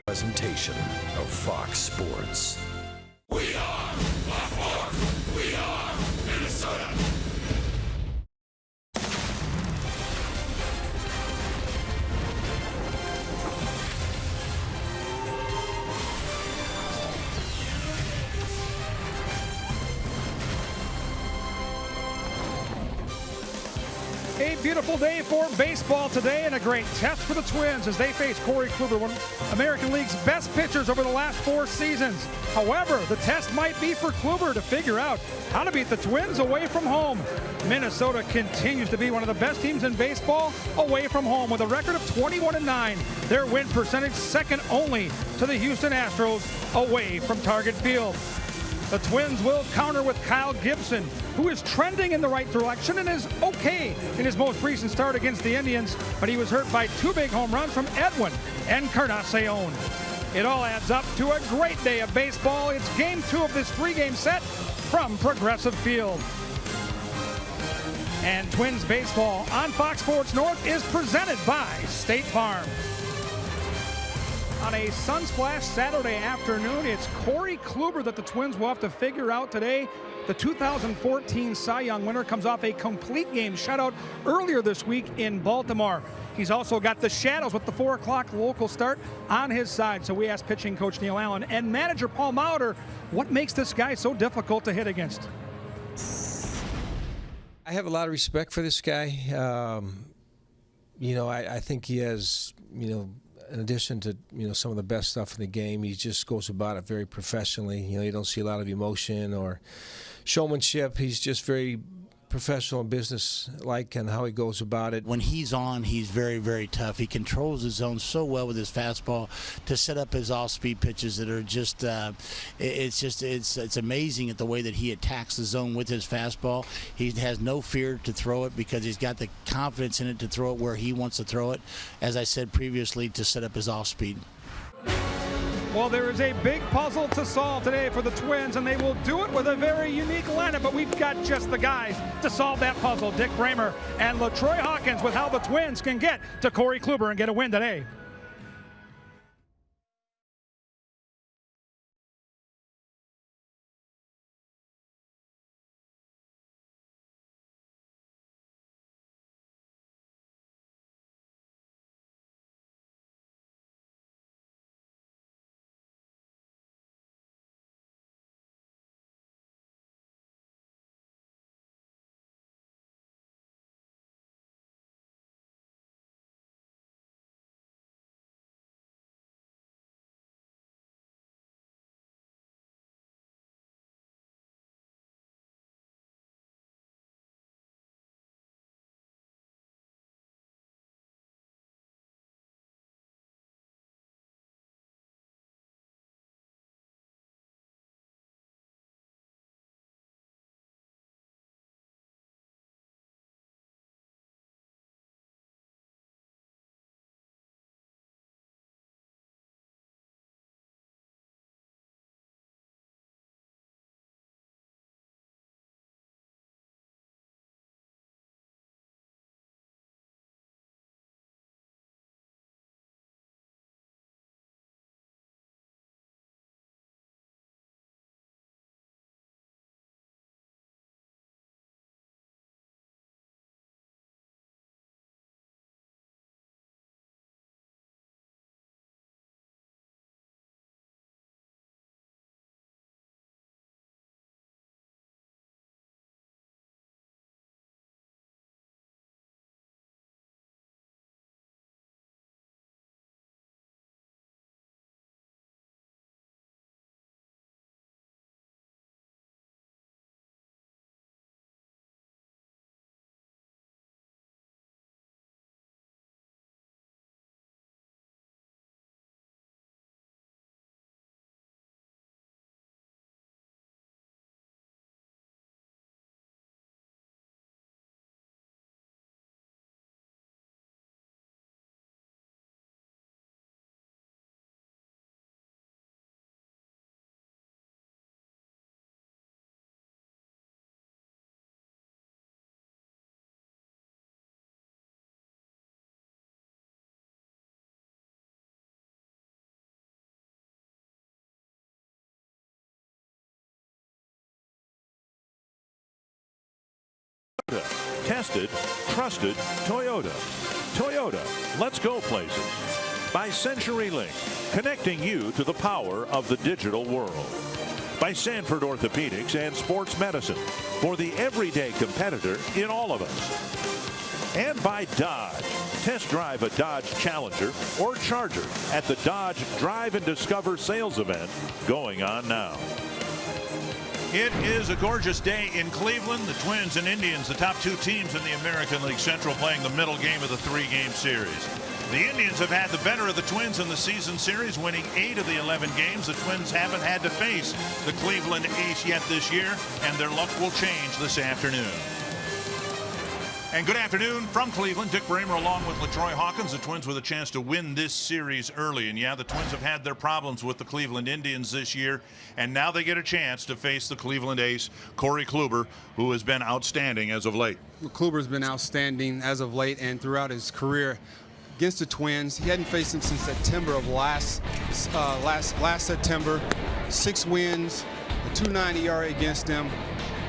Presentation of Fox Sports. We are Baltimore. We are Minnesota. A beautiful day for baseball today and a great test for the Twins as they face Corey Kluber, one of American League's best pitchers over the last 4 seasons. However, the test might be for Kluber to figure out how to beat the Twins away from home. Minnesota continues to be one of the best teams in baseball away from home with a record of 21-9. Their win percentage second only to the Houston Astros away from Target Field. The Twins will counter with Kyle Gibson, who is trending in the right direction and is okay in his most recent start against the Indians, but he was hurt by 2 big home runs from Edwin and Encarnacion. It all adds up to a great day of baseball. It's game 2 of this 3-game set from Progressive Field. And Twins baseball on Fox Sports North is presented by State Farm. On a sunsplash Saturday afternoon, it's Corey Kluber that the Twins will have to figure out today. The 2014 Cy Young winner comes off a complete game shutout earlier this week in Baltimore. He's also got the shadows with the 4 o'clock local start on his side. So we asked pitching coach Neil Allen and manager Paul Mauder, what makes this guy so difficult to hit against? I have a lot of respect for this guy. I think he has, in addition to some of the best stuff in the game, he just goes about it very professionally. You don't see a lot of emotion or showmanship. He's just very professional and business-like in how he goes about it. When he's on, he's very, very tough. He controls his zone so well with his fastball to set up his off-speed pitches that are just, it's amazing at the way that he attacks the zone with his fastball. He has no fear to throw it because he's got the confidence in it to throw it where he wants to throw it, as I said previously, to set up his off-speed. Well, there is a big puzzle to solve today for the Twins, and they will do it with a very unique lineup, but we've got just the guys to solve that puzzle. Dick Bramer and LaTroy Hawkins with how the Twins can get to Corey Kluber and get a win today. Tested, trusted Toyota. Toyota, let's go places. By CenturyLink, connecting you to the power of the digital world. By Sanford Orthopedics and Sports Medicine, for the everyday competitor in all of us. And by Dodge. Test drive a Dodge Challenger or Charger at the Dodge Drive and Discover sales event going on now. It is a gorgeous day in Cleveland. The Twins and Indians, the top two teams in the American League Central, playing the middle game of the three-game series. The Indians have had the better of the Twins in the season series, winning 8 of the 11 games. The Twins haven't had to face the Cleveland Ace yet this year, and their luck will change this afternoon. And good afternoon from Cleveland. Dick Bramer along with LaTroy Hawkins. The Twins with a chance to win this series early. And yeah, the Twins have had their problems with the Cleveland Indians this year. And now they get a chance to face the Cleveland ace, Corey Kluber, who has been outstanding as of late. Well, Kluber's been outstanding as of late and throughout his career against the Twins. He hadn't faced them since September of last September. 6 wins, a 2.90 ERA against them.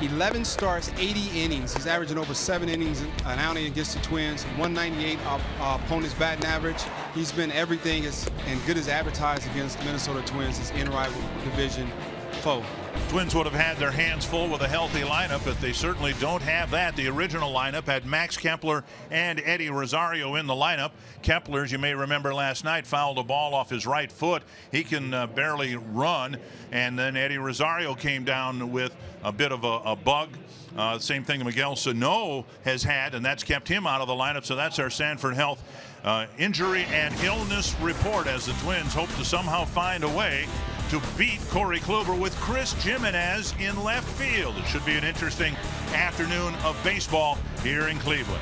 11 starts, 80 innings. He's averaging over 7 innings an outing against the Twins. 198 opponent's batting average. He's been everything as good as advertised against the Minnesota Twins, his in-rival division foe. Twins would have had their hands full with a healthy lineup, but they certainly don't have that. The original lineup had Max Kepler and Eddie Rosario in the lineup. Kepler, as you may remember last night, fouled a ball off his right foot. He can barely run. And then Eddie Rosario came down with a bit of a bug. Same thing Miguel Sano has had, and that's kept him out of the lineup. So that's our Sanford Health injury and illness report, as the Twins hope to somehow find a way to beat Corey Kluber with Chris Jimenez in left field. It should be an interesting afternoon of baseball here in Cleveland.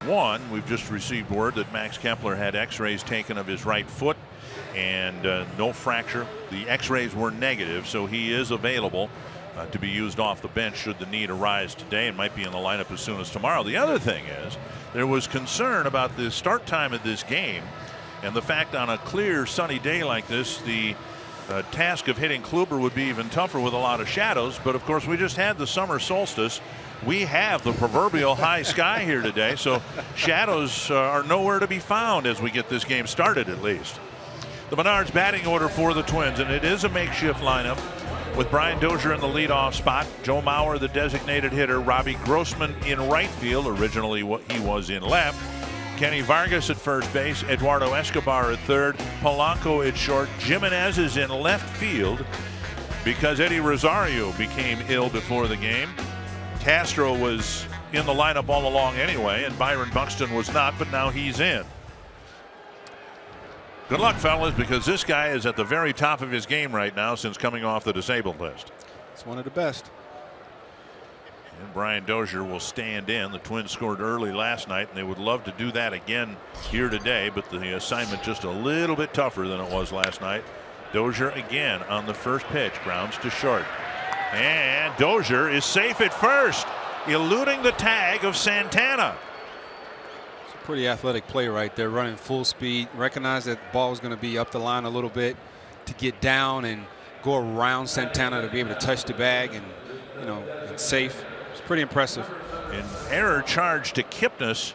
One, we've just received word that Max Kepler had x-rays taken of his right foot and no fracture. The x-rays were negative, so he is available to be used off the bench should the need arise today, and might be in the lineup as soon as tomorrow. The other thing is there was concern about the start time of this game, and the fact on a clear sunny day like this the task of hitting Kluber would be even tougher with a lot of shadows. But of course we just had the summer solstice we have the proverbial high sky here today, so shadows are nowhere to be found as we get this game started, at least. The Menards batting order for the Twins, and it is a makeshift lineup with Brian Dozier in the leadoff spot, Joe Mauer the designated hitter, Robbie Grossman in right field, originally he was in left, Kenny Vargas at first base, Eduardo Escobar at third, Polanco at short, Jimenez is in left field because Eddie Rosario became ill before the game. Castro was in the lineup all along anyway, and Byron Buxton was not, but now he's in. Good luck, fellas, because this guy is at the very top of his game right now since coming off the disabled list. It's one of the best. And Brian Dozier will stand in. The Twins scored early last night, and they would love to do that again here today, but the assignment just a little bit tougher than it was last night. Dozier again on the first pitch, grounds to short. And Dozier is safe at first, eluding the tag of Santana. It's a pretty athletic play right there, running full speed. Recognize that the ball was going to be up the line a little bit to get down and go around Santana to be able to touch the bag and, and safe. It's pretty impressive. An error charge to Kipnis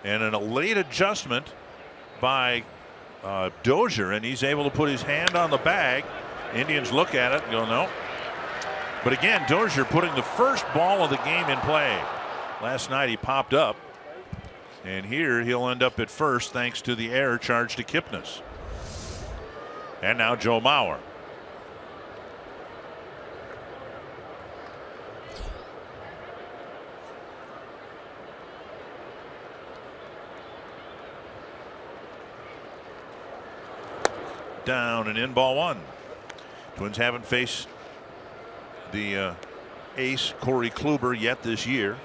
and a late adjustment by Dozier, and he's able to put his hand on the bag. Indians look at it and go, no. But again, Dozier putting the first ball of the game in play. Last night he popped up, and here he'll end up at first thanks to the error charge to Kipnis. And now Joe Mauer. Down and in, ball one. Twins haven't faced the ace Corey Kluber yet this year.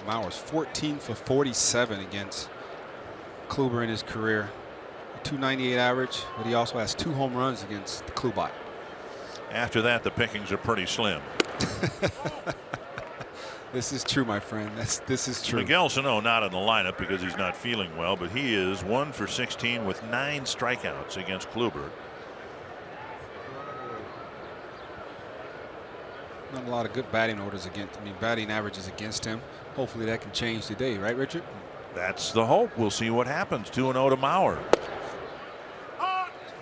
Mauer's 14 for 47 against Kluber in his career. A .298 average, but he also has 2 home runs against the Klubot. After that, the pickings are pretty slim. This is true, my friend. This is true. Miguel Sano not in the lineup because he's not feeling well, but he is 1 for 16 with 9 strikeouts against Kluber. Not a lot of good batting orders batting averages against him. Hopefully that can change today, right, Richard? That's the hope. We'll see what happens. 2-0 to Mauer.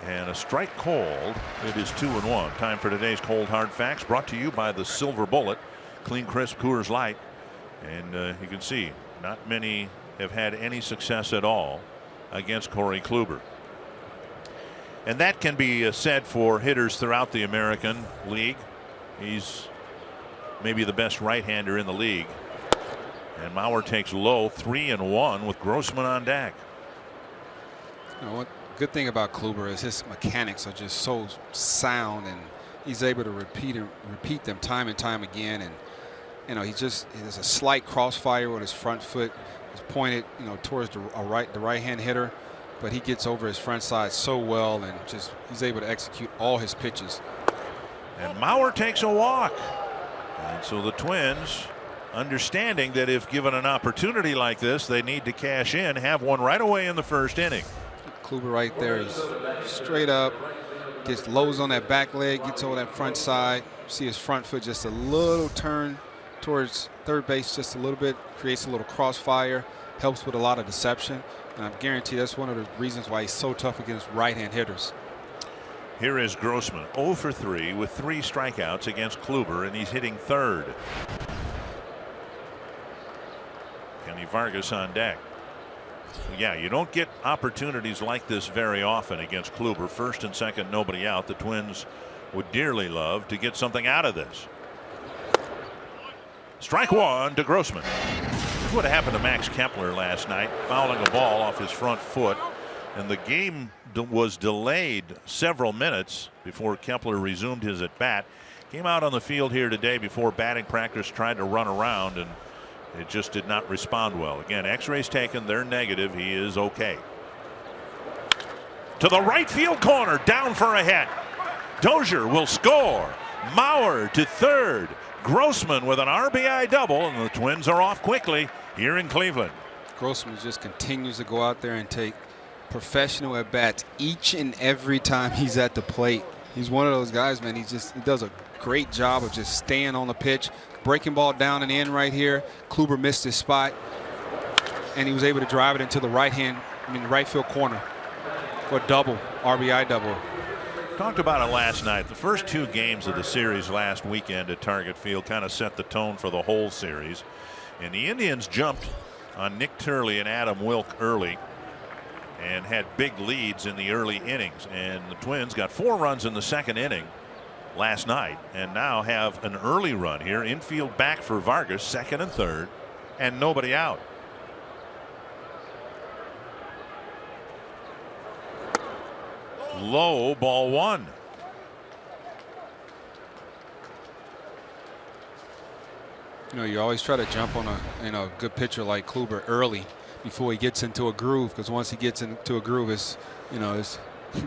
And a strike called. It is 2-1. Time for today's Cold Hard Facts, brought to you by the Silver Bullet. Clean, crisp Coors Light. And you can see not many have had any success at all against Corey Kluber. And that can be said for hitters throughout the American League. He's maybe the best right-hander in the league. And Mauer takes low, 3-1 with Grossman on deck. What good thing about Kluber is his mechanics are just so sound, and he's able to repeat them time and time again. And there's a slight crossfire with his front foot. It's pointed towards the right-hand hitter, but he gets over his front side so well, and he's able to execute all his pitches. And Mauer takes a walk. And so the Twins, understanding that if given an opportunity like this, they need to cash in, have one right away in the first inning. Kluber right there, he's straight up, gets lows on that back leg, gets over that front side. See his front foot just a little turn towards third base, just a little bit, creates a little crossfire, helps with a lot of deception. And I guarantee that's one of the reasons why he's so tough against right-hand hitters. Here is Grossman, 0 for 3 with 3 strikeouts against Kluber, and he's hitting third. Kenny Vargas on deck. Yeah, you don't get opportunities like this very often against Kluber. First and second, nobody out. The Twins would dearly love to get something out of this. Strike one to Grossman. This would have happened to Max Kepler last night, fouling a ball off his front foot. And the game was delayed several minutes before Kepler resumed his at bat. Came out on the field here today before batting practice, tried to run around, and it just did not respond well. Again, x-rays taken, they're negative. He is okay. To the right field corner, down for a hit. Dozier will score. Mauer to third. Grossman with an RBI double, and the Twins are off quickly here in Cleveland. Grossman just continues to go out there and take professional at bats each and every time he's at the plate. He's one of those guys, man. He does a great job of just staying on the pitch. Breaking ball down and in right here. Kluber missed his spot, and he was able to drive it into the right field corner for a double, RBI double. Talked about it last night. The first 2 games of the series last weekend at Target Field kind of set the tone for the whole series. And the Indians jumped on Nick Turley and Adam Wilk early and had big leads in the early innings. And the Twins got 4 runs in the second inning last night and now have an early run here. Infield back for Vargas, second and third, and nobody out. Low, ball 1. You know, you always try to jump on a good pitcher like Kluber early before he gets into a groove, because once he gets into a groove, it's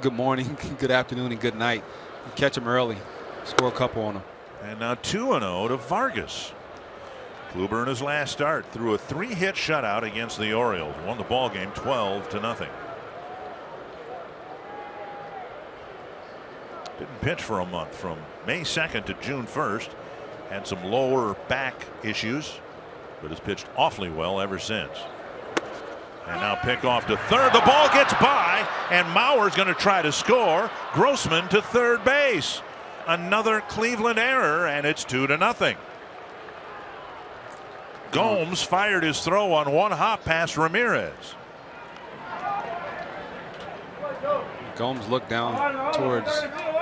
good morning, good afternoon, and good night. You catch him early, score a couple on him. And now 2-0 to Vargas. Kluber in his last start threw a 3-hit shutout against the Orioles, won the ball game 12-0. Didn't pitch for a month from May 2nd to June 1st. Had some lower back issues, but has pitched awfully well ever since. And now pick off to third. The ball gets by, and Mauer's going to try to score. Grossman to third base. Another Cleveland error, and it's 2-0. Gomes fired his throw on one hop past Ramirez. Gomes looked down towards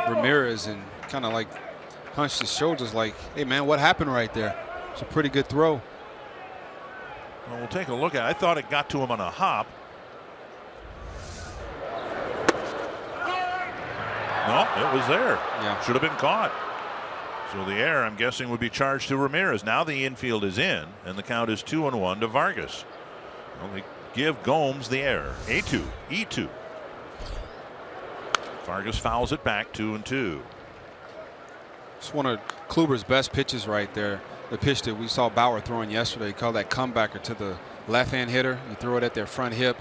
Ramirez and kind of like hunched his shoulders like, hey man, what happened right there? It's a pretty good throw. Well, we'll take a look at it. I thought it got to him on a hop. No, it was there. Yeah. Should have been caught. So the error, I'm guessing, would be charged to Ramirez. Now the infield is in, and the count is 2-1 to Vargas. Well, they give Gomes the error. A2, E2. Vargas fouls it back, 2-2. It's one of Kluber's best pitches right there. The pitch that we saw Bauer throwing yesterday, he called that comebacker to the left-hand hitter. You throw it at their front hip,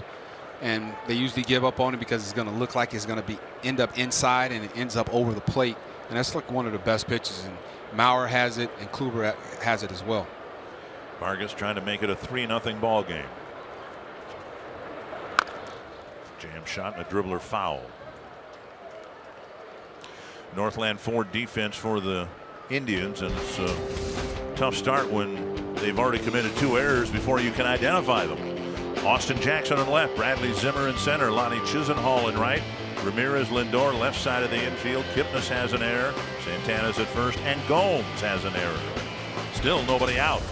and they usually give up on it because it's going to look like it's going to end up inside, and it ends up over the plate. And that's like one of the best pitches. And Mauer has it, and Kluber has it as well. Vargas trying to make it a 3-0 ball game. Jam shot and a dribbler foul. Northland Ford defense for the Indians, and it's a tough start when they've already committed 2 errors before you can identify them. Austin Jackson on left, Bradley Zimmer in center, Lonnie Chisenhall in right, Ramirez Lindor left side of the infield. Kipnis has an error, Santana's at first, and Gomes has an error. Still nobody out.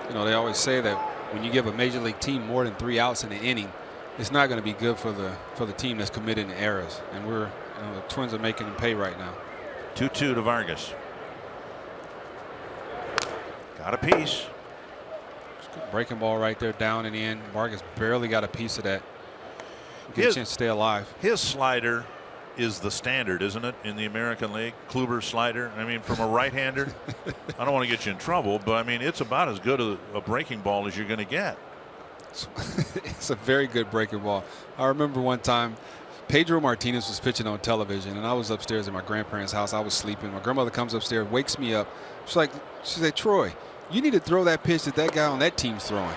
You know, they always say that when you give a major league team more than 3 outs in an inning, it's not going to be good for the team that's committing errors. And the Twins are making them pay right now. 2-2 to Vargas. Got a piece. Breaking ball right there, down and in. Vargas barely got a piece of that. Get a chance to stay alive. His slider is the standard, isn't it, in the American League? Kluber's slider. I mean, from a right-hander, I don't want to get you in trouble, but I mean, it's about as good a breaking ball as you're going to get. It's a very good breaking ball. I remember one time Pedro Martinez was pitching on television, and I was upstairs at my grandparents' house. I was sleeping. My grandmother comes upstairs, wakes me up. She said, Troy, you need to throw that pitch that guy on that team's throwing.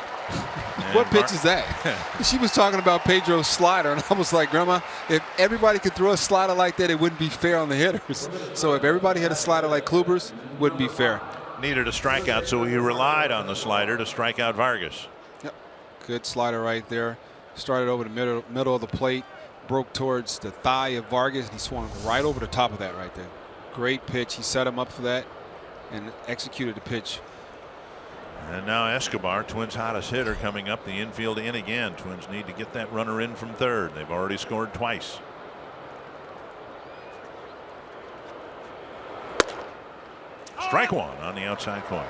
What pitch is that? She was talking about Pedro's slider, and I was like, Grandma, if everybody could throw a slider like that, it wouldn't be fair on the hitters. So if everybody had a slider like Kluber's, it wouldn't be fair. Needed a strikeout, so he relied on the slider to strike out Vargas. Yep. Good slider right there. Started over the middle of the plate, broke towards the thigh of Vargas, and he swung right over the top of that right there. Great pitch. He set him up for that and executed the pitch. And now Escobar, Twins' hottest hitter, coming up the infield in again. Twins need to get that runner in from third. They've already scored twice. Strike one on the outside corner.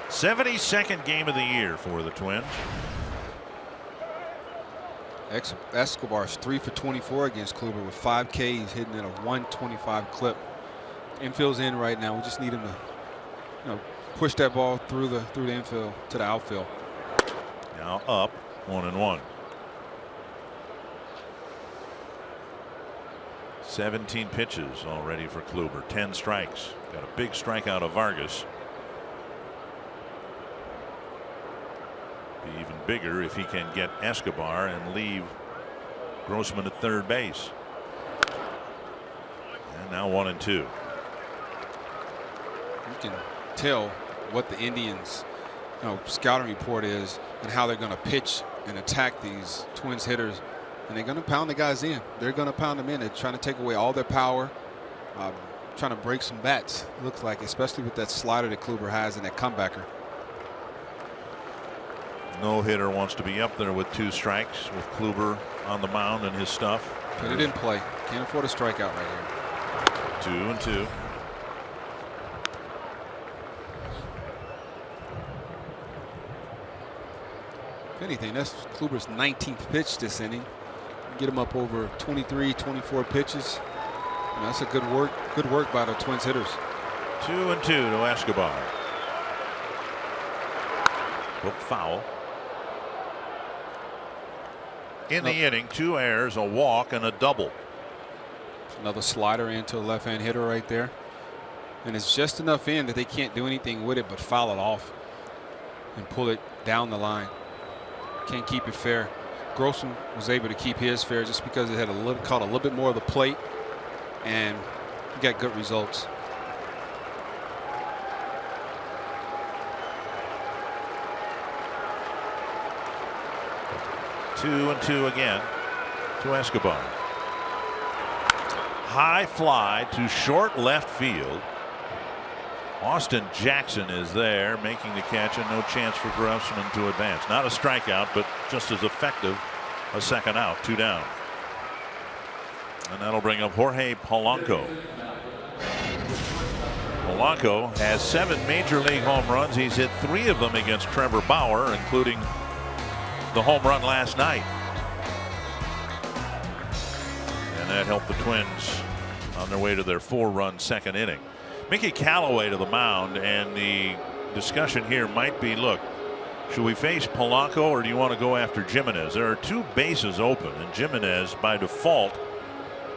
72nd game of the year for the Twins. Escobar's 3 for 24 against Kluber with 5 Ks, hitting at a 125 clip. Infield's in right now. We just need him to, push that ball through the infield to the outfield. Now up 1-1. 17 pitches already for Kluber. 10 strikes. Got a big strikeout of Vargas. Be even bigger if he can get Escobar and leave Grossman at third base. And now 1-2. You can tell what the Indians scouting report is and how they're going to pitch and attack these Twins hitters, and they're going to pound the guys in. They're going to pound them in. They're trying to take away all their power, trying to break some bats, it looks like, especially with that slider that Kluber has and that comebacker. No hitter wants to be up there with 2 strikes with Kluber on the mound and his stuff. Put it in play. Can't afford a strikeout right here. 2-2. If anything, that's Kluber's 19th pitch this inning. Get him up over 23, 24 pitches. That's a good work by the Twins hitters. 2-2 to Escobar. Hook foul. In the inning, 2 errors, a walk, and a double. Another slider into a left-hand hitter right there. And it's just enough in that they can't do anything with it but foul it off and pull it down the line. Can't keep it fair. Grossman was able to keep his fair just because it had caught a little bit more of the plate, and he got good results. Two and 2 again to Escobar. High fly to short left field. Austin Jackson is there making the catch, and no chance for Grossman to advance. Not a strikeout, but just as effective. A second out, 2 down. And that'll bring up Jorge Polanco. Polanco has 7 major league home runs. He's hit 3 of them against Trevor Bauer, including the home run last night. And that helped the Twins on their way to their 4-run second inning. Mickey Callaway to the mound, and the discussion here might be, look, should we face Polanco or do you want to go after Jimenez? There are 2 bases open, and Jimenez by default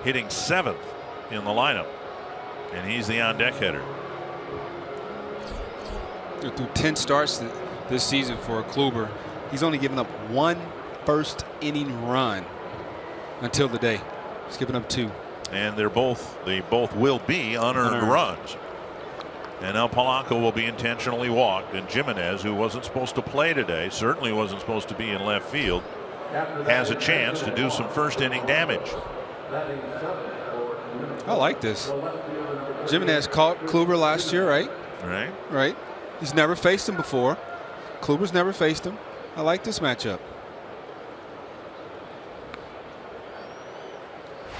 hitting 7th in the lineup, and he's the on-deck hitter. Through 10 starts this season for Kluber, he's only given up 1 first inning run until today. He's given up 2. And they both will be unearned runs. And now Polanco will be intentionally walked, and Jimenez, who wasn't supposed to play today, certainly wasn't supposed to be in left field, has a chance to do some first inning damage. I like this. Jimenez caught Kluber last year, right? Right. He's never faced him before. Kluber's never faced him. I like this matchup.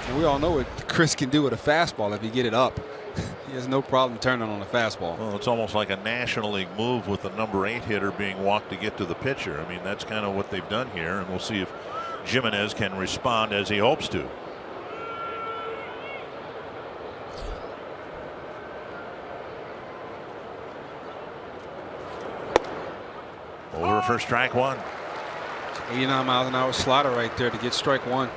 And we all know what Chris can do with a fastball if you get it up. He has no problem turning on a fastball. Well, it's almost like a National League move with the number 8 hitter being walked to get to the pitcher. I mean, that's kind of what they've done here, and we'll see if Jimenez can respond as he hopes to. Over for strike 1. 89 miles an hour slider right there to get strike 1.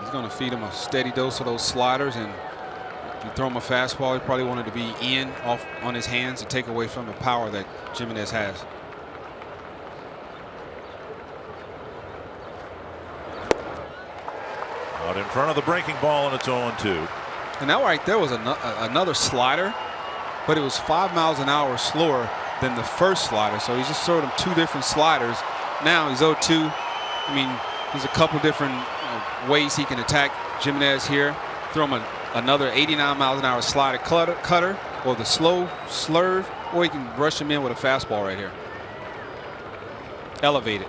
He's going to feed him a steady dose of those sliders, and if you throw him a fastball, he probably wanted to be off on his hands to take away from the power that Jimenez has. Out in front of the breaking ball, and it's 0-2. And that right there was another slider, but it was 5 miles an hour slower than the first slider. So he just showed him 2 different sliders. Now he's 0-2. I mean, there's a couple different ways he can attack Jimenez here. Throw him another 89 miles an hour slider cutter, or the slow slurve, or he can rush him in with a fastball right here. Elevated.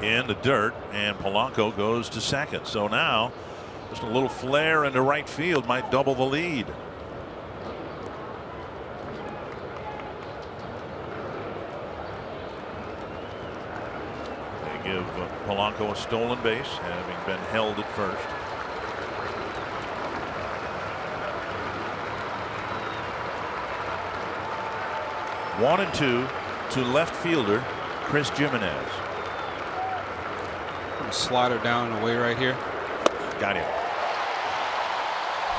In the dirt, and Polanco goes to second. So now just a little flare into right field might double the lead. They give Polanco a stolen base, having been held at first. One and 2 to left fielder Chris Jimenez. slider down and away right here. Got him.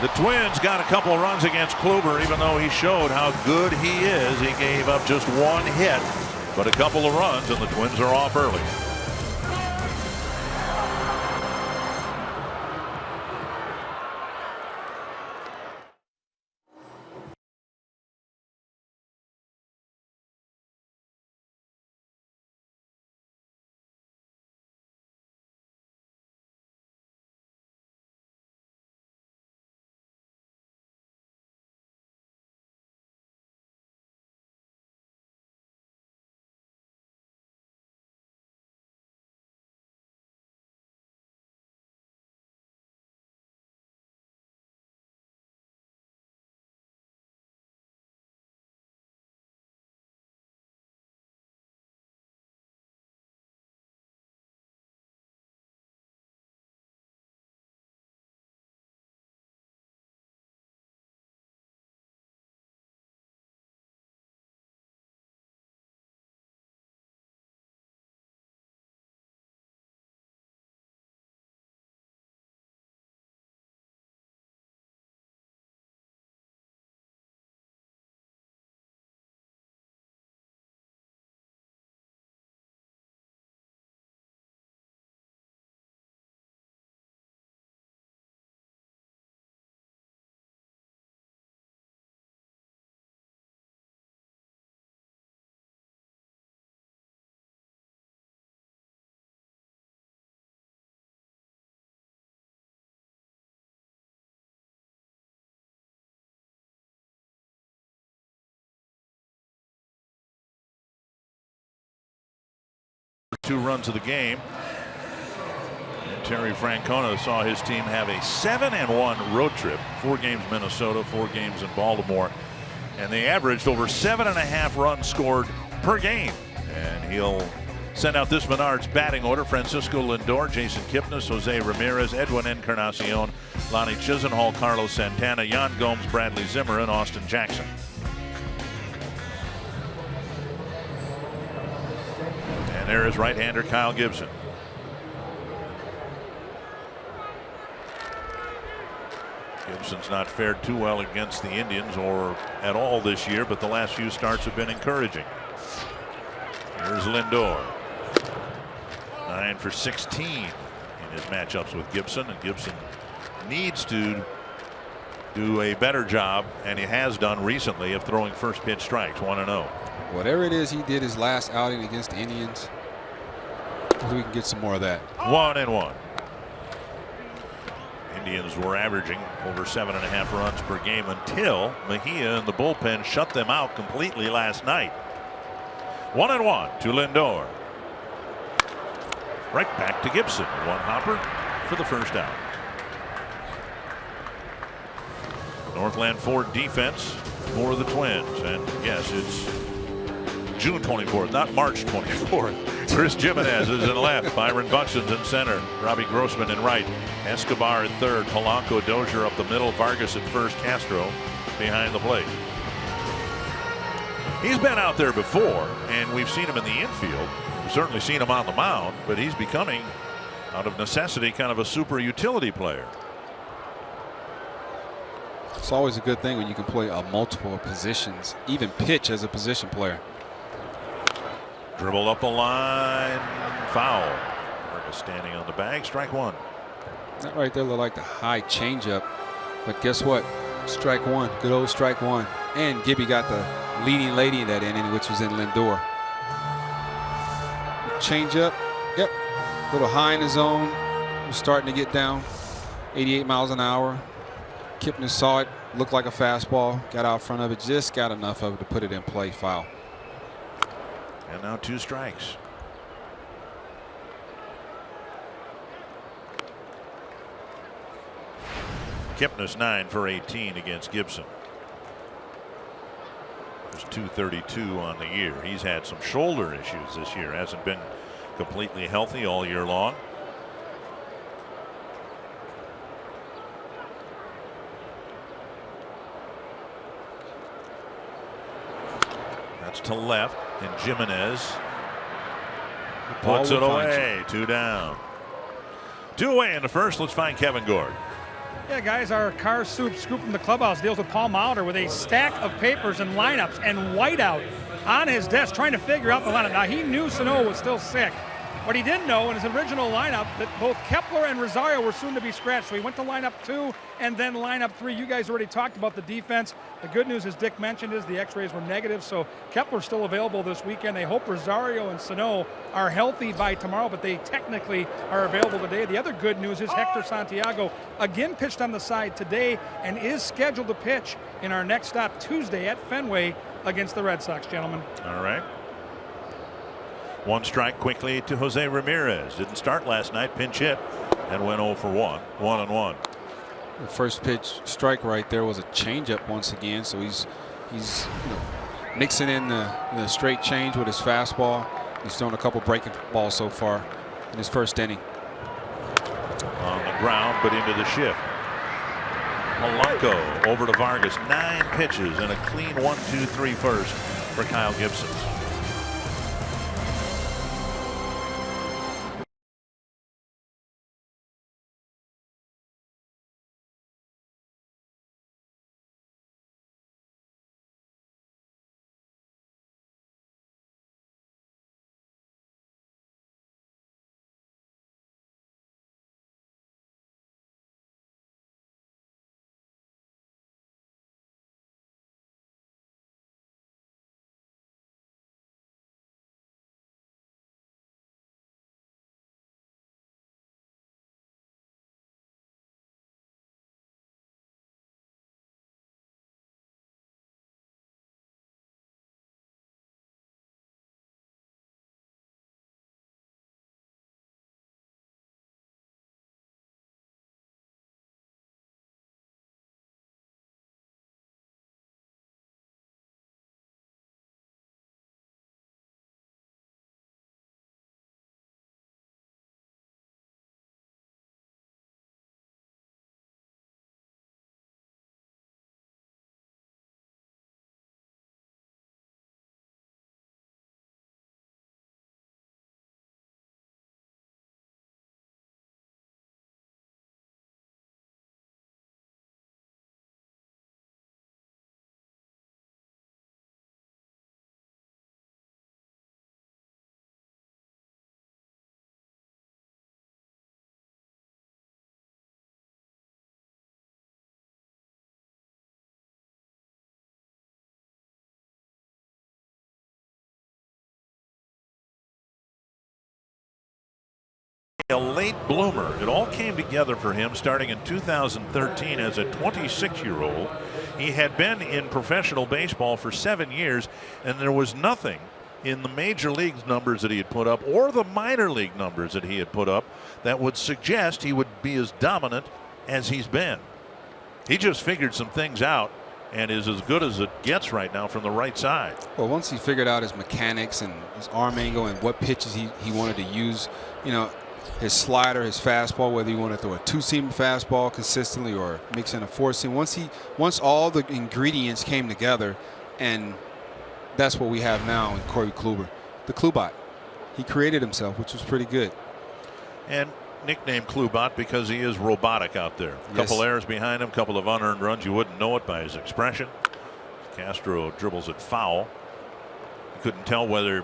The Twins got a couple of runs against Kluber, even though he showed how good he is. He gave up just one hit, but a couple of runs, and the Twins are off early. Two runs of the game. And Terry Francona saw his team have a 7-1 road trip. 4 games Minnesota, 4 games in Baltimore, and they averaged over 7.5 runs scored per game. And he'll send out this Menards batting order: Francisco Lindor, Jason Kipnis, Jose Ramirez, Edwin Encarnacion, Lonnie Chisenhall, Carlos Santana, Yan Gomes, Bradley Zimmer, and Austin Jackson. And there is right-hander Kyle Gibson. Gibson's not fared too well against the Indians or at all this year, but the last few starts have been encouraging. Here's Lindor. 9 for 16 in his matchups with Gibson, and Gibson needs to do a better job, and he has done recently, of throwing first pitch strikes. 1-0. Whatever it is he did his last outing against the Indians, we can get some more of that. 1-1. Indians were averaging over 7.5 runs per game until Mejia and the bullpen shut them out completely last night. 1-1 to Lindor. Right back to Gibson. One hopper for the first out. Northland Ford defense for the Twins. And yes, it's June 24th, not March 24th. Chris Jimenez is in left. Byron Buxton's in center. Robbie Grossman in right. Escobar at third. Polanco, Dozier up the middle. Vargas at first. Castro behind the plate. He's been out there before, and we've seen him in the infield. We've certainly seen him on the mound, but he's becoming, out of necessity, kind of a super utility player. It's always a good thing when you can play multiple positions, even pitch as a position player. Dribble up the line, foul. Vargas standing on the bag, strike one. That right there looked like the high changeup, but guess what? Strike one, good old strike one. And Gibby got the leading lady in that inning, which was in Lindor. Changeup, yep, a little high in the zone. Was starting to get down, 88 miles an hour. Kipnis saw it, looked like a fastball, got out front of it, just got enough of it to put it in play, foul. And now 2 strikes. Kipnis 9 for 18 against Gibson. There's 232 on the year. He's had some shoulder issues this year. Hasn't been completely healthy all year long. That's to left, and Jimenez puts it away. 2 down. 2 away in the first. Let's find Kevin Gord. Yeah, guys, our car soup scoop from the clubhouse deals with Paul Molitor with a stack of papers and lineups and whiteout on his desk trying to figure out the lineup. Now, he knew Sano was still sick. What he didn't know in his original lineup that both Kepler and Rosario were soon to be scratched. So he went to lineup 2 and then lineup 3. You guys already talked about the defense. The good news, as Dick mentioned, is the x-rays were negative. So Kepler's still available this weekend. They hope Rosario and Sano are healthy by tomorrow, but they technically are available today. The other good news is Hector Santiago again pitched on the side today and is scheduled to pitch in our next stop Tuesday at Fenway against the Red Sox, gentlemen. All right. 1 strike quickly to Jose Ramirez. Didn't start last night, pinch hit, and went 0 for 1. 1-1. The first pitch strike right there was a changeup once again. So he's mixing in the straight change with his fastball. He's thrown a couple breaking balls so far in his first inning. On the ground, but into the shift. Polanco over to Vargas. 9 pitches and a clean 1-2-3 first for Kyle Gibson. A late bloomer. It all came together for him starting in 2013 as a 26-year-old. He had been in professional baseball for 7 years, and there was nothing in the major league numbers that he had put up or the minor league numbers that he had put up that would suggest he would be as dominant as he's been. He just figured some things out and is as good as it gets right now from the right side. Well, once he figured out his mechanics and his arm angle and what pitches he wanted to use, his slider, his fastball, whether you want to throw a 2-seam fastball consistently or mix in a 4-seam. Once all the ingredients came together, and that's what we have now in Corey Kluber, the Klubot. He created himself, which was pretty good. And nicknamed Klubot because he is robotic out there. A couple errors behind him, couple of unearned runs. You wouldn't know it by his expression. Castro dribbles it foul. You couldn't tell whether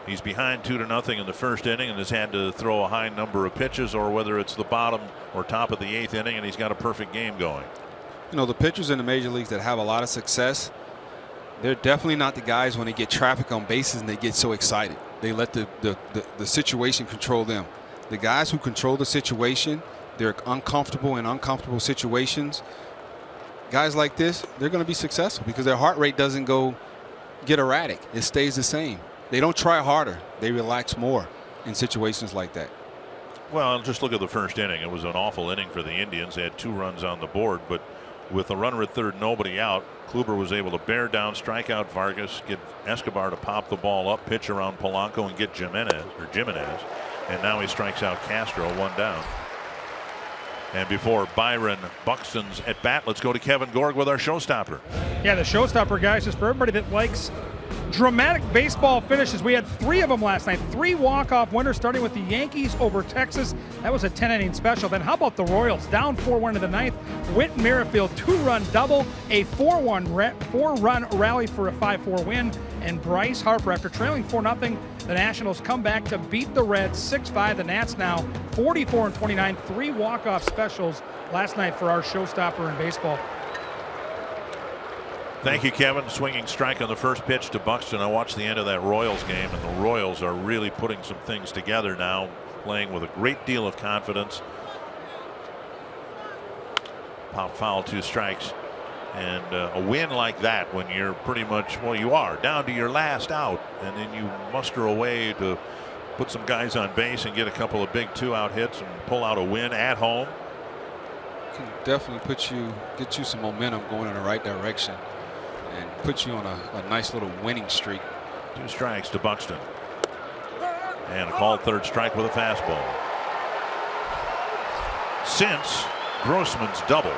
he's behind 2-0 in the first inning and has had to throw a high number of pitches, or whether it's the bottom or top of the 8th inning and he's got a perfect game going. The pitchers in the major leagues that have a lot of success, they're definitely not the guys when they get traffic on bases and they get so excited. They let the situation control them. The guys who control the situation, they're uncomfortable in uncomfortable situations. Guys like this, they're going to be successful because their heart rate doesn't get erratic. It stays the same. They don't try harder. They relax more in situations like that. Well, just look at the first inning. It was an awful inning for the Indians. They had 2 runs on the board, but with a runner at third, nobody out, Kluber was able to bear down, strike out Vargas, get Escobar to pop the ball up, pitch around Polanco, and get Jimenez. And now he strikes out Castro, 1 down. And before Byron Buxton's at bat, let's go to Kevin Gorg with our showstopper. Yeah, the showstopper, guys, is for everybody that likes Dramatic baseball finishes. We had 3 of them last night. 3 walk-off winners, starting with the Yankees over Texas. That was a 10-inning special. Then how about the Royals? Down 4-1 in the 9th. Whit Merrifield, 2-run double, a 4-run rally for a 5-4 win. And Bryce Harper, after trailing 4-0, the Nationals come back to beat the Reds 6-5. The Nats now 44-29. 3 walk-off specials last night for our showstopper in baseball. Thank you, Kevin. Swinging strike on the first pitch to Buxton. I watched the end of that Royals game, and the Royals are really putting some things together now, playing with a great deal of confidence. Pop foul, 2 strikes. And a win like that, when you're pretty much, well, you are down to your last out, and then you muster a way to put some guys on base and get a couple of big 2-out hits and pull out a win at home. Can definitely get you some momentum going in the right direction and put you on a nice little winning streak. 2 strikes to Buxton. And a called 3rd strike with a fastball. Since Grossman's double,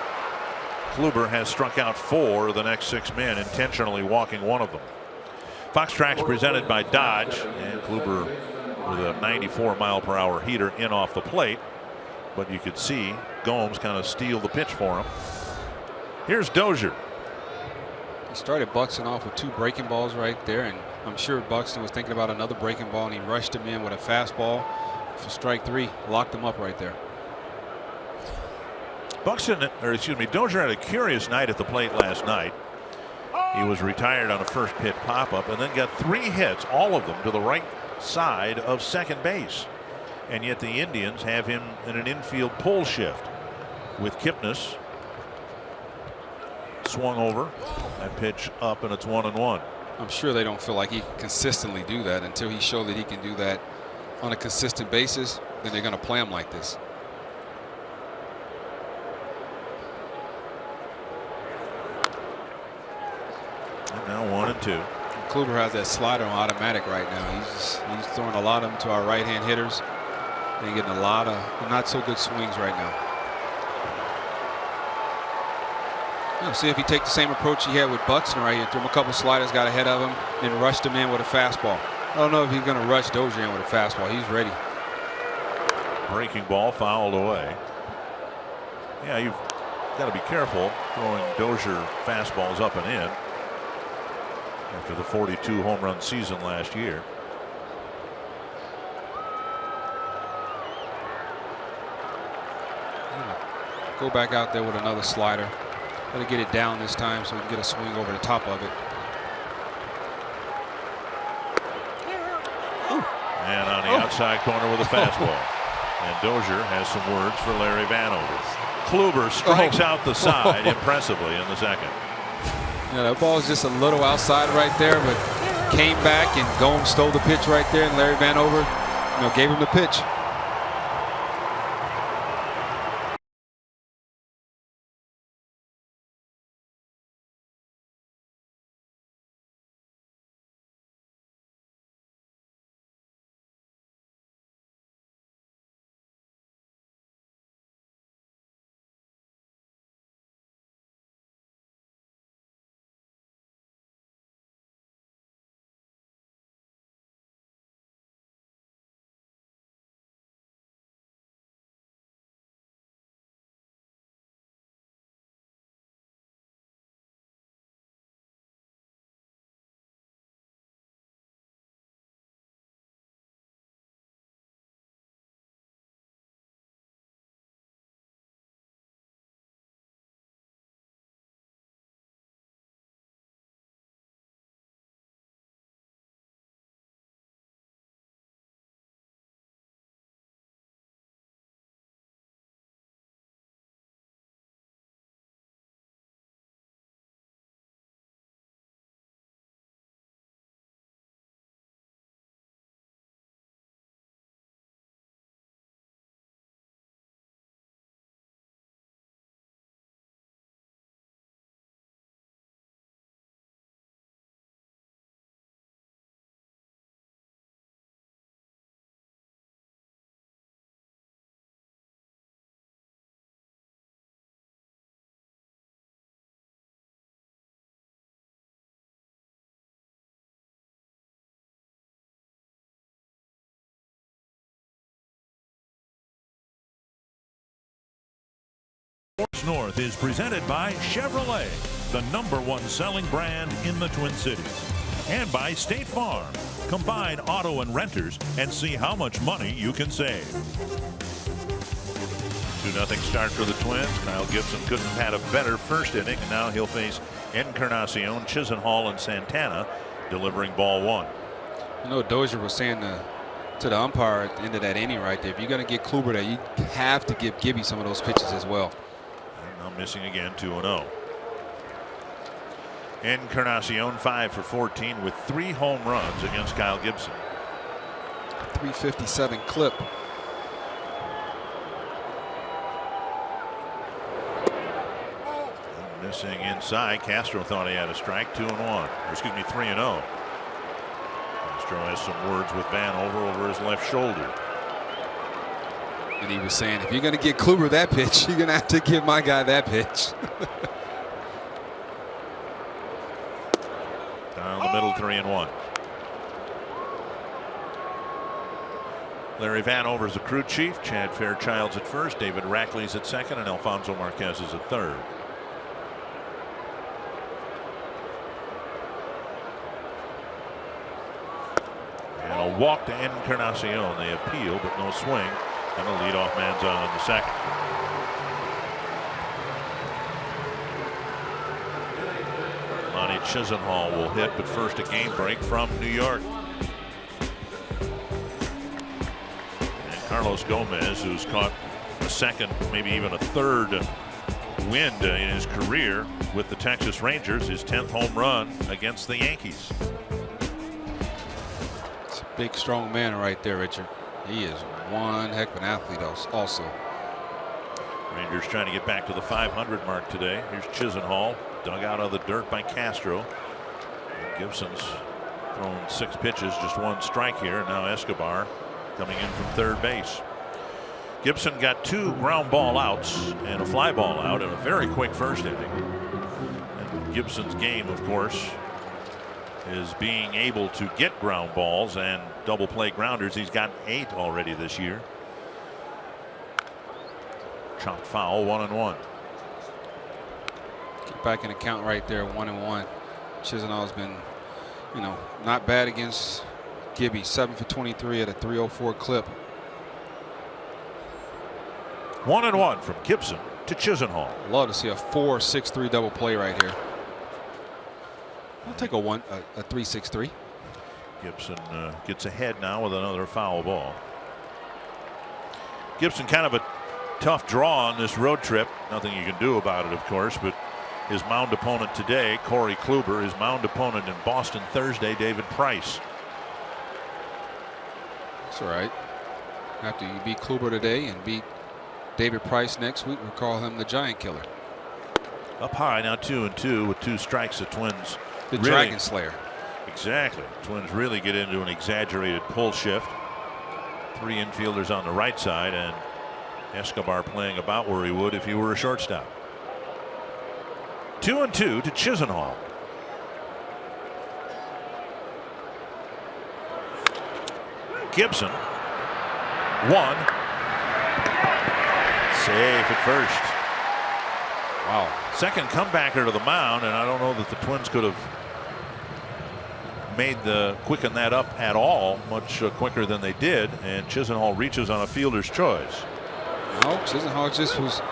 Kluber has struck out 4 of the next 6 men, intentionally walking 1 of them. Fox Tracks presented by Dodge, and Kluber with a 94-mile-per-hour heater in off the plate. But you could see Gomes kind of steal the pitch for him. Here's Dozier. He started Buxton off with 2 breaking balls right there, and I'm sure Buxton was thinking about another breaking ball, and he rushed him in with a fastball for strike 3, locked him up right there. Dozier had a curious night at the plate last night. He was retired on a first pitch pop-up and then got 3 hits, all of them to the right side of second base. And yet the Indians have him in an infield pull shift with Kipnis. Swung over, that pitch up, and it's 1-1. I'm sure they don't feel like he can consistently do that. Until he showed that he can do that on a consistent basis, then they're going to play him like this. And now 1-2. Kluber has that slider on automatic right now. He's throwing a lot of them to our right-hand hitters, and getting a lot of not so good swings right now. See if he takes the same approach he had with Buxton right here. Threw him a couple sliders, got ahead of him, and rushed him in with a fastball. I don't know if he's going to rush Dozier in with a fastball. He's ready. Breaking ball fouled away. Yeah, you've got to be careful throwing Dozier fastballs up and in after the 42 home run season last year. Go back out there with another slider. Gotta get it down this time so we can get a swing over the top of it. And on the outside corner with a fastball. And Dozier has some words for Larry Vanover. Kluber strikes out the side impressively in the second. Yeah, that ball is just a little outside right there, but came back and Gomes stole the pitch right there, and Larry Vanover, gave him the pitch. Sports North is presented by Chevrolet, the #1 selling brand in the Twin Cities. And by State Farm. Combine auto and renters and see how much money you can save. 2-0 start for the Twins. Kyle Gibson couldn't have had a better first inning, and now he'll face Encarnacion, Chisenhall, and Santana, delivering ball 1. You know, Dozier was saying to the umpire at the end of that inning right there, if you're going to get Kluber there, you have to give Gibby some of those pitches as well. And now missing again, 2-0. Encarnacion 5 for 14 with 3 home runs against Kyle Gibson. 357 clip. Missing inside. Castro thought he had a strike. 2-1. Or excuse me, 3-0. Castro has some words with Vanover over his left shoulder. And he was saying, if you're going to get Kluber that pitch, you're going to have to give my guy that pitch. Down the middle, 3-1. Larry Vanover's the crew chief. Chad Fairchild's at first. David Rackley's at second, and Alfonso Marquez is at third. And a walk to Encarnacion. They appeal, but no swing. And the leadoff man's on in the second. Lonnie Chisenhall will hit, but first a game break from New York. And Carlos Gomez, who's caught a second, maybe even a third wind in his career with the Texas Rangers, his 10th home run against the Yankees. It's a big, strong man right there, Richard. He is one heck of an athlete also. Rangers trying to get back to the 500 mark today. Here's Chisenhall, dug out of the dirt by Castro. And Gibson's thrown 6 pitches, just 1 strike here. And now Escobar coming in from third base. Gibson got 2 ground ball outs and a fly ball out in a very quick first inning. And Gibson's game, of course, is being able to get ground balls and double play grounders. He's got 8 already this year. Chopped foul, 1-1. Get back in the count right there, 1-1. Chisenhall's been, you know, not bad against Gibby. 7 for 23 at a 304 clip. 1-1 from Gibson to Chisenhall. Love to see a 4-6-3 double play right here. I'll take a 3-6-3. Gibson gets ahead now with another foul ball. Gibson kind of a tough draw on this road trip. Nothing you can do about it, of course, but his mound opponent today, Corey Kluber. His mound opponent in Boston Thursday, David Price. That's all right. After you beat Kluber today and beat David Price next week, we'll call him the Giant Killer. Up high now, 2-2 with 2 strikes. The Twins. The Dragon Slayer. Exactly. Twins really get into an exaggerated pull shift. 3 infielders on the right side, and Escobar playing about where he would if he were a shortstop. 2-2 to Chisenhall. Gibson. 1. Safe at first. Wow. Second comebacker to the mound, and I don't know that the Twins could have quicken that up at all much quicker than they did, and Chisenhall reaches on a fielder's choice. No, Chisenhall just was,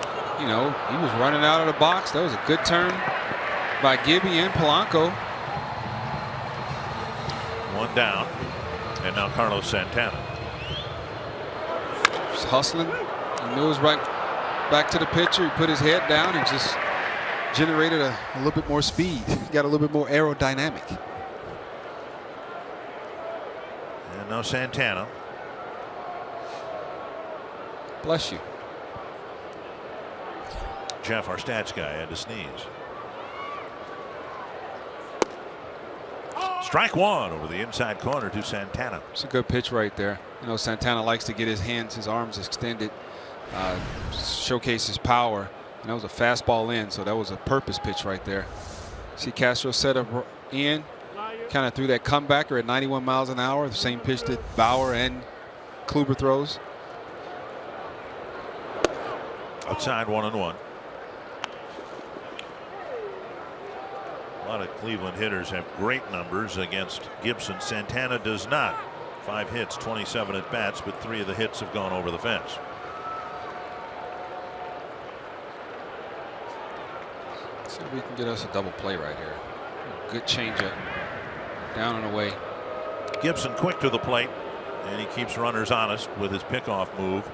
you know, he was running out of the box. That was a good turn by Gibby and Polanco. 1 down, and now Carlos Santana. Just hustling. He knew it was right back to the pitcher. He put his head down and just generated a little bit more speed. Got a little bit more aerodynamic. And now Santana. Bless you. Jeff, our stats guy, had to sneeze. Strike 1 over the inside corner to Santana. It's a good pitch right there. You know, Santana likes to get his hands, his arms extended, showcase his power. And that was a fastball in, so that was a purpose pitch right there. See Castro set up in, kind of threw that comebacker at 91 miles an hour, the same pitch that Bauer and Kluber throws. Outside, 1-1. lot of Cleveland hitters have great numbers against Gibson. Santana does not. 5 hits, 27 at bats, but 3 of the hits have gone over the fence. See if we can get us a double play right here. Good changeup. Down and away. Gibson quick to the plate, and he keeps runners honest with his pickoff move.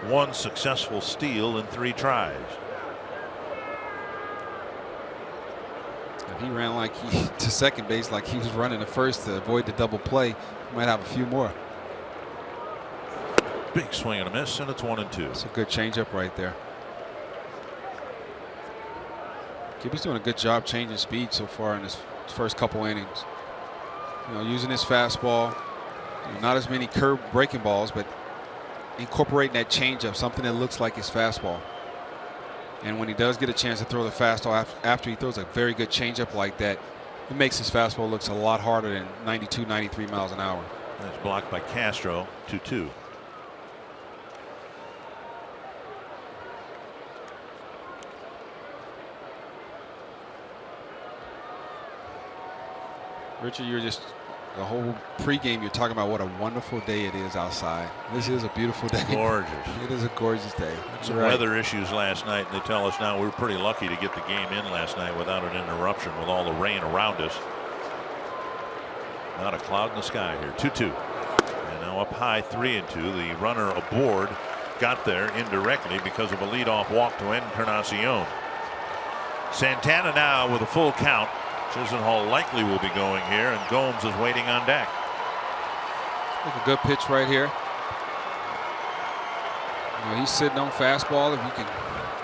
1 successful steal in 3 tries. If he ran like to second base like he was running to first to avoid the double play, he might have a few more. Big swing and a miss, and it's 1-2. It's a good changeup right there. Gibby's doing a good job changing speed so far in his first couple innings. You know, using his fastball, you know, not as many curve breaking balls, but incorporating that changeup, something that looks like his fastball. And when he does get a chance to throw the fastball after he throws a very good changeup like that, it makes his fastball looks a lot harder than 92, 93 miles an hour. That's blocked by Castro. 2-2. Richard, you're just the whole pregame. You're talking about what a wonderful day it is outside. This is a beautiful day. Gorgeous. It is a gorgeous day. Some weather issues last night, and they tell us now we're pretty lucky to get the game in last night without an interruption with all the rain around us. Not a cloud in the sky here. 2-2. And now up high, 3-2. The runner aboard got there indirectly because of a leadoff walk to Encarnacion. Santana now with a full count. Chisenhall likely will be going here, and Gomes is waiting on deck. Look, a good pitch right here. You know, he's sitting on fastball. If you can,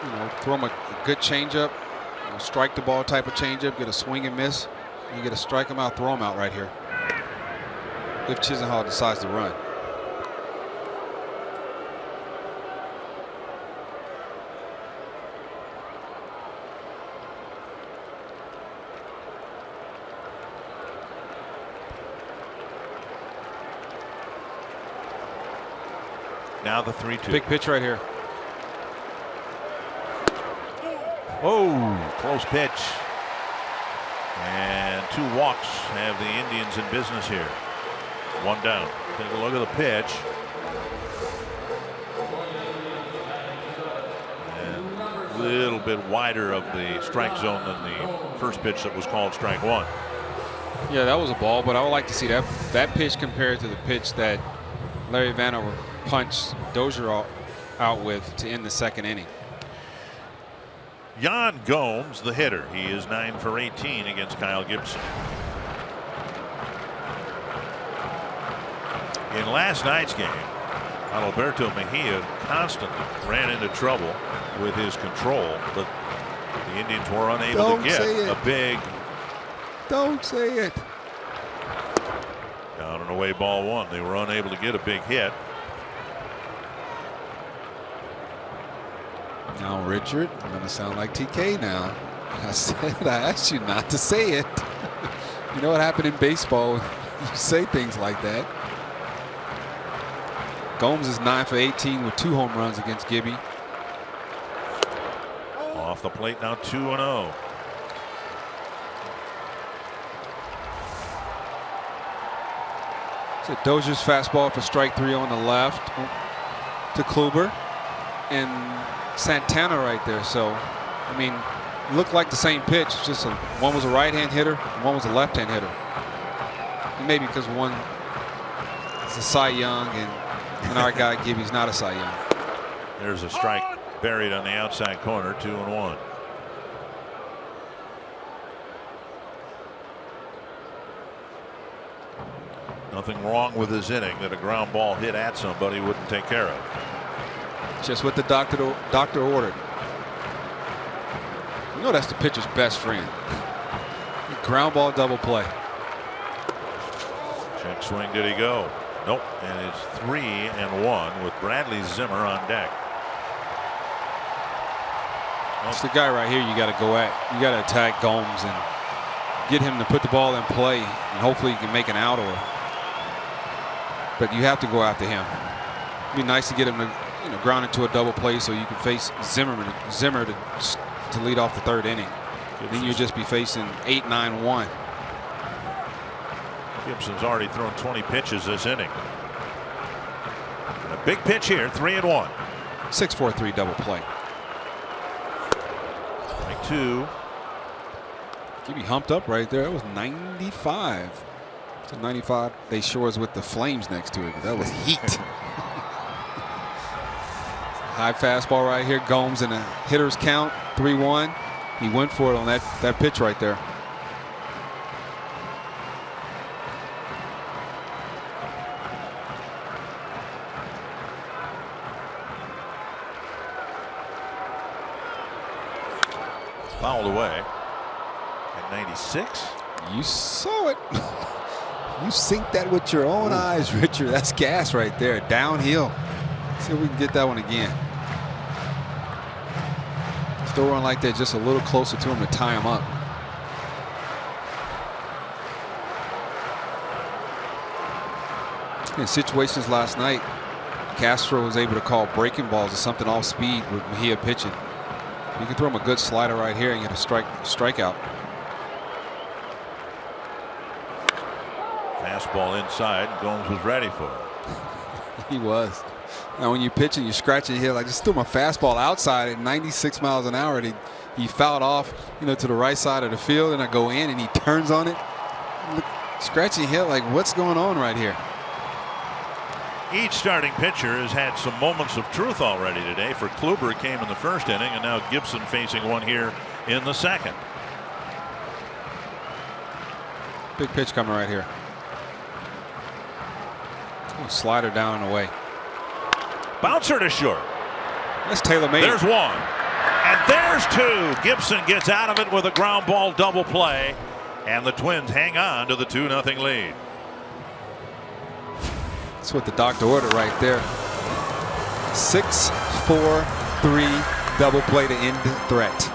you know, throw him a good changeup, you know, strike the ball type of changeup, get a swing and miss, you get a strike him out, throw him out right here. If Chisenhall decides to run. Now the 3-2. Big pitch right here. Oh, close pitch. And 2 walks have the Indians in business here. 1 down. Take a look at the pitch. And a little bit wider of the strike zone than the first pitch that was called strike 1. Yeah, that was a ball, but I would like to see that pitch compared to the pitch that Larry Vanover punched Dozier out with to end the 2nd inning. Yan Gomes, the hitter. He is 9 for 18 against Kyle Gibson. In last night's game, Alberto Mejia constantly ran into trouble with his control, but the Indians were unable to get a big. Don't say it. Down and away, ball 1. They were unable to get a big hit. Now, Richard, I'm going to sound like TK now. I asked you not to say it. You know what happened in baseball? You say things like that. Gomes is 9 for 18 with 2 home runs against Gibby. Off the plate now, 2-0. So Dozier's fastball for strike 3 on the left to Kluber. And Santana right there. So, I mean, looked like the same pitch. Just one was a right-hand hitter, and one was a left-hand hitter. And maybe because one is a Cy Young, and our guy Gibby's not a Cy Young. There's a strike buried on the outside corner. 2-1. Nothing wrong with his inning that a ground ball hit at somebody wouldn't take care of. Just what the doctor ordered. You know that's the pitcher's best friend. Ground ball double play. Check swing. Did he go? Nope. And it's 3-1 with Bradley Zimmer on deck. That's the guy right here you got to go at. You got to attack Gomes and get him to put the ball in play, and hopefully you can make an out or. But you have to go after him. It'd be nice to get him to, you know, ground into a double play so you can face Zimmer to lead off the 3rd inning. then you'd just be facing 8-9-1. Gibson's already thrown 20 pitches this inning. And a big pitch here, 3-1. 6-4-3 double play. Strike 2. He'd be humped up right there. That was 95. So 95. They Shores with the flames next to it. That was heat. High fastball right here. Gomes in a hitter's count. 3-1. He went for it on that pitch right there. Fouled away at 96. You saw it. You synced that with your own eyes, Richard. That's gas right there. Downhill. See if we can get that one again. Still run like that, just a little closer to him to tie him up. In situations last night, Castro was able to call breaking balls or something off speed with Mejia pitching. You can throw him a good slider right here and get a strikeout. Fastball inside. Gomes was ready for it. He was. Now when you pitch and you're scratching your head, like just threw my fastball outside at 96 miles an hour. And he fouled off, to the right side of the field, and I go in and he turns on it. Look, scratching your head like, what's going on right here? Each starting pitcher has had some moments of truth already today. For Kluber, it came in the first inning, and now Gibson facing one here in the second. Big pitch coming right here. Slider down and away. Bouncer to short. That's tailor-made. There's one. And there's two. Gibson gets out of it with a ground ball double play. And the Twins hang on to the 2-0 lead. That's what the doctor ordered right there. 6-4-3 double play to end the threat.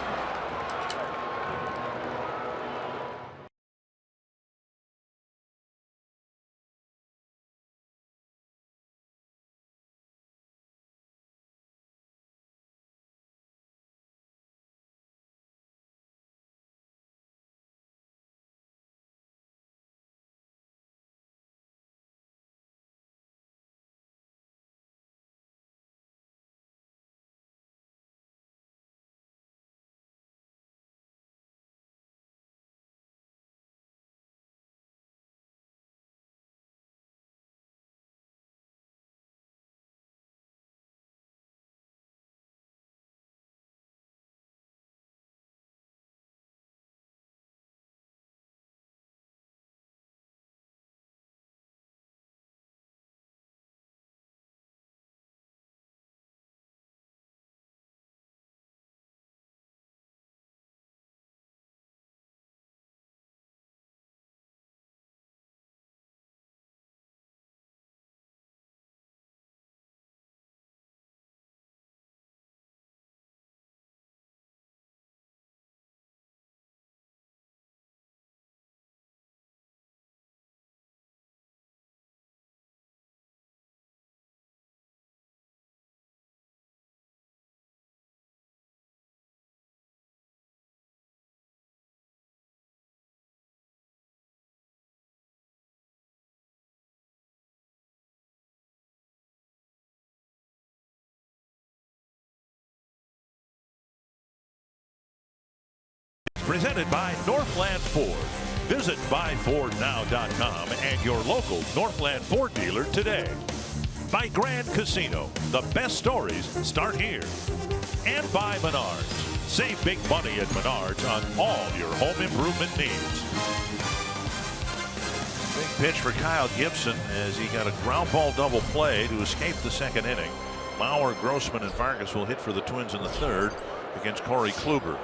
Presented by Northland Ford. Visit buyfordnow.com and your local Northland Ford dealer today. By Grand Casino. The best stories start here. And by Menards. Save big money at Menards on all your home improvement needs. Big pitch for Kyle Gibson as he got a ground ball double play to escape the second inning. Mauer, Grossman, and Vargas will hit for the Twins in the third against Corey Kluber.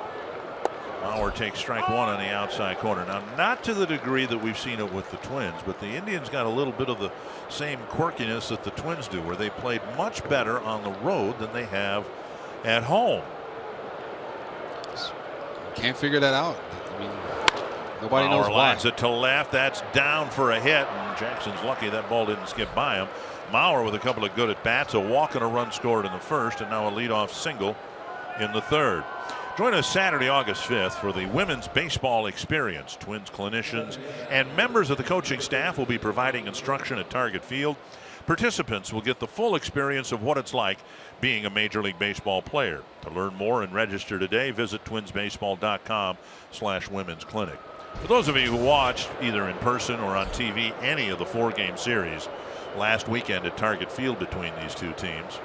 Mauer takes strike one on the outside corner. Now, not to the degree that we've seen it with the Twins, but the Indians got a little bit of the same quirkiness that the Twins do, where they played much better on the road than they have at home. Can't figure that out. I mean, nobody knows why. Lines it to left. That's down for a hit, and Jackson's lucky that ball didn't skip by him. Mauer with a couple of good at bats, a walk and a run scored in the first, and now a leadoff single in the third. Join us Saturday, August 5th for the Women's Baseball Experience. Twins clinicians and members of the coaching staff will be providing instruction at Target Field. Participants will get the full experience of what it's like being a Major League Baseball player. To learn more and register today, visit twinsbaseball.com/women's clinic. For those of you who watched either in person or on TV any of the 4-game series last weekend at Target Field between these two teams,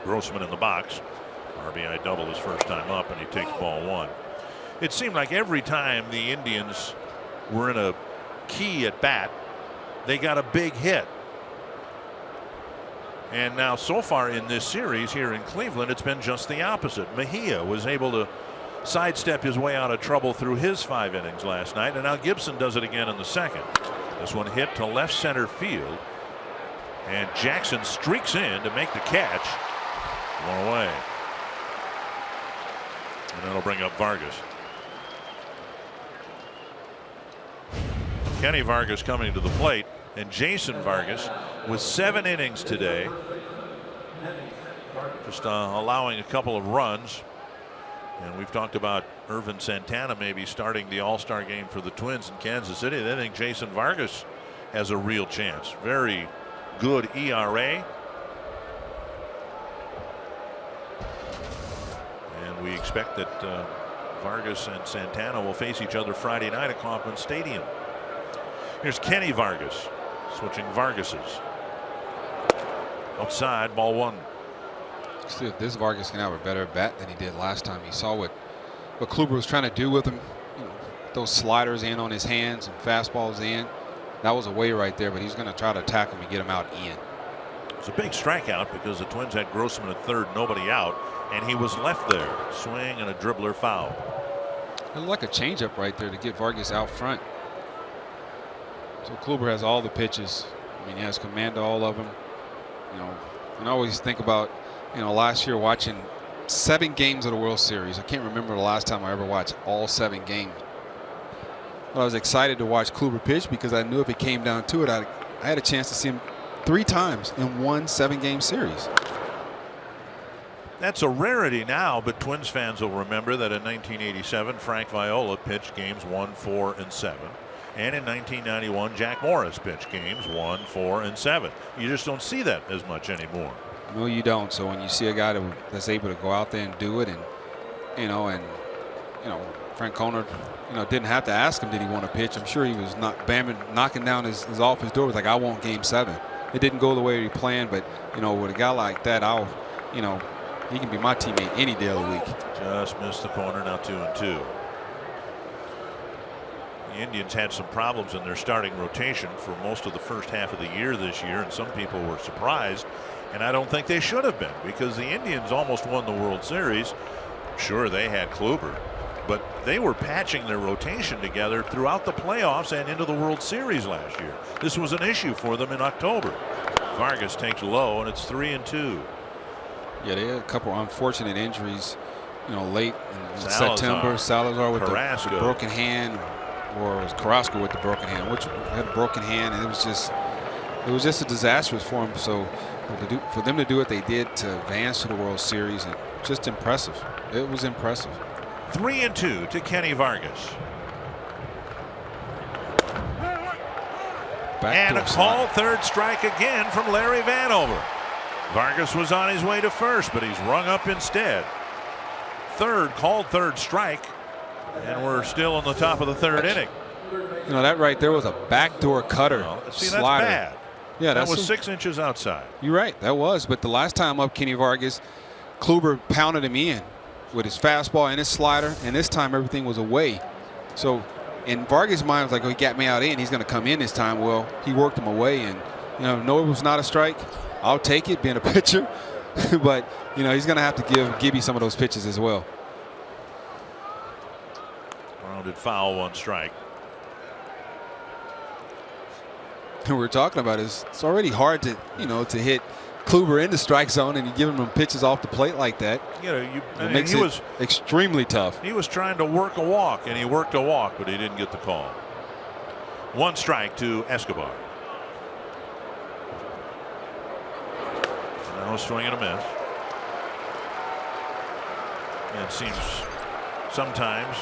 Grossman in the box, RBI double his first time up, and he takes ball 1. It seemed like every time the Indians were in a key at bat, they got a big hit. And now so far in this series here in Cleveland, it's been just the opposite. Mejia was able to sidestep his way out of trouble through his 5 innings last night, and now Gibson does it again in the second. This one hit to left center field, and Jackson streaks in to make the catch. 1 away. And that'll bring up Vargas. Kenny Vargas coming to the plate, and Jason Vargas with 7 innings today, just allowing a couple of runs. And we've talked about Irvin Santana maybe starting the All-Star game for the Twins in Kansas City. I think Jason Vargas has a real chance. Very good ERA. And we expect that Vargas and Santana will face each other Friday night at Kauffman Stadium. Here's Kenny Vargas switching Vargases. Outside, ball 1. See if this Vargas can have a better bat than he did last time. He saw what Kluber was trying to do with him. You know, those sliders in on his hands and fastballs in. That was a way right there, but he's going to try to attack him and get him out in. It's a big strikeout because the Twins had Grossman at third, nobody out, and he was left there. Swing and a dribbler foul. It looked like a changeup right there to get Vargas out front. So Kluber has all the pitches. I mean, he has command of all of them. You know, and I always think about, you know, last year watching 7 games of the World Series. I can't remember the last time I ever watched all 7 games. But I was excited to watch Kluber pitch because I knew if it came down to it, I had a chance to see him 3 times in one 7-game series. That's a rarity now, but Twins fans will remember that in 1987, Frank Viola pitched games 1, 4, and 7. And in 1991, Jack Morris pitched games 1, 4, and 7. You just don't see that as much anymore. No, you don't. So when you see a guy that's able to go out there and do it, and Frank Conner, didn't have to ask him did he want to pitch. I'm sure he was not knocking down his office door. It was like, I want game 7. It didn't go the way he planned, but with a guy like that, he can be my teammate any day of the week. Just missed the corner. Now 2-2. The Indians had some problems in their starting rotation for most of the first half of the year this year, and some people were surprised. And I don't think they should have been, because the Indians almost won the World Series. Sure, they had Kluber, but they were patching their rotation together throughout the playoffs and into the World Series last year. This was an issue for them in October. Vargas takes low, and it's 3-2. Yeah, they had a couple unfortunate injuries, late in September. Salazar with the broken hand, or it was Carrasco with the broken hand, which had a broken hand, and it was just a disastrous for him. So for them to do what they did to advance to the World Series, and just impressive. It was impressive. 3-2 to Kenny Vargas. And a called third strike again from Larry Vanover. Vargas was on his way to first, but he's rung up instead. Called third strike, and we're still in the top of the 3rd inning. That right there was a backdoor cutter. See, slider. That's bad. Yeah, that was 6 inches outside. You're right, that was. But the last time up, Kenny Vargas, Kluber pounded him in with his fastball and his slider, and this time everything was away. So in Vargas' mind, was like, oh, he got me out in, he's going to come in this time. Well, he worked him away, and no, it was not a strike. I'll take it, being a pitcher, but he's going to have to give Gibby some of those pitches as well. Rounded foul, 1 strike. And we're talking about is it's already hard to to hit Kluber in the strike zone, and you give him pitches off the plate like that. It makes it extremely tough. He was trying to work a walk, and he worked a walk, but he didn't get the call. 1 strike to Escobar. Now a swing and a miss. And it seems sometimes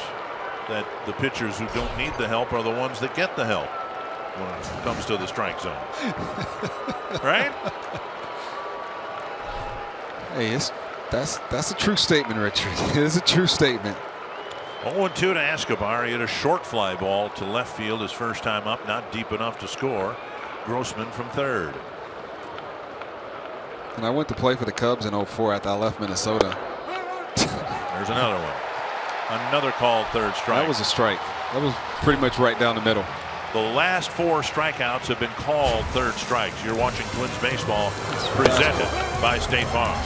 that the pitchers who don't need the help are the ones that get the help when it comes to the strike zone. Right? Hey, that's a true statement, Richard. It is a true statement. 0-2 to Escobar. He hit a short fly ball to left field his first time up, not deep enough to score. Grossman from third. And I went to play for the Cubs in 04 after I left Minnesota. There's another one. Another called third strike. That was a strike. That was pretty much right down the middle. The last 4 strikeouts have been called third strikes. You're watching Twins baseball, presented by State Farm.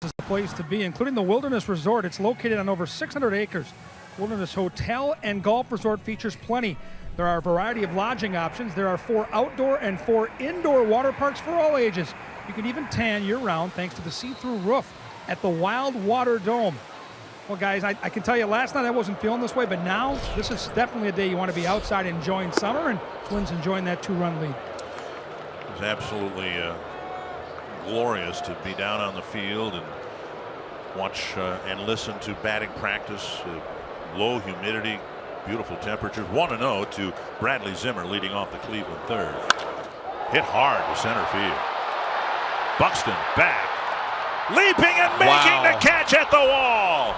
Is the place to be, including the Wilderness Resort. It's located on over 600 acres. Wilderness Hotel and Golf Resort features plenty. There are a variety of lodging options. There are 4 outdoor and 4 indoor water parks for all ages. You can even tan year-round thanks to the see-through roof at the Wild Water Dome. Well, guys, I can tell you last night I wasn't feeling this way, but now this is definitely a day you want to be outside enjoying summer, and Twins enjoying that 2-run lead. It's absolutely glorious to be down on the field and watch and listen to batting practice. Low humidity, beautiful temperatures. 1-0 to Bradley Zimmer leading off the Cleveland third. Hit hard to center field. Buxton back, leaping and making the catch at the wall.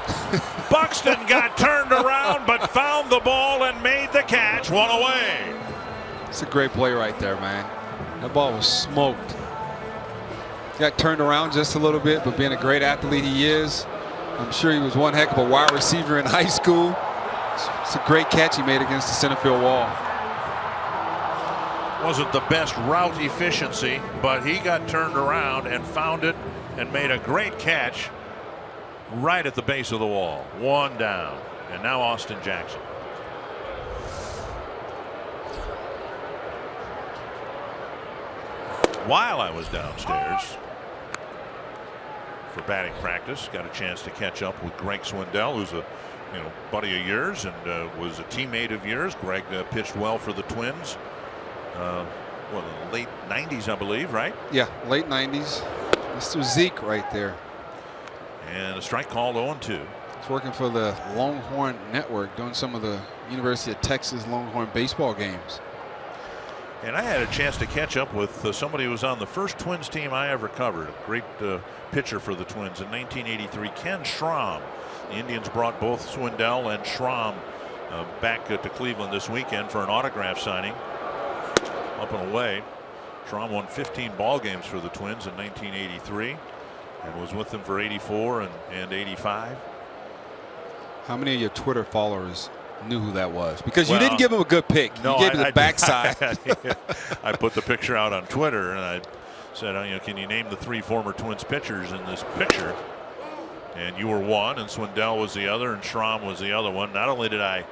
Buxton got turned around but found the ball and made the catch. 1 away. It's a great play right there, man. That ball was smoked. Got turned around just a little bit, but being a great athlete he is, I'm sure he was one heck of a wide receiver in high school. It's a great catch he made against the center field wall. Wasn't the best route efficiency, but he got turned around and found it and made a great catch right at the base of the wall. 1 down. And now Austin Jackson. While I was downstairs for batting practice, got a chance to catch up with Greg Swindell, who's a buddy of yours and was a teammate of yours. Greg pitched well for the Twins. In the late 90s, I believe, right? Yeah, late 90s. Mr. Zeke right there. And a strike called 0-2. He's working for the Longhorn Network, doing some of the University of Texas Longhorn baseball games. And I had a chance to catch up with somebody who was on the first Twins team I ever covered. A great pitcher for the Twins in 1983, Ken Schramm. The Indians brought both Swindell and Schramm back to Cleveland this weekend for an autograph signing. Up and away. Schramm won 15 ball games for the Twins in 1983 and was with them for 84 and 85. How many of your Twitter followers knew who that was? Because you didn't give him a good pick. No, you gave him the backside. I put the picture out on Twitter and I said, can you name the 3 former Twins pitchers in this picture? And you were one, and Swindell was the other, and Schramm was the other one. Not only did I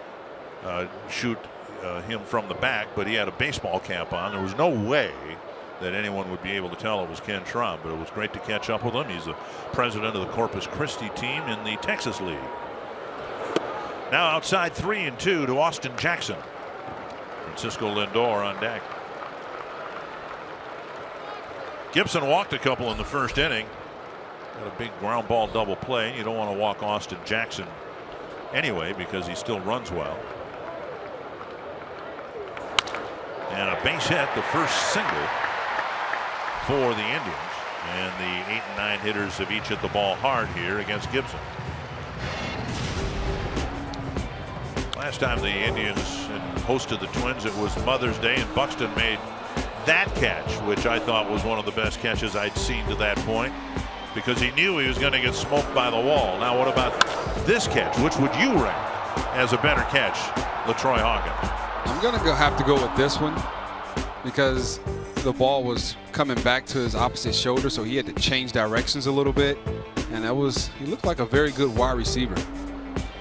shoot him from the back, but he had a baseball cap on. There was no way that anyone would be able to tell it was Ken Schramm, but it was great to catch up with him. He's the president of the Corpus Christi team in the Texas League. Now outside 3-2 to Austin Jackson. Francisco Lindor on deck. Gibson walked a couple in the first inning. Got a big ground ball double play. You don't want to walk Austin Jackson anyway because he still runs well. And a base hit, the first single for the Indians. And the 8 and 9 hitters have each hit the ball hard here against Gibson. Last time the Indians hosted the Twins, it was Mother's Day, and Buxton made that catch, which I thought was one of the best catches I'd seen to that point, because he knew he was going to get smoked by the wall. Now, what about this catch? Which would you rank as a better catch, LaTroy Hawkins? I'm going to have to go with this one because the ball was coming back to his opposite shoulder, so he had to change directions a little bit. And he looked like a very good wide receiver.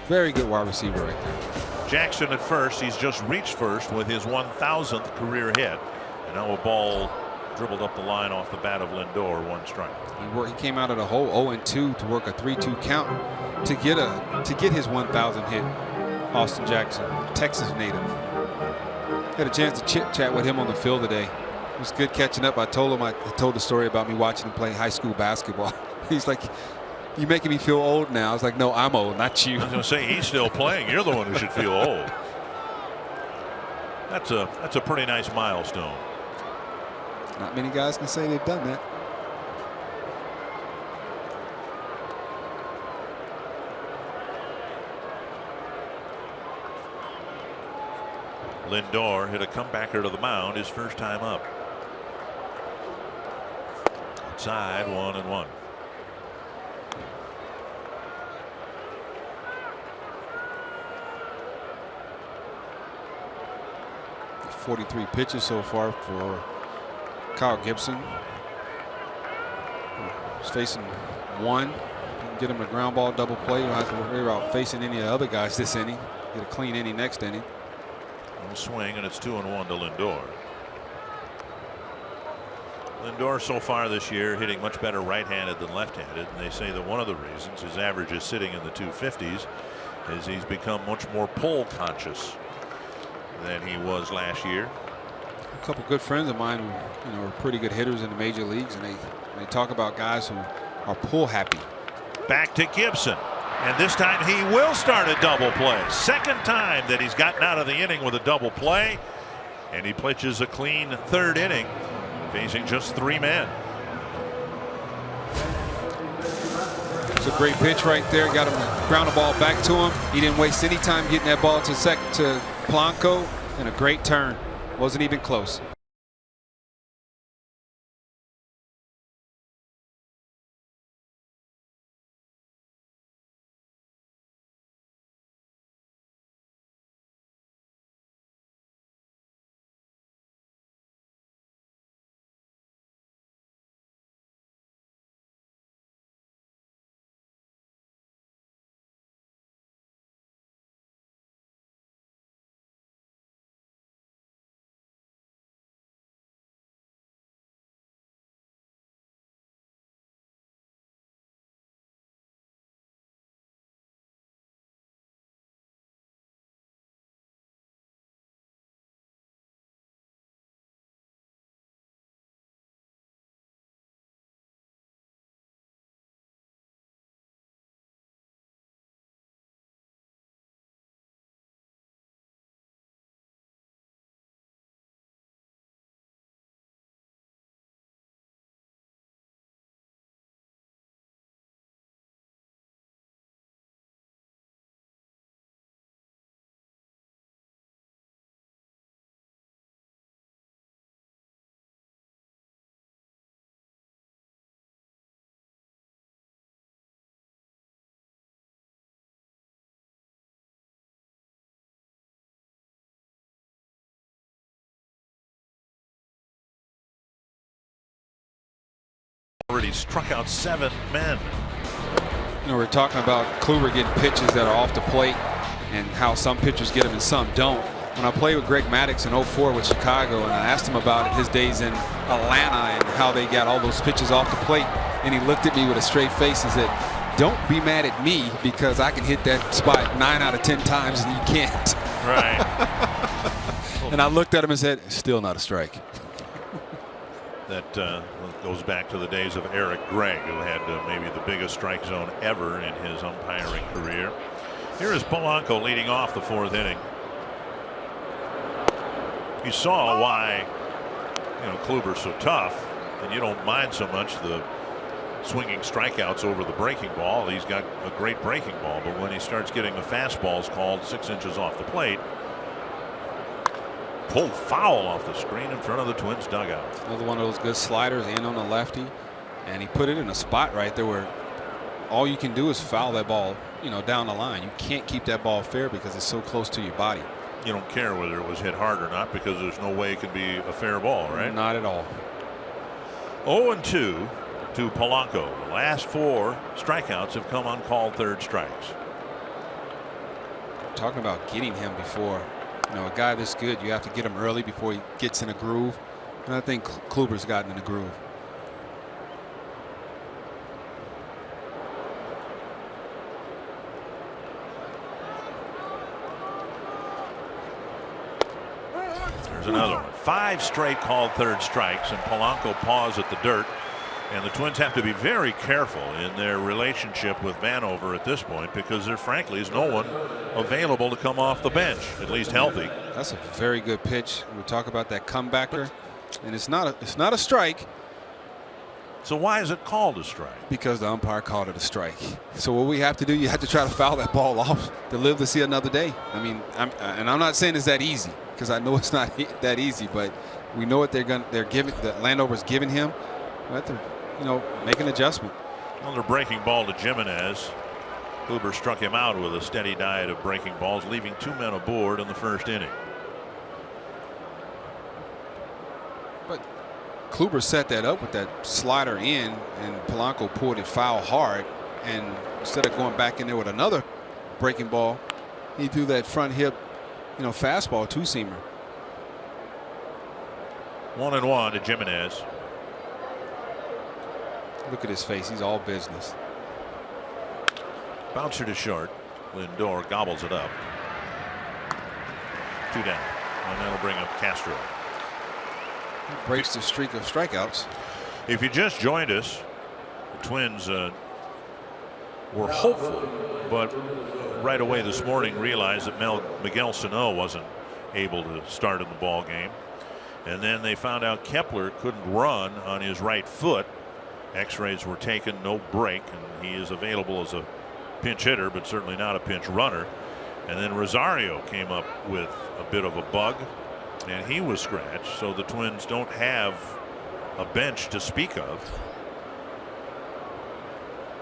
Very good wide receiver right there. Jackson at first. He's just reached first with his 1,000th career hit. And now a ball dribbled up the line off the bat of Lindor, 1 strike. He came out of the hole 0-2 to work a 3-2 count to get his 1,000th hit. Austin Jackson, Texas native. Had a chance to chit chat with him on the field today. It was good catching up. I told the story about me watching him play high school basketball. He's like, "You're making me feel old now." I was like, "No, I'm old, not you." I was going to say, he's still playing. You're the one who should feel old. That's a pretty nice milestone. Not many guys can say they've done that. Lindor hit a comebacker to the mound his first time up. Outside, 1-1. 43 pitches so far for Kyle Gibson. He's facing one. Get him a ground ball double play. You don't have to worry about facing any of the other guys this inning. Get a clean inning next inning. No swing, and it's 2-1 to Lindor. Lindor so far this year hitting much better right-handed than left-handed, and they say that one of the reasons his average is sitting in the 250s is he's become much more pull conscious than he was last year. A couple good friends of mine who are pretty good hitters in the major leagues, and they talk about guys who are pull happy. Back to Gibson, and this time he will start a double play. Second time that he's gotten out of the inning with a double play, and he pitches a clean 3rd inning facing just 3 men. It's a great pitch right there. Got him, ground the ball back to him. He didn't waste any time getting that ball to Polanco, and a great turn. Wasn't even close. Already struck out 7 men. You know, we're talking about Kluber getting pitches that are off the plate and how some pitchers get them and some don't. When I played with Greg Maddux in '04 with Chicago, and I asked him about his days in Atlanta and how they got all those pitches off the plate, and he looked at me with a straight face and said, "Don't be mad at me because I can hit that spot 9 out of 10 times and you can't." Right. And I looked at him and said, "Still not a strike." That goes back to the days of Eric Gregg, who had maybe the biggest strike zone ever in his umpiring career. Here is Polanco leading off the 4th inning. You saw why, you know, Kluber's so tough, and you don't mind so much the swinging strikeouts over the breaking ball. He's got a great breaking ball, but when he starts getting the fastballs called 6 inches off the plate, pulled foul off the screen in front of the Twins dugout. Another one of those good sliders in on the lefty, and he put it in a spot right there where all you can do is foul that ball, you know, down the line. You can't keep that ball fair because it's so close to your body. You don't care whether it was hit hard or not because there's no way it can be a fair ball, right? Not at all. 0-2 to Polanco. The last 4 strikeouts have come on called 3rd strikes. Talking about getting him before, you know, a guy this good, you have to get him early before he gets in a groove. And I think Kluber's gotten in a groove. There's another one. 5 straight called 3rd strikes, and Polanco paws at the dirt. And the Twins have to be very careful in their relationship with Vanover at this point because there frankly is no one available to come off the bench, at least healthy. That's a very good pitch. We talk about that comebacker, and it's not a strike. So why is it called a strike? Because the umpire called it a strike. So what we have to do, you have to try to foul that ball off to live to see another day. I mean, I'm not saying it's that easy because I know it's not that easy, but we know what they're giving. The Landover's giving him. We have to, you know, make an adjustment. Another breaking ball to Jimenez. Kluber struck him out with a steady diet of breaking balls, leaving 2 men aboard in the 1st inning. But Kluber set that up with that slider in, and Polanco pulled it foul hard. And instead of going back in there with another breaking ball, he threw that front hip, you know, fastball 2-seamer. 1-1 to Jimenez. Look at his face. He's all business. Bouncer to short. Lindor gobbles it up. 2 down. And that'll bring up Castro. He breaks the streak of strikeouts. If you just joined us, the Twins were hopeful, but right away this morning realized that Miguel Sano wasn't able to start in the ball game. And then they found out Kepler couldn't run on his right foot. X-rays were taken, no break, and he is available as a pinch hitter, but certainly not a pinch runner. And then Rosario came up with a bit of a bug, and he was scratched. So the Twins don't have a bench to speak of.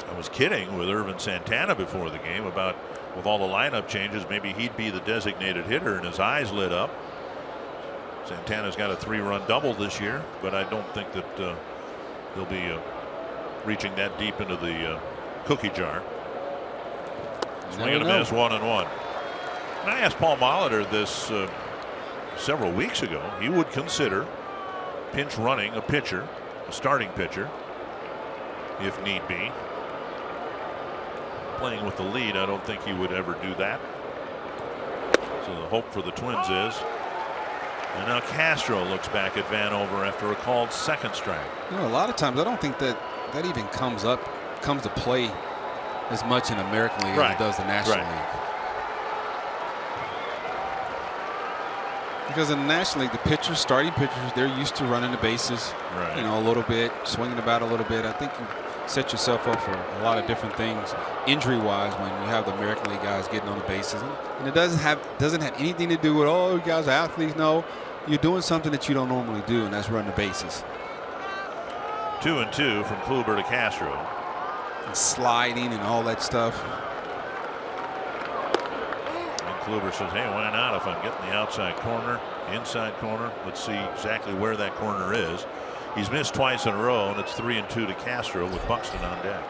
I was kidding with Irvin Santana before the game about, with all the lineup changes, maybe he'd be the designated hitter, and his eyes lit up. Santana's got a 3-run double this year, but I don't think that he'll be reaching that deep into the cookie jar. Swing and a miss, 1-1. And I asked Paul Molitor this several weeks ago. He would consider pinch running a pitcher, a starting pitcher, if need be. Playing with the lead, I don't think he would ever do that. So the hope for the Twins is. And now Castro looks back at Vanover after a called 2nd strike. You know, a lot of times I don't think that even comes to play as much in American League as it does the National League. Because in the National League, the pitchers, starting pitchers, they're used to running the bases, you know, a little bit, swinging about a little bit. I think you set yourself up for a lot of different things injury-wise when you have the American League guys getting on the bases. And it doesn't have anything to do with, oh, you guys are athletes. No, you're doing something that you don't normally do, and that's run the bases. 2-2 from Kluber to Castro. And sliding and all that stuff. And Kluber says, hey, why not if I'm getting the outside corner, inside corner? Let's see exactly where that corner is. He's missed twice in a row, and it's 3-2 to Castro with Buxton on deck.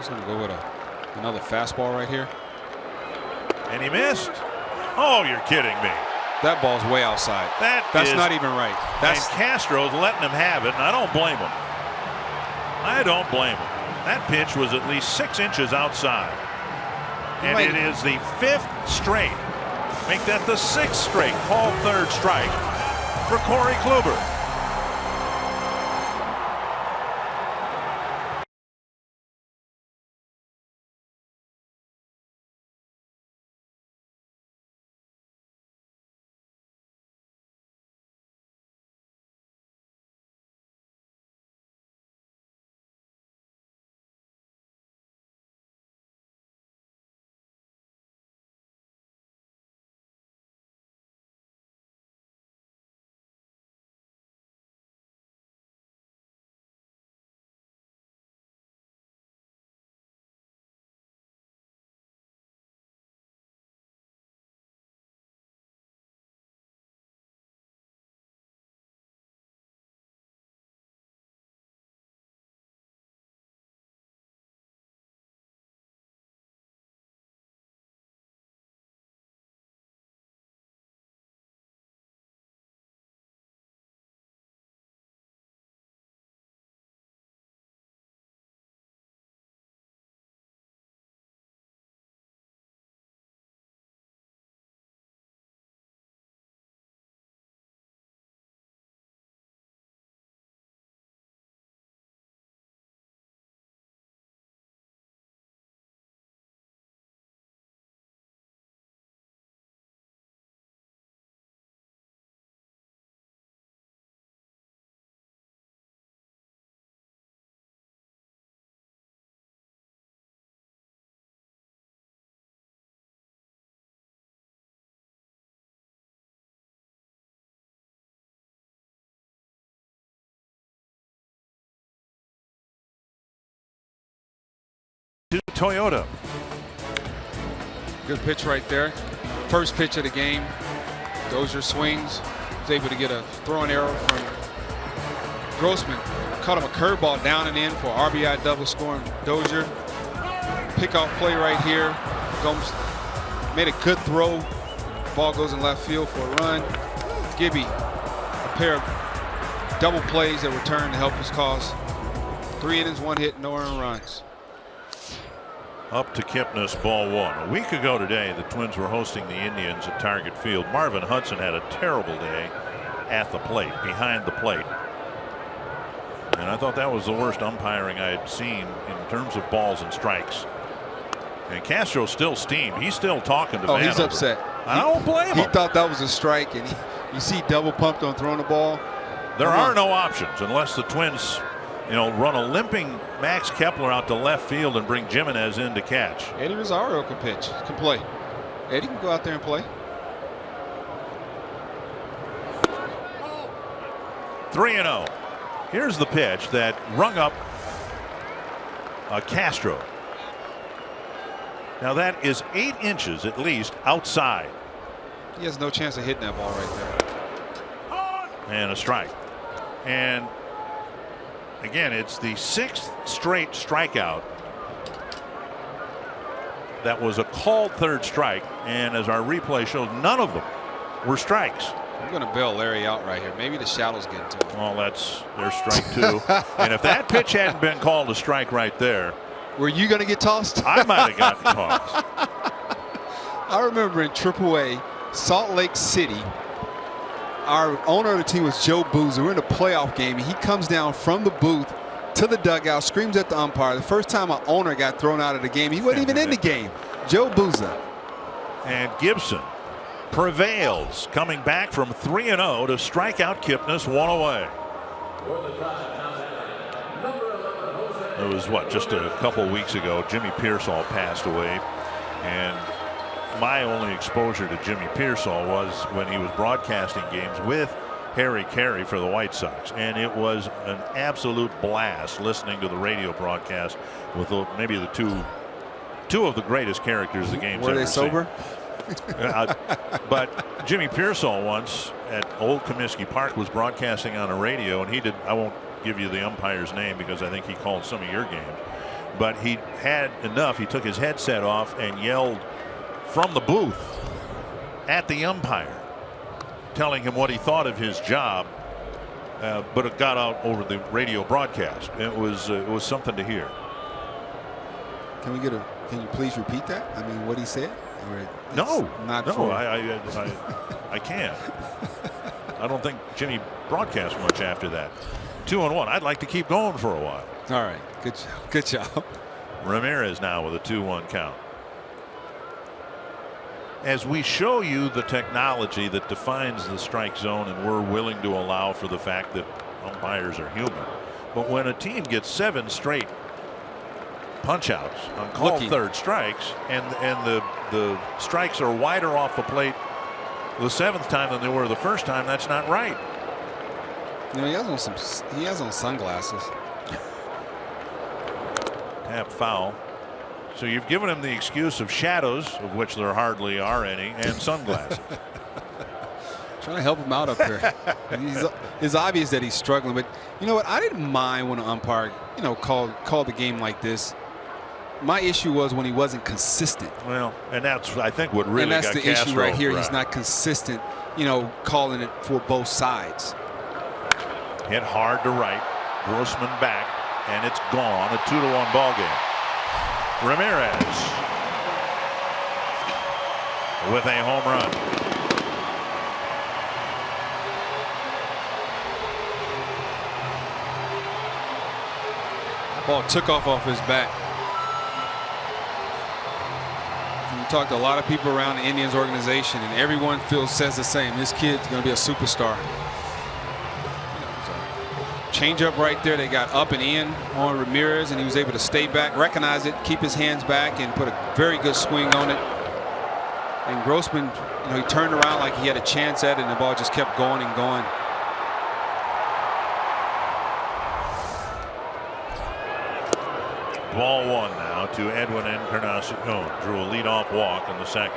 He's going to go with another fastball right here. And he missed. Oh, you're kidding me. That ball's way outside. That's not even right. And Castro's letting him have it, and I don't blame him. I don't blame him. That pitch was at least 6 inches outside. And it is the 5th straight. Make that the 6th straight called third strike for Corey Kluber. Toyota. Good pitch right there. First pitch of the game. Dozier swings. Was able to get a throwing arrow from Grossman. Caught him a curveball down and in for RBI double scoring Dozier. Pickoff play right here. Gomes made a good throw. Ball goes in left field for a run. Gibby, a pair of double plays that return to help his cause. 3 innings, 1 hit, no earned runs. Up to Kipnis, ball 1. A week ago today, the Twins were hosting the Indians at Target Field. Marvin Hudson had a terrible day at the plate, behind the plate. And I thought that was the worst umpiring I had seen in terms of balls and strikes. And Castro's still steamed. He's still talking to Vanover. He's upset. I don't blame him. He thought that was a strike, and you see double pumped on throwing the ball. There are no options unless the Twins, run a limping Max Kepler out to left field and bring Jimenez in to catch. Eddie Rosario can pitch, can play. Eddie can go out there and play. 3-0. Here's the pitch that rung up Castro. Now that is 8 inches at least outside. He has no chance of hitting that ball right there. And a strike. And again, it's the 6th straight strikeout. That was a called third strike, and as our replay shows, none of them were strikes. I'm going to bail Larry out right here. Maybe the shadow's getting to him. Well, that's their strike 2. And if that pitch hadn't been called a strike right there, were you going to get tossed? I might have gotten tossed. I remember in AAA, Salt Lake City, our owner of the team was Joe Boozer. We're in a playoff game, and he comes down from the booth to the dugout, screams at the umpire. The first time our owner got thrown out of the game, he wasn't even in the game. Joe Boozer. And Gibson prevails, coming back from 3-0 to strike out Kipnis 1 away. It was just a couple weeks ago. Jimmy Pearsall passed away, and my only exposure to Jimmy Pearsall was when he was broadcasting games with Harry Carey for the White Sox, and it was an absolute blast listening to the radio broadcast with maybe the two of the greatest characters the game's ever seen. Were they sober? But Jimmy Pearsall once at Old Comiskey Park was broadcasting on a radio, and I won't give you the umpire's name because I think he called some of your games, but he had enough. He took his headset off and yelled from the booth at the umpire, telling him what he thought of his job. But it got out over the radio broadcast. It was something to hear. Can you please repeat that? I mean, what he said? No, not no, for... I can't. I don't think Jimmy broadcast much after that. 2-1. I'd like to keep going for a while. All right, good job. Good job. Ramirez now with a 2-1 count. As we show you the technology that defines the strike zone, and we're willing to allow for the fact that umpires are human, but when a team gets 7 straight punch-outs on called third strikes, and the strikes are wider off the plate the 7th time than they were the first time, that's not right. You know, he has on sunglasses. Tap foul. So you've given him the excuse of shadows, of which there hardly are any, and sunglasses. Trying to help him out up here. It's obvious that he's struggling, but you know what? I didn't mind when an umpire, you know, called the game like this. My issue was when he wasn't consistent. Well, and that's, I think, what really got Castro. And that's the issue right here. He's not consistent, you know, calling it for both sides. Hit hard to right. Grossman back, and it's gone. A 2-1 ball game. Ramirez with a home run. Ball took off his bat. We talked to a lot of people around the Indians organization, and everyone says the same. This kid's going to be a superstar. Changeup right there. They got up and in on Ramirez, and he was able to stay back, recognize it, keep his hands back, and put a very good swing on it. And Grossman, you know, he turned around like he had a chance at it, and the ball just kept going and going. Ball 1 now to Edwin Encarnacion. Drew a leadoff walk in the 2nd.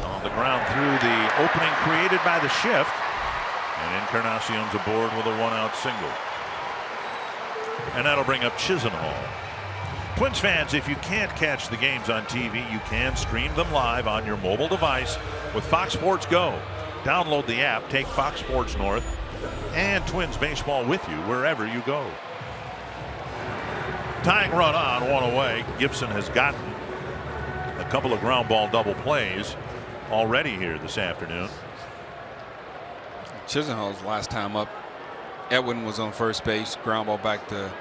On the ground through the opening created by the shift, and Encarnacion's aboard with a 1-out single. And that'll bring up Chisenhall. Twins fans, if you can't catch the games on TV, you can stream them live on your mobile device with Fox Sports Go. Download the app, take Fox Sports North and Twins baseball with you wherever you go. Tying run on, 1 away. Gibson has gotten a couple of ground ball double plays already here this afternoon. Chisenhall's last time up, Edwin was on first base, ground ball back to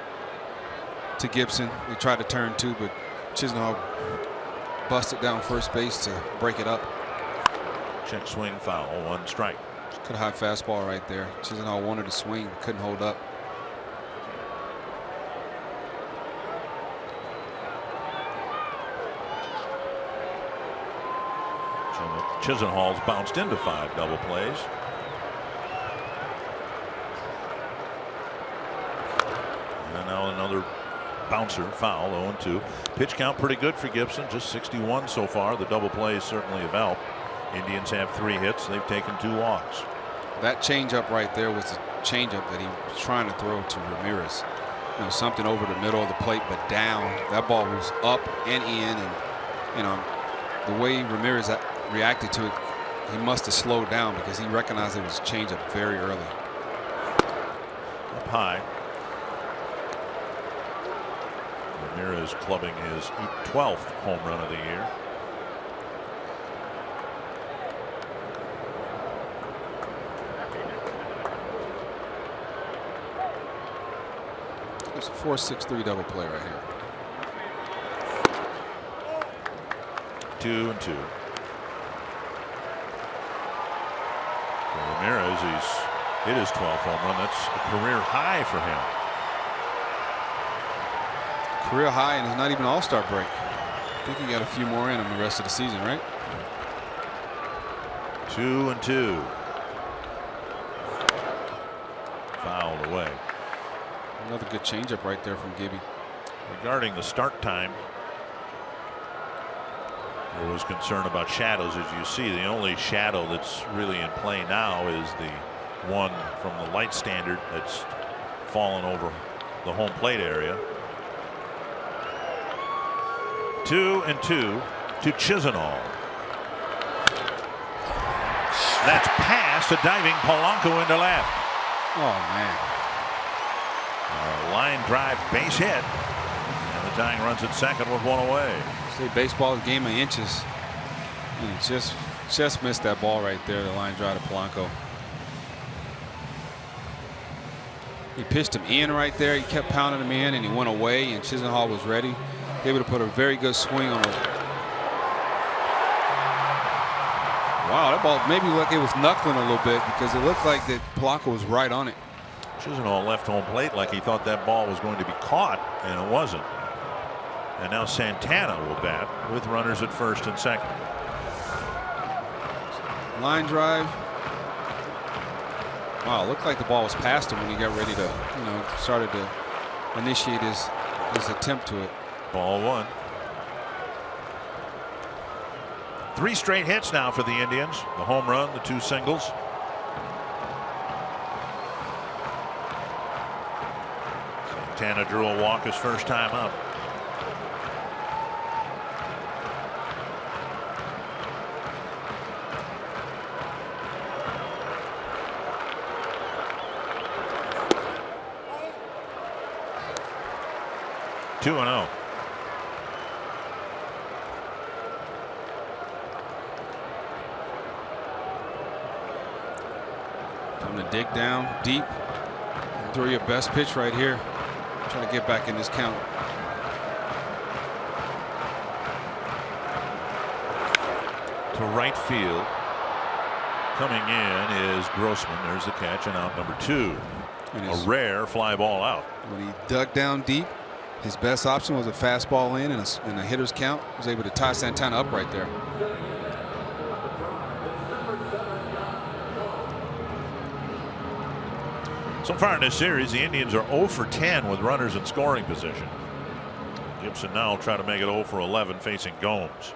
Gibson. They tried to turn 2, but Chisenhall busted down first base to break it up. Check swing foul, 1 strike. Cut a high fastball right there. Chisenhall wanted to swing, couldn't hold up. Chisenhall's bounced into 5 double plays. And now another bouncer foul, 0-2. Pitch count pretty good for Gibson, just 61 so far. The double plays certainly have helped. Indians have 3 hits. They've taken 2 walks. That changeup right there was the changeup that he was trying to throw to Ramirez. You know, something over the middle of the plate, but down. That ball was up and in, and you know, the way Ramirez reacted to it, he must have slowed down because he recognized it was a changeup very early. Up high. Ramirez clubbing his 12th home run of the year. It's a 4-6-3 double play right here. 2-2. For Ramirez, he's hit his 12th home run. That's a career high for him. Career high, and it's not even an all-star break. I think he got a few more in him the rest of the season, right? 2-2. Fouled away. Another good changeup right there from Gibby. Regarding the start time, There was concern about shadows, as you see. The only shadow that's really in play now is the one from the light standard that's fallen over the home plate area. 2-2 to Chisenhall. That's past a diving Polanco into left. Oh, man. A line drive base hit. And the tying runs at second with one away. Say baseball is a game of inches. And he just missed that ball right there, the line drive to Polanco. He pitched him in right there. He kept pounding him in, and he went away, and Chisenhall was ready. Able to put a very good swing on it. Wow, that ball maybe looked like it was knuckling a little bit because it looked like that Polanco was right on it. Chisenhall left home plate like he thought that ball was going to be caught, and it wasn't. And now Santana will bat with runners at first and second. Line drive. Wow, it looked like the ball was past him when he got ready to, started to initiate his attempt to it. Ball one. 3 straight hits now for the Indians. The home run, the 2 singles. Santana drew a walk his first time up. Two and 0. Time to dig down deep and throw your best pitch right here. Trying to get back in this count. To right field. Coming in is Grossman. There's the catch, and out number 2. A rare fly ball out. When he dug down deep, his best option was a fastball in and a hitter's count. Was able to tie Santana up right there. So far in this series, the Indians are 0 for 10 with runners in scoring position. Gibson now trying to make it 0 for 11 facing Gomes.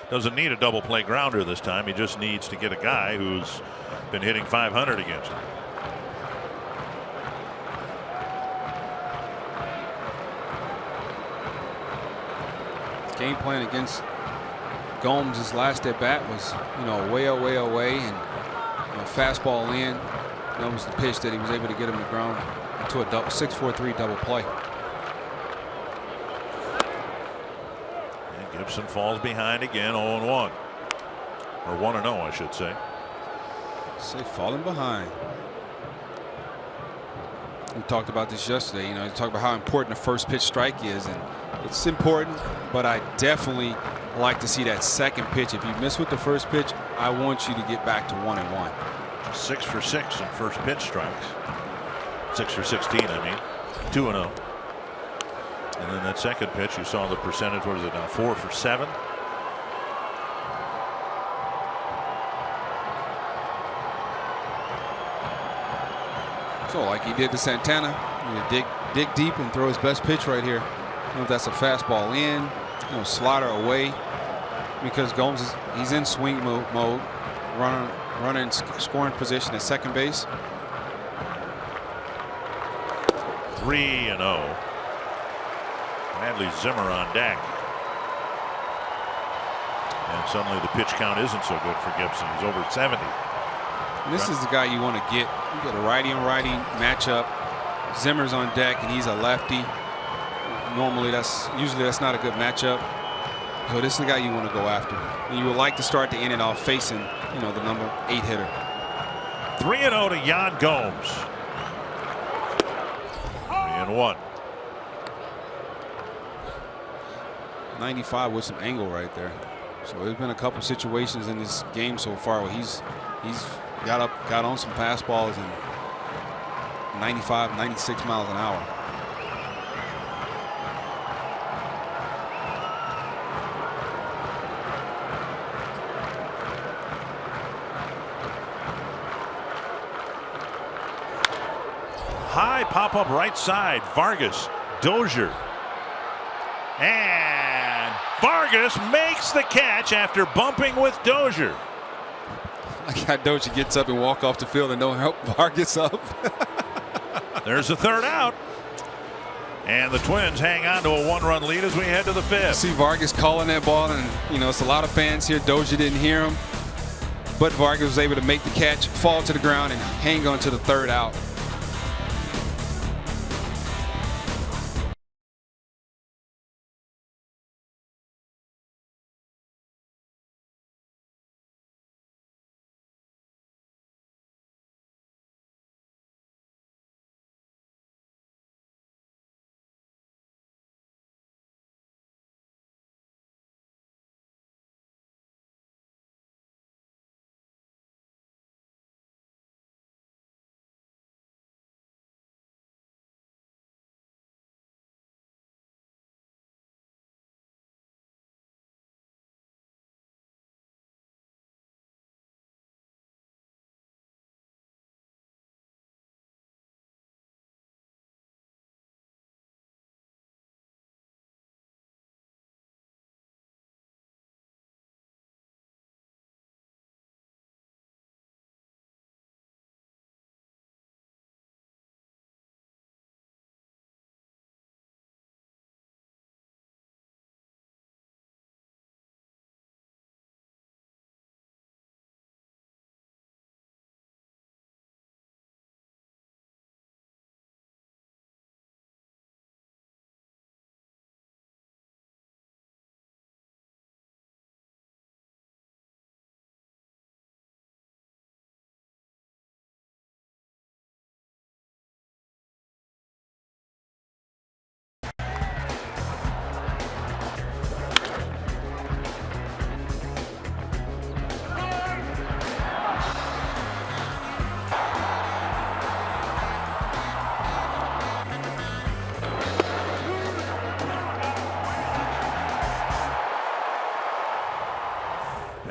Doesn't need a double play grounder this time. He just needs to get a guy who's been hitting .500 against him. Game plan against Gomes' last at bat was, way away, and fastball in. That was the pitch that he was able to get him to ground into a 6-4-3 double play. And Gibson falls behind again, 0-1, or 1-0, I should say. Falling behind. We talked about this yesterday. You talked about how important the first pitch strike is, and it's important, but I definitely like to see that second pitch. If you miss with the first pitch, I want you to get back to 1-1. 6 for 6 in first pitch strikes. 6 for 16, I mean. 2-0. And then that second pitch, you saw the percentage. What is it now? 4 for 7. So like he did to Santana, dig deep and throw his best pitch right here. I don't know if that's a fastball in, slider away, because Gomes he's in swing mode, runner in scoring position at second base. 3-0. Bradley Zimmer on deck. And suddenly the pitch count isn't so good for Gibson. He's over 70. And this is the guy you want to get. You get a righty on righty matchup. Zimmer's on deck and he's a lefty. Normally usually that's not a good matchup. So this is the guy you want to go after. And you would like to start the inning off facing, the number 8 hitter. 3-0 to Yan Gomes. 3-1. 95 with some angle right there. So there's been a couple situations in this game so far where he's got on some fastballs and 95, 96 miles an hour. High pop up right side. Vargas, Dozier, and Vargas makes the catch after bumping with Dozier. Like how Dozier gets up and walk off the field and don't help Vargas up. There's the third out. And the Twins hang on to a 1-run lead as we head to the fifth. See Vargas calling that ball, and it's a lot of fans here. Dozier didn't hear him, but Vargas was able to make the catch, fall to the ground, and hang on to the third out.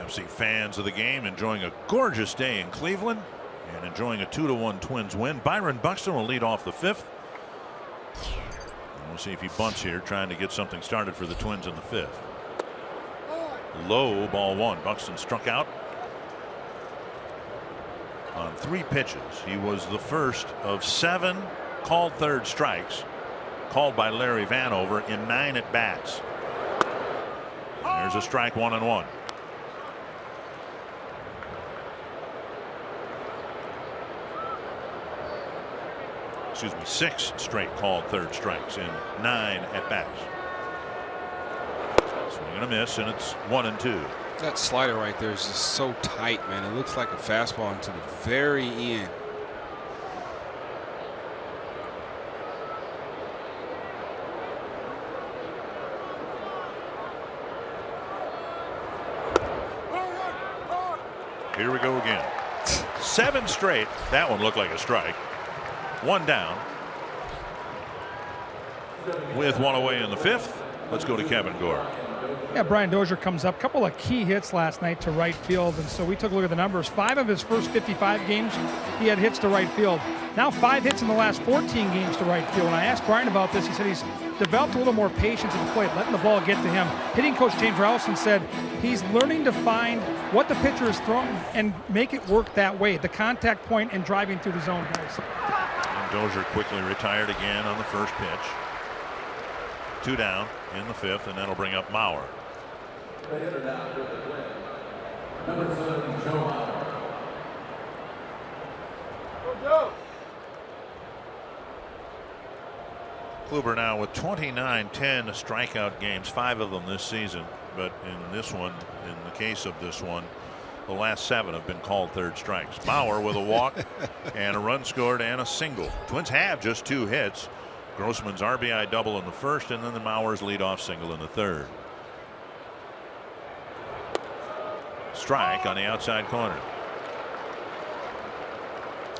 See fans of the game enjoying a gorgeous day in Cleveland and enjoying a 2-1 Twins win. Byron Buxton will lead off the fifth. And we'll see if he bunts here, trying to get something started for the Twins in the fifth. Low, ball one. Buxton struck out on 3 pitches. He was the first of 7 called third strikes called by Larry Vanover in 9 at bats. There's a strike, 1-1. Excuse me, 6 straight called third strikes in 9 at bats. Swing and a miss, and it's 1-2. That slider right there is just so tight, man. It looks like a fastball until the very end. Here we go again. 7 straight. That one looked like a strike. 1 down. With 1 away in the fifth, let's go to Kevin Gore. Yeah, Brian Dozier comes up. A couple of key hits last night to right field, and so we took a look at the numbers. 5 of his first 55 games, he had hits to right field. Now 5 hits in the last 14 games to right field. When I asked Brian about this, he said he's developed a little more patience at the plate, letting the ball get to him. Hitting coach James Rowson said he's learning to find what the pitcher is throwing and make it work that way. The contact point and driving through the zone, guys. Dozier quickly retired again on the first pitch. 2 down in the fifth, and that'll bring up Mauer. Kluber now with 29 10 strikeout games, 5 of them this season, but in this one, in the case of this one, the last 7 have been called third strikes. Mauer with a walk and a run scored and a single. Twins have just 2 hits. Grossman's RBI double in the first, and then the Mauer's leadoff single in the third. Strike on the outside corner.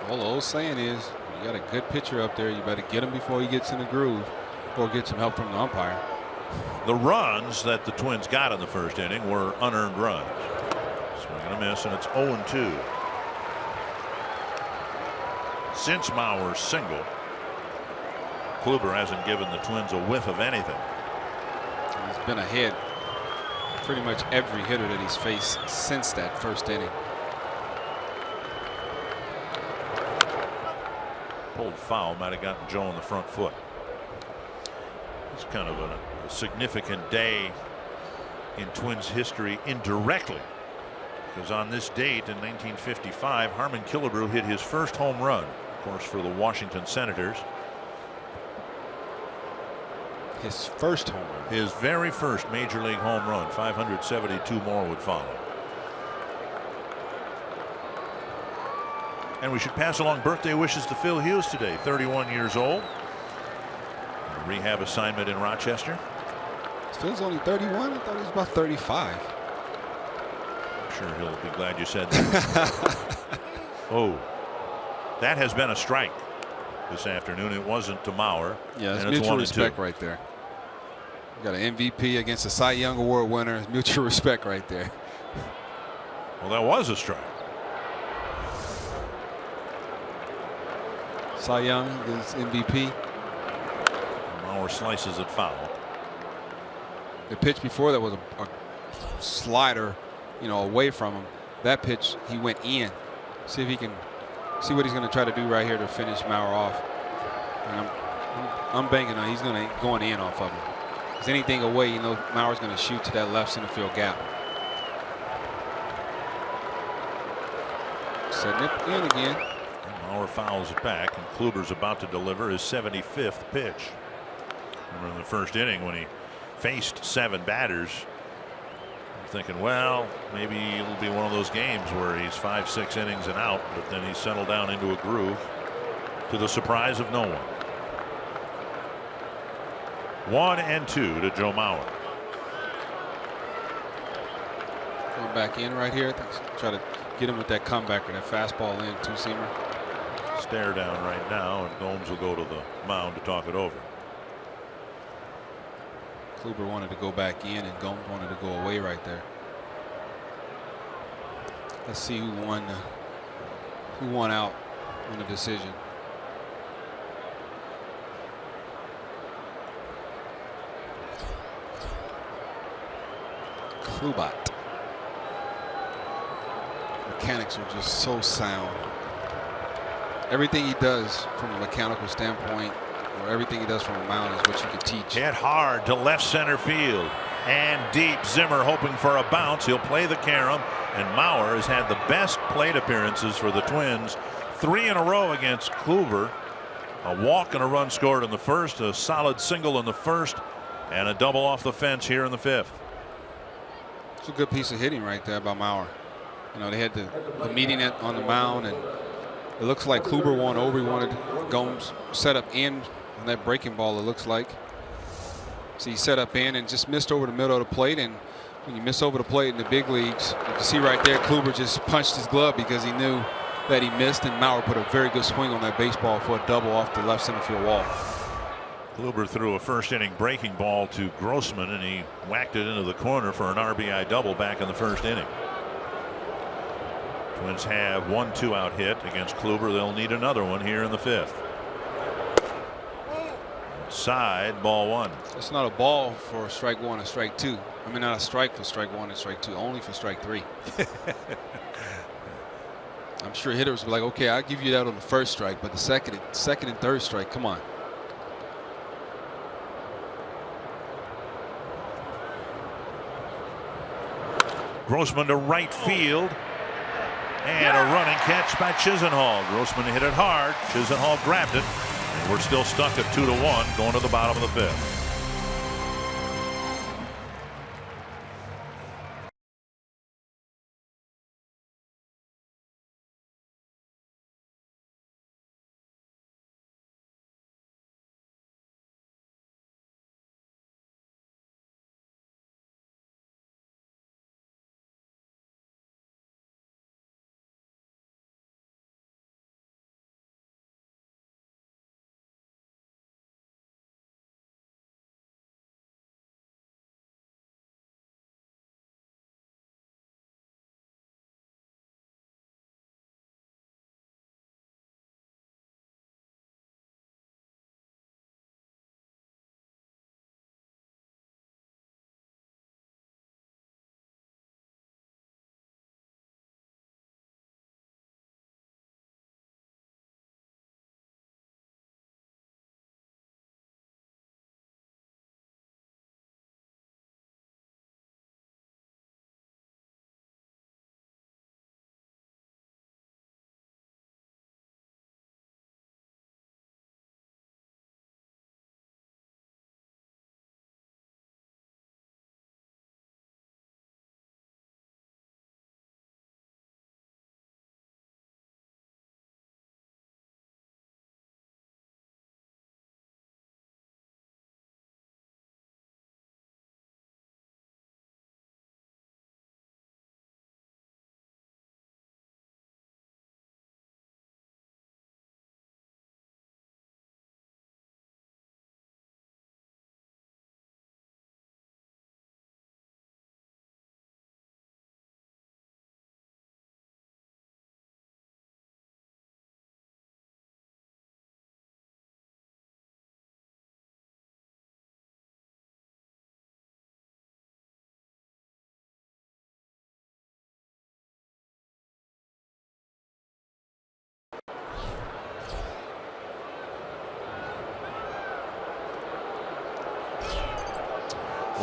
All the old saying is, you got a good pitcher up there, you better get him before he gets in the groove or get some help from the umpire. The runs that the Twins got in the first inning were unearned runs. Swing and a miss, and it's 0-2. Since Mauer's single, Kluber hasn't given the Twins a whiff of anything. He's been ahead pretty much every hitter that he's faced since that first inning. Pulled foul, might have gotten Joe on the front foot. It's kind of a significant day in Twins history indirectly, because on this date in 1955, Harmon Killebrew hit his first home run, of course, for the Washington Senators. His first home run. His very first major league home run. 572 more would follow. And we should pass along birthday wishes to Phil Hughes today, 31 years old. A rehab assignment in Rochester. Phil's only 31. I thought he was about 35. I'm sure he'll be glad you said that. Oh, that has been a strike this afternoon. It wasn't to Mauer. Yeah, it's mutual respect right there. You got an MVP against a Cy Young Award winner. It's mutual respect right there. Well, that was a strike. Cy Young is MVP. Mauer slices it foul. The pitch before that was a slider, you know, away from him. That pitch, he went in. See if he can see what he's going to try to do right here to finish Mauer off. And I'm banking on he's going in off of him. If anything away, you know, Mauer's going to shoot to that left center field gap. Setting it in again. And Mauer fouls it back, and Kluber's about to deliver his 75th pitch. Remember in the first inning when he faced 7 batters, I'm thinking, well, maybe it'll be one of those games where he's 5-6 innings and out, but then he's settled down into a groove, to the surprise of no one. 1-2 to Joe Mauer. Going back in right here. Try to get him with that comebacker, that fastball in, two-seamer. Stare down right now, and Gomes will go to the mound to talk it over. Kluber wanted to go back in, and Gomes wanted to go away right there. Let's see who won out on the decision. Kluber. Mechanics are just so sound. Everything he does from a mechanical standpoint, or everything he does from a mound, is what you can teach. Hit hard to left center field and deep. Zimmer hoping for a bounce. He'll play the carom, and Mauer has had the best plate appearances for the Twins, 3 in a row against Kluber. A walk and a run scored in the first, a solid single in the first, and a double off the fence here in the 5th. It's a good piece of hitting right there by Mauer. You know, they had the meeting on the mound, and it looks like Kluber won over. He wanted Gomes set up in on that breaking ball, it looks like. So he set up in and just missed over the middle of the plate. And when you miss over the plate in the big leagues, you can see right there Kluber just punched his glove because he knew that he missed, and Mauer put a very good swing on that baseball for a double off the left center field wall. Kluber threw a first inning breaking ball to Grossman, and he whacked it into the corner for an RBI double back in the first inning. Twins have 1 2-out hit against Kluber. They'll need another one here in the 5th. Outside, ball 1. It's not a ball for strike 1 and strike 2. I mean, not a strike for strike 1 and strike 2, only for strike 3. I'm sure hitters were like, okay, I'll give you that on the first strike, but the second and third strike, come on. Grossman to right field, and a running catch by Chisenhall. Grossman hit it hard. Chisenhall grabbed it, and we're still stuck at 2-1 going to the bottom of the 5th.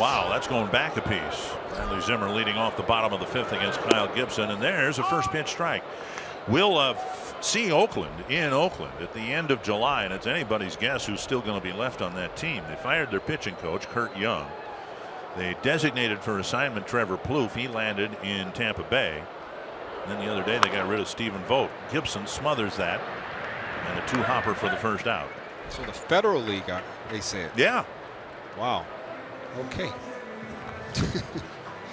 Wow, that's going back a piece. Riley Zimmer leading off the bottom of the 5th against Kyle Gibson, and there's a first pitch strike. We'll see Oakland in Oakland at the end of July, and it's anybody's guess who's still going to be left on that team. They fired their pitching coach, Curt Young. They designated for assignment Trevor Plouffe. He landed in Tampa Bay. And then the other day they got rid of Stephen Vogt. Gibson smothers that, and a 2-hopper for the first out. So the Federal League, they said. Yeah. Wow. Okay.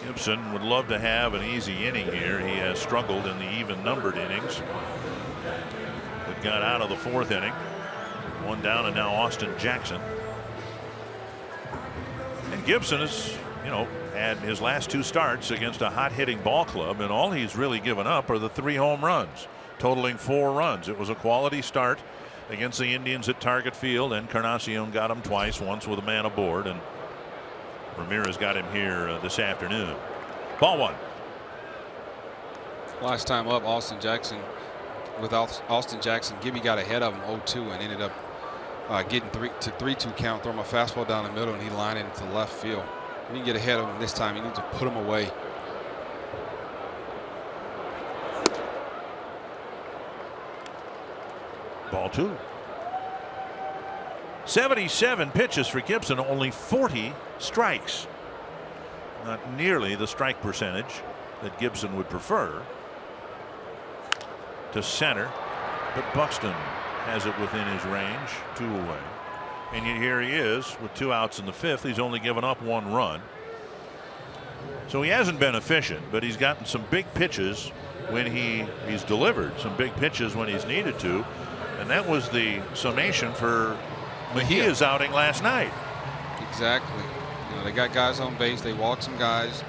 Gibson would love to have an easy inning here. He has struggled in the even numbered innings. But got out of the 4th inning. 1 down, and now Austin Jackson. And Gibson has, had his last 2 starts against a hot hitting ball club, and all he's really given up are the 3 home runs, totaling 4 runs. It was a quality start against the Indians at Target Field, and Encarnacion got him twice, once with a man aboard, and Ramirez got him here this afternoon. Ball 1. Last time up, Austin Jackson. With Austin Jackson, Gibby got ahead of him 0-2 and ended up getting 3-2 count, throwing a fastball down the middle, and he lined it into left field. If you can get ahead of him this time, you need to put him away. Ball 2. 77 pitches for Gibson, only 40 strikes. Not nearly the strike percentage that Gibson would prefer. To center, but Buxton has it within his range, 2 away. And yet here he is with 2 outs in the 5th. He's only given up 1 run. So he hasn't been efficient, but he's gotten some big pitches when he's delivered some big pitches when he's needed to. And that was the summation for Mejia's outing last night. Exactly. They got guys on base. They walked some guys.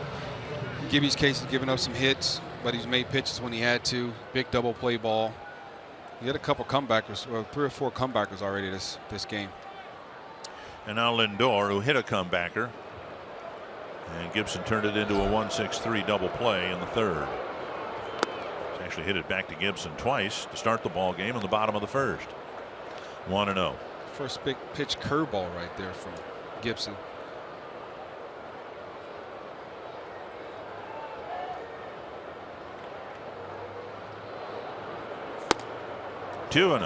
Gibby's case is giving up some hits, but he's made pitches when he had to. Big double play ball. He had a couple comebackers, well, 3 or 4 comebackers already this game. And now Lindor, who hit a comebacker, and Gibson turned it into a 1-6-3 double play in the 3rd. He's actually hit it back to Gibson twice to start the ball game in the bottom of the 1st. 1-0. First big pitch curveball right there from Gibson. Two and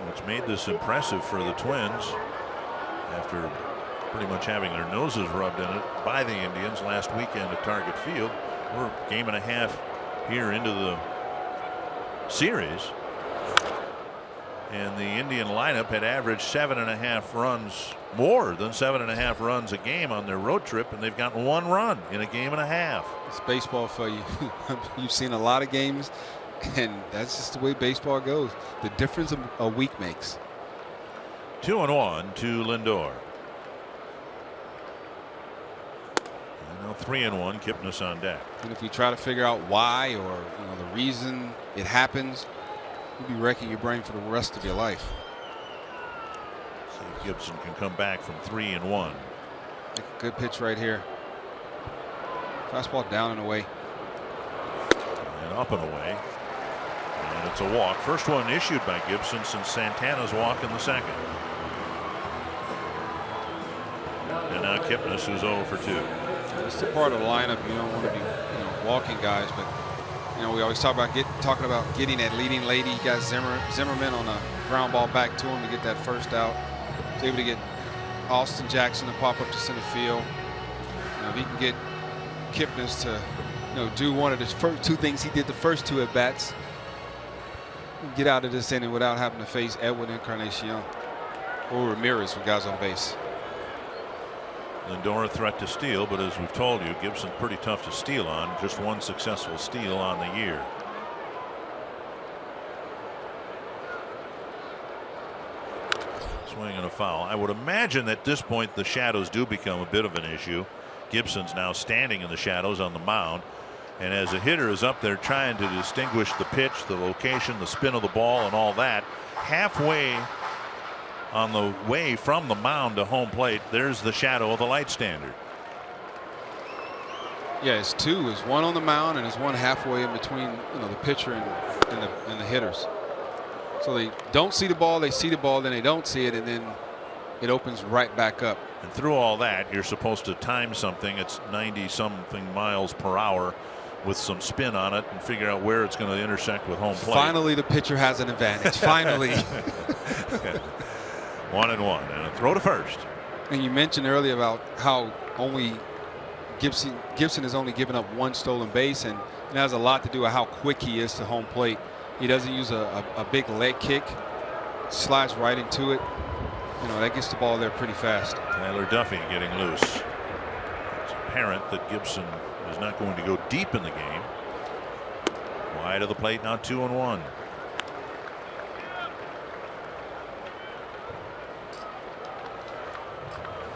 what's made this impressive for the Twins, after pretty much having their noses rubbed in it by the Indians last weekend at Target Field, we're a game and a half here into the series, and the Indian lineup had averaged 7.5 runs, more than 7.5 runs a game on their road trip, and they've gotten 1 run in a game and a half. It's baseball for you. You've seen a lot of games, and that's just the way baseball goes. The difference a week makes. 2-1 to Lindor. And now 3-1. Kipnis on deck. And if we try to figure out why or the reason it happens, you'll be wrecking your brain for the rest of your life. See if Gibson can come back from 3-1. Good pitch right here. Fastball down and away. And up and away. And it's a walk. First one issued by Gibson since Santana's walk in the 2nd. And now Kipnis, who's 0 for 2. It's the part of the lineup you don't want to be walking guys, but we always talking about getting that leading lady. You got Zimmerman on a ground ball back to him to get that first out. He's able to get Austin Jackson to pop up to center field. If he can get Kipnis to do one of the first 2 things he did the first 2 at bats, get out of this inning without having to face Edwin Encarnacion or Ramirez with guys on base. Lindor a threat to steal, but as we've told you, Gibson pretty tough to steal on. Just 1 successful steal on the year. Swing and a foul. I would imagine at this point the shadows do become a bit of an issue. Gibson's now standing in the shadows on the mound, and as a hitter is up there trying to distinguish the pitch, the location, the spin of the ball, and all that, halfway on the way from the mound to home plate, there's the shadow of the light standard. Yeah, it's 2. It's 1 on the mound and it's 1 halfway in between the pitcher and the hitters. So they don't see the ball, they see the ball, then they don't see it, and then it opens right back up. And through all that, you're supposed to time something. It's 90-something miles per hour with some spin on it and figure out where it's going to intersect with home plate. Finally, the pitcher has an advantage. Finally. 1-1 and a throw to first. And you mentioned earlier about how only Gibson has only given up 1 stolen base, and it has a lot to do with how quick he is to home plate. He doesn't use a big leg kick, slides right into it. You know, that gets the ball there pretty fast. Tyler Duffy getting loose. It's apparent that Gibson is not going to go deep in the game. Wide of the plate now, 2-1.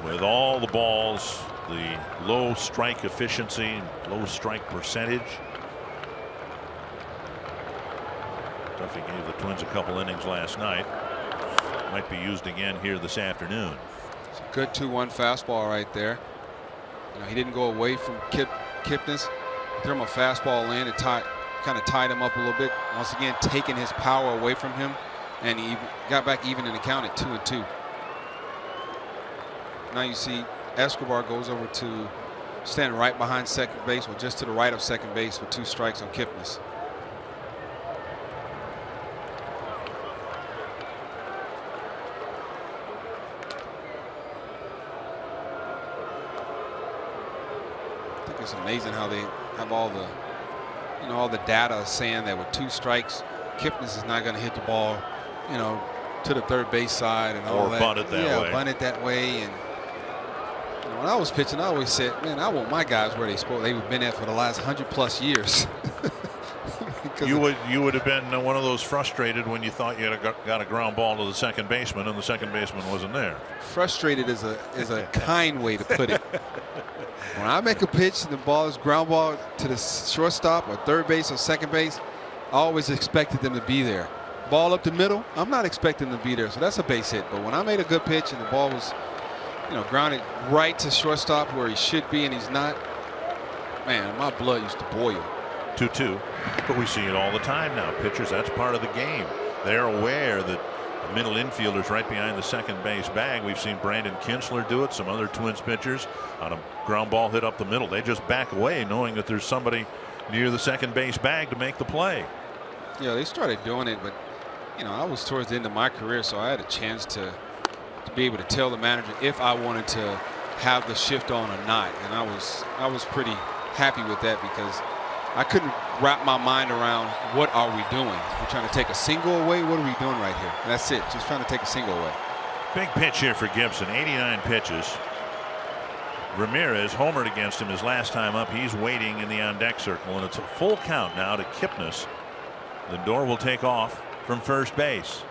With all the balls, the low strike efficiency, low strike percentage. Duffy gave the Twins a couple innings last night. Might be used again here this afternoon. It's a good 2-1 fastball right there. You know, he didn't go away from Kipnis. Threw him a fastball in and kind of tied him up a little bit. Once again, taking his power away from him, and he got back even in the count at 2-2. Now you see Escobar goes over to stand right behind second base, or just to the right of second base, with 2 strikes on Kipnis. I think it's amazing how they have all the data saying that with 2 strikes, Kipnis is not going to hit the ball, you know, to the third base side and all that. Or bunt it that way. Yeah, bunt it that way. And you know, when I was pitching, I always said, man, I want my guys where they've been at for the last 100+ years. You would have been one of those frustrated when you thought you had got a ground ball to the second baseman and the second baseman wasn't there. Frustrated is a kind way to put it. When I make a pitch and the ball is ground ball to the shortstop or third base or second base, I always expected them to be there. Ball up the middle, I'm not expecting them to be there, so that's a base hit. But when I made a good pitch and the ball was, you know, grounded right to shortstop where he should be and he's not, man, my blood used to boil. 2-2, but we see it all the time now. Pitchers, that's part of the game. They're aware that the middle infielder's right behind the second base bag. We've seen Brandon Kinsler do it, some other Twins pitchers on a ground ball hit up the middle. They just back away knowing that there's somebody near the second base bag to make the play. Yeah, they started doing it, but you know, I was towards the end of my career, so I had a chance to be able to tell the manager if I wanted to have the shift on or not, and I was pretty happy with that because I couldn't wrap my mind around what are we doing. We're trying to take a single away. What are we doing right here? And that's it. Just trying to take a single away. Big pitch here for Gibson. 89 pitches. Ramirez homered against him his last time up. He's waiting in the on-deck circle, and it's a full count now to Kipnis. Lindor will take off from first base.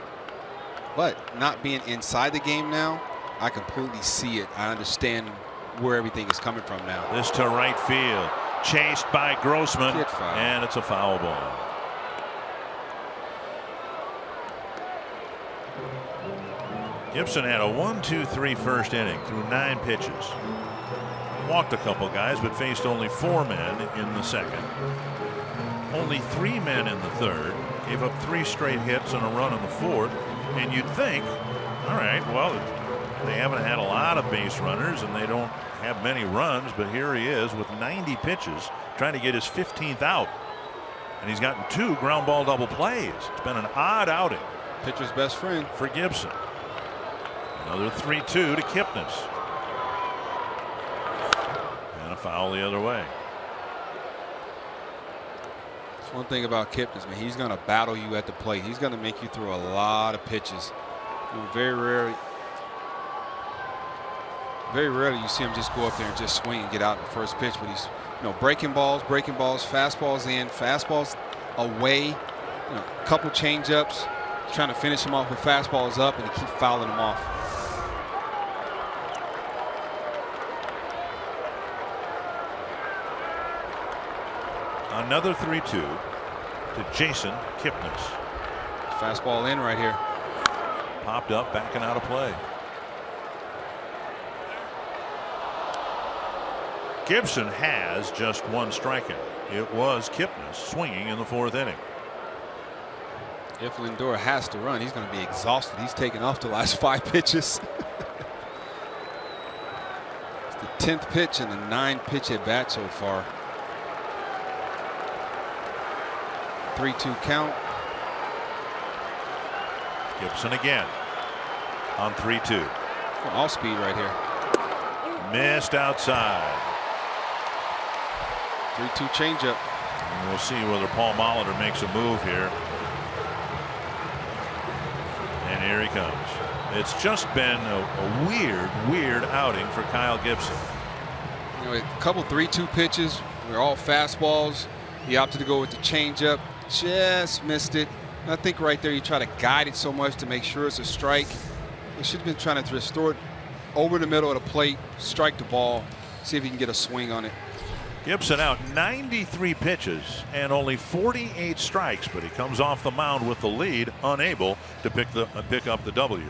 But not being inside the game now, I completely see it. I understand where everything is coming from now. This to right field. Chased by Grossman, and it's a foul ball. Gibson had a 1-2-3 first inning through 9 pitches. Walked a couple guys, but faced only 4 men in the second. Only 3 men in the third. Gave up 3 straight hits and a run in the fourth. And you'd think, all right, well, they haven't had a lot of base runners and they don't have many runs, but here he is with 90 pitches trying to get his 15th out. And he's gotten 2 ground ball double plays. It's been an odd outing. Pitcher's best friend for Gibson. Another 3-2 to Kipnis. And a foul the other way. That's one thing about Kipnis, man. He's going to battle you at the plate. He's going to make you throw a lot of pitches. You know, very rarely you see him just go up there and just swing and get out in the first pitch. But he's, you know, breaking balls, fastballs in, fastballs away, you know, a couple change-ups, trying to finish him off with fastballs up, and he keeps fouling them off. Another 3-2 to Jason Kipnis. Fastball in right here. Popped up, backing out of play. Gibson has just 1 strikeout. It was Kipnis swinging in the 4th inning. If Lindor has to run, he's going to be exhausted. He's taken off the last 5 pitches. 10th pitch in the 9-pitch at bat so far. 3-2 count. Gibson again on 3-2. All speed right here. Missed outside. 3-2 changeup. And we'll see whether Paul Molitor makes a move here. And here he comes. It's just been a weird outing for Kyle Gibson. You know, a couple 3-2 pitches. They're all fastballs. He opted to go with the changeup. Just missed it. I think right there you try to guide it so much to make sure it's a strike. He should have been trying to restore it over the middle of the plate, strike the ball, see if he can get a swing on it. Gibson out 93 pitches and only 48 strikes, but he comes off the mound with the lead, unable to pick up the W.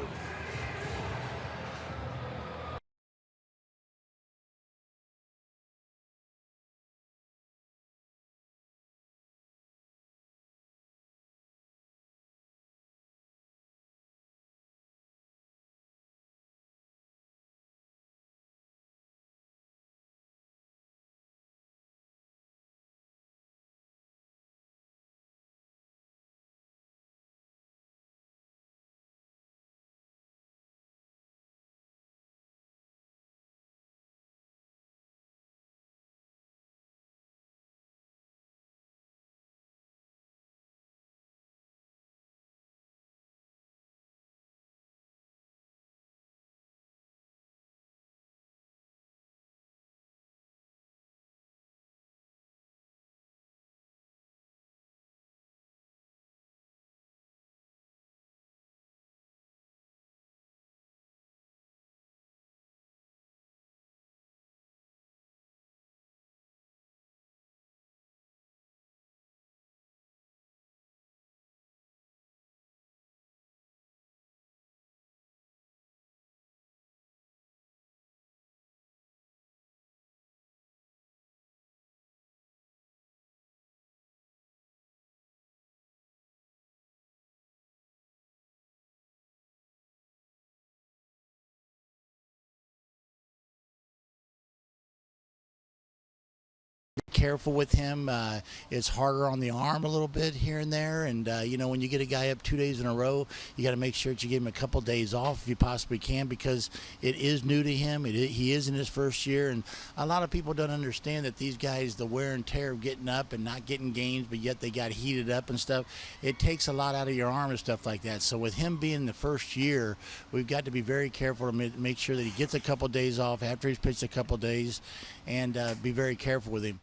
Careful with him. It's harder on the arm a little bit here and there, and you know, when you get a guy up 2 days in a row, you got to make sure that you give him a couple days off if you possibly can, because it is new to him. He is in his first year, and a lot of people don't understand that these guys, the wear and tear of getting up and not getting games, but yet they got heated up and stuff, it takes a lot out of your arm and stuff like that. So with him being the first year, we've got to be very careful to make sure that he gets a couple days off after he's pitched a couple days, and be very careful with him.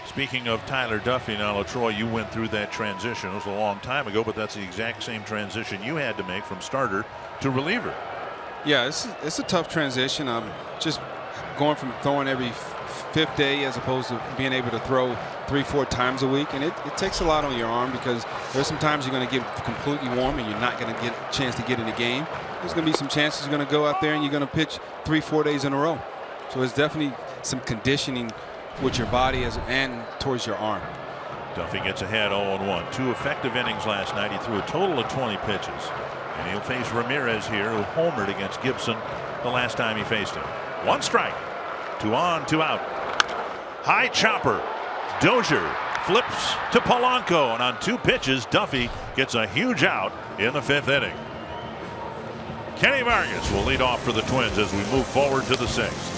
Speaking of Tyler Duffey, now, LaTroy, you went through that transition. It was a long time ago, but that's the exact same transition you had to make from starter to reliever. Yeah, it's a tough transition. Just going from throwing every 5th day as opposed to being able to throw 3-4 times a week, and it takes a lot on your arm, because there's some times you're going to get completely warm and you're not going to get a chance to get in the game. There's going to be some chances you're going to go out there and you're going to pitch 3-4 days in a row. So it's definitely some conditioning with your body and towards your arm. Duffey gets ahead 0-1. 2 effective innings last night. He threw a total of 20 pitches. And he'll face Ramirez here, who homered against Gibson the last time he faced him. 1 strike. 2 on, 2 out. High chopper. Dozier flips to Polanco, and on 2 pitches, Duffey gets a huge out in the 5th inning. Kenny Vargas will lead off for the Twins as we move forward to the 6th.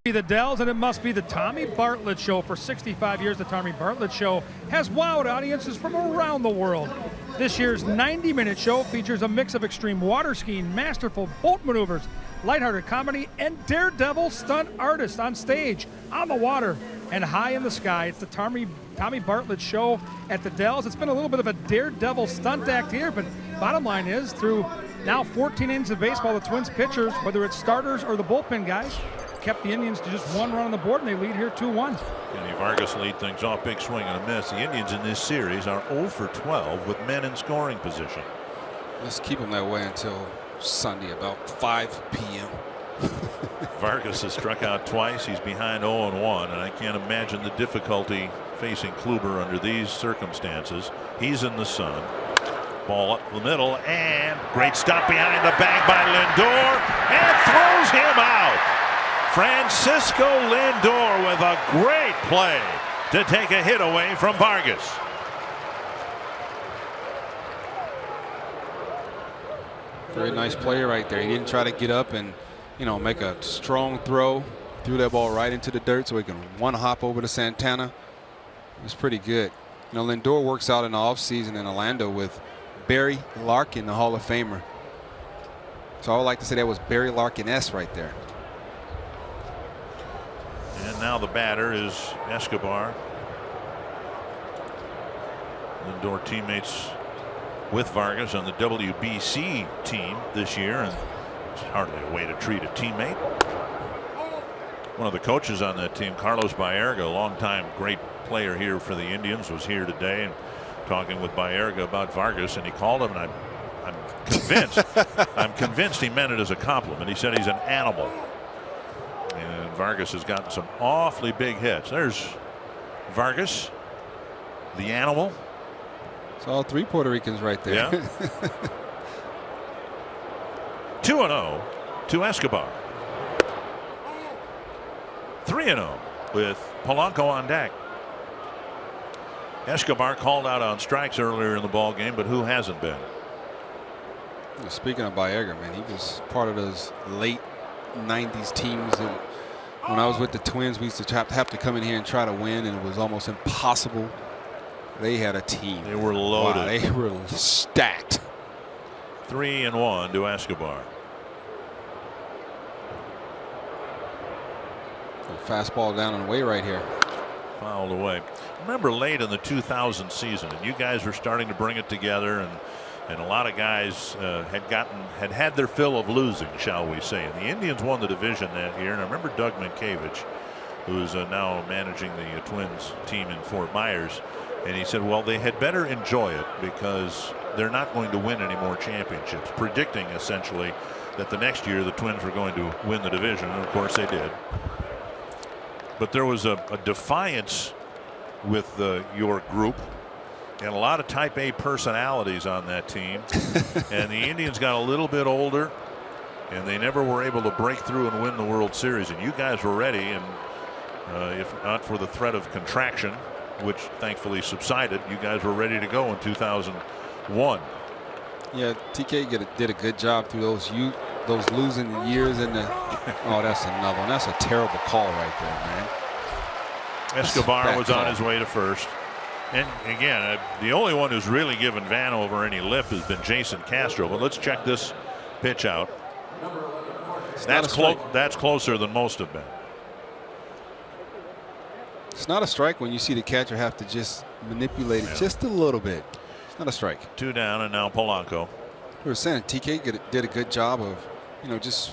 Be the Dells, and it must be the Tommy Bartlett Show. For 65 years, the Tommy Bartlett Show has wowed audiences from around the world. This year's 90-minute show features a mix of extreme water skiing, masterful boat maneuvers, lighthearted comedy, and daredevil stunt artists on stage, on the water, and high in the sky. It's the Tommy Bartlett Show at the Dells. It's been a little bit of a daredevil stunt act here, but bottom line is, through now 14 innings of baseball, the Twins pitchers, whether it's starters or the bullpen guys, kept the Indians to just one run on the board, and they lead here 2-1. Kenny Vargas lead things off. Big swing and a miss. The Indians in this series are 0 for 12 with men in scoring position. Let's keep them that way until Sunday about 5 p.m. Vargas has struck out twice. He's behind 0-1, and I can't imagine the difficulty facing Kluber under these circumstances. He's in the sun. Ball up the middle, and great stop behind the bag by Lindor, and throws him out. Francisco Lindor with a great play to take a hit away from Vargas. Very nice play right there. He didn't try to get up and, make a strong throw. Threw that ball right into the dirt so he can one hop over to Santana. It was pretty good. Lindor works out in the offseason in Orlando with Barry Larkin, the Hall of Famer. So I would like to say that was Barry Larkin-esque right there. And now the batter is Escobar. Lindor teammates with Vargas on the WBC team this year, and it's hardly a way to treat a teammate. One of the coaches on that team, Carlos Baerga, a longtime great player here for the Indians, was here today and talking with Baerga about Vargas, and he called him, and I'm convinced I'm convinced he meant it as a compliment. He said he's an animal. And Vargas has gotten some awfully big hits. There's Vargas, the animal. It's all 3 Puerto Ricans right there. Yeah. 2-0 to Escobar. 3-0 with Polanco on deck. Escobar called out on strikes earlier in the ball game, but who hasn't been? Speaking of Baerga, man, he was part of those late 90s teams that when I was with the Twins, we used to have to come in here and try to win, and it was almost impossible. They had a team. They were loaded. Wow, they were stacked. 3-1 to Escobar. Fastball down and away right here. Fouled away. Remember late in the 2000 season, and you guys were starting to bring it together, and a lot of guys had their fill of losing, shall we say. And the Indians won the division that year. And I remember Doug Minkiewicz, who is now managing the Twins team in Fort Myers, and he said, well, they had better enjoy it because they're not going to win any more championships, predicting essentially that the next year the Twins were going to win the division, and of course they did. But there was a defiance with your group, and a lot of type A personalities on that team. And the Indians got a little bit older, and they never were able to break through and win the World Series. And you guys were ready, and if not for the threat of contraction, which thankfully subsided, you guys were ready to go in 2001. Yeah, TK did a good job through those losing years in the. Oh, that's another one. That's a terrible call right there, man. Escobar was on his way to first. And again, the only one who's really given Vanover any lip has been Jason Castro. But let's check this pitch out. That's closer than most have been. It's not a strike when you see the catcher have to just manipulate it just a little bit. It's not a strike. 2 down, and now Polanco. We were saying TK did a good job of, just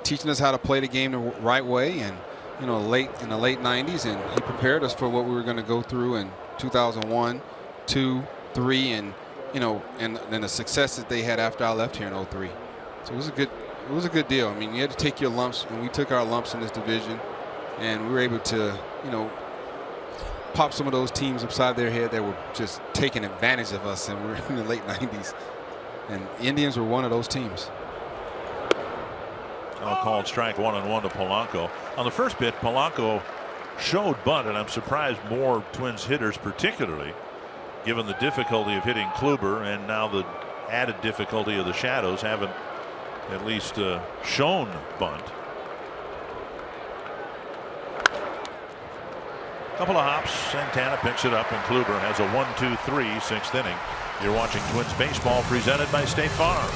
teaching us how to play the game the right way, and in the late 90s, and he prepared us for what we were going to go through in 2001, 2, 3, and and then the success that they had after I left here in 03. So it was a good deal. I mean, you had to take your lumps, and we took our lumps in this division, and we were able to pop some of those teams upside their head that were just taking advantage of us, and we were in the late 90s, and the Indians were one of those teams. Called strike 1-1 to Polanco. On the first pitch, Polanco showed bunt, and I'm surprised more Twins hitters, particularly given the difficulty of hitting Kluber and now the added difficulty of the shadows, haven't at least shown bunt. Couple of hops. Santana picks it up, and Kluber has a 1-2-3 sixth inning. You're watching Twins baseball presented by State Farm.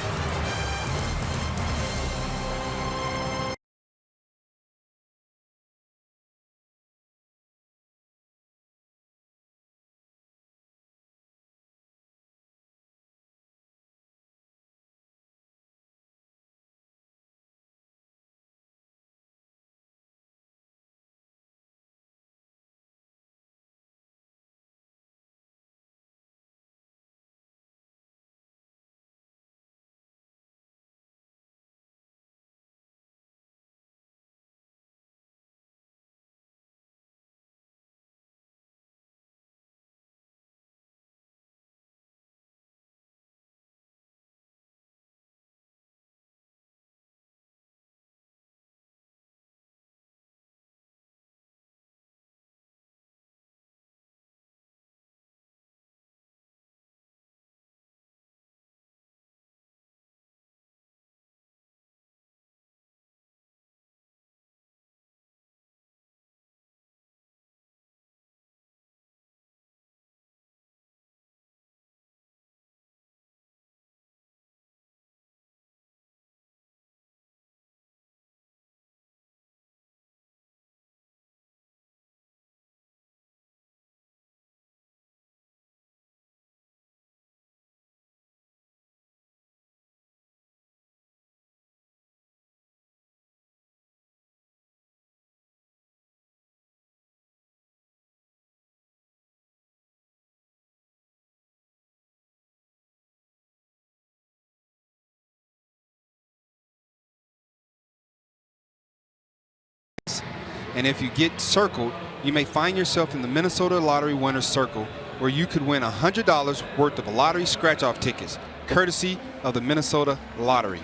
And if you get circled, you may find yourself in the Minnesota Lottery winner's circle, where you could win $100 worth of lottery scratch-off tickets, courtesy of the Minnesota Lottery.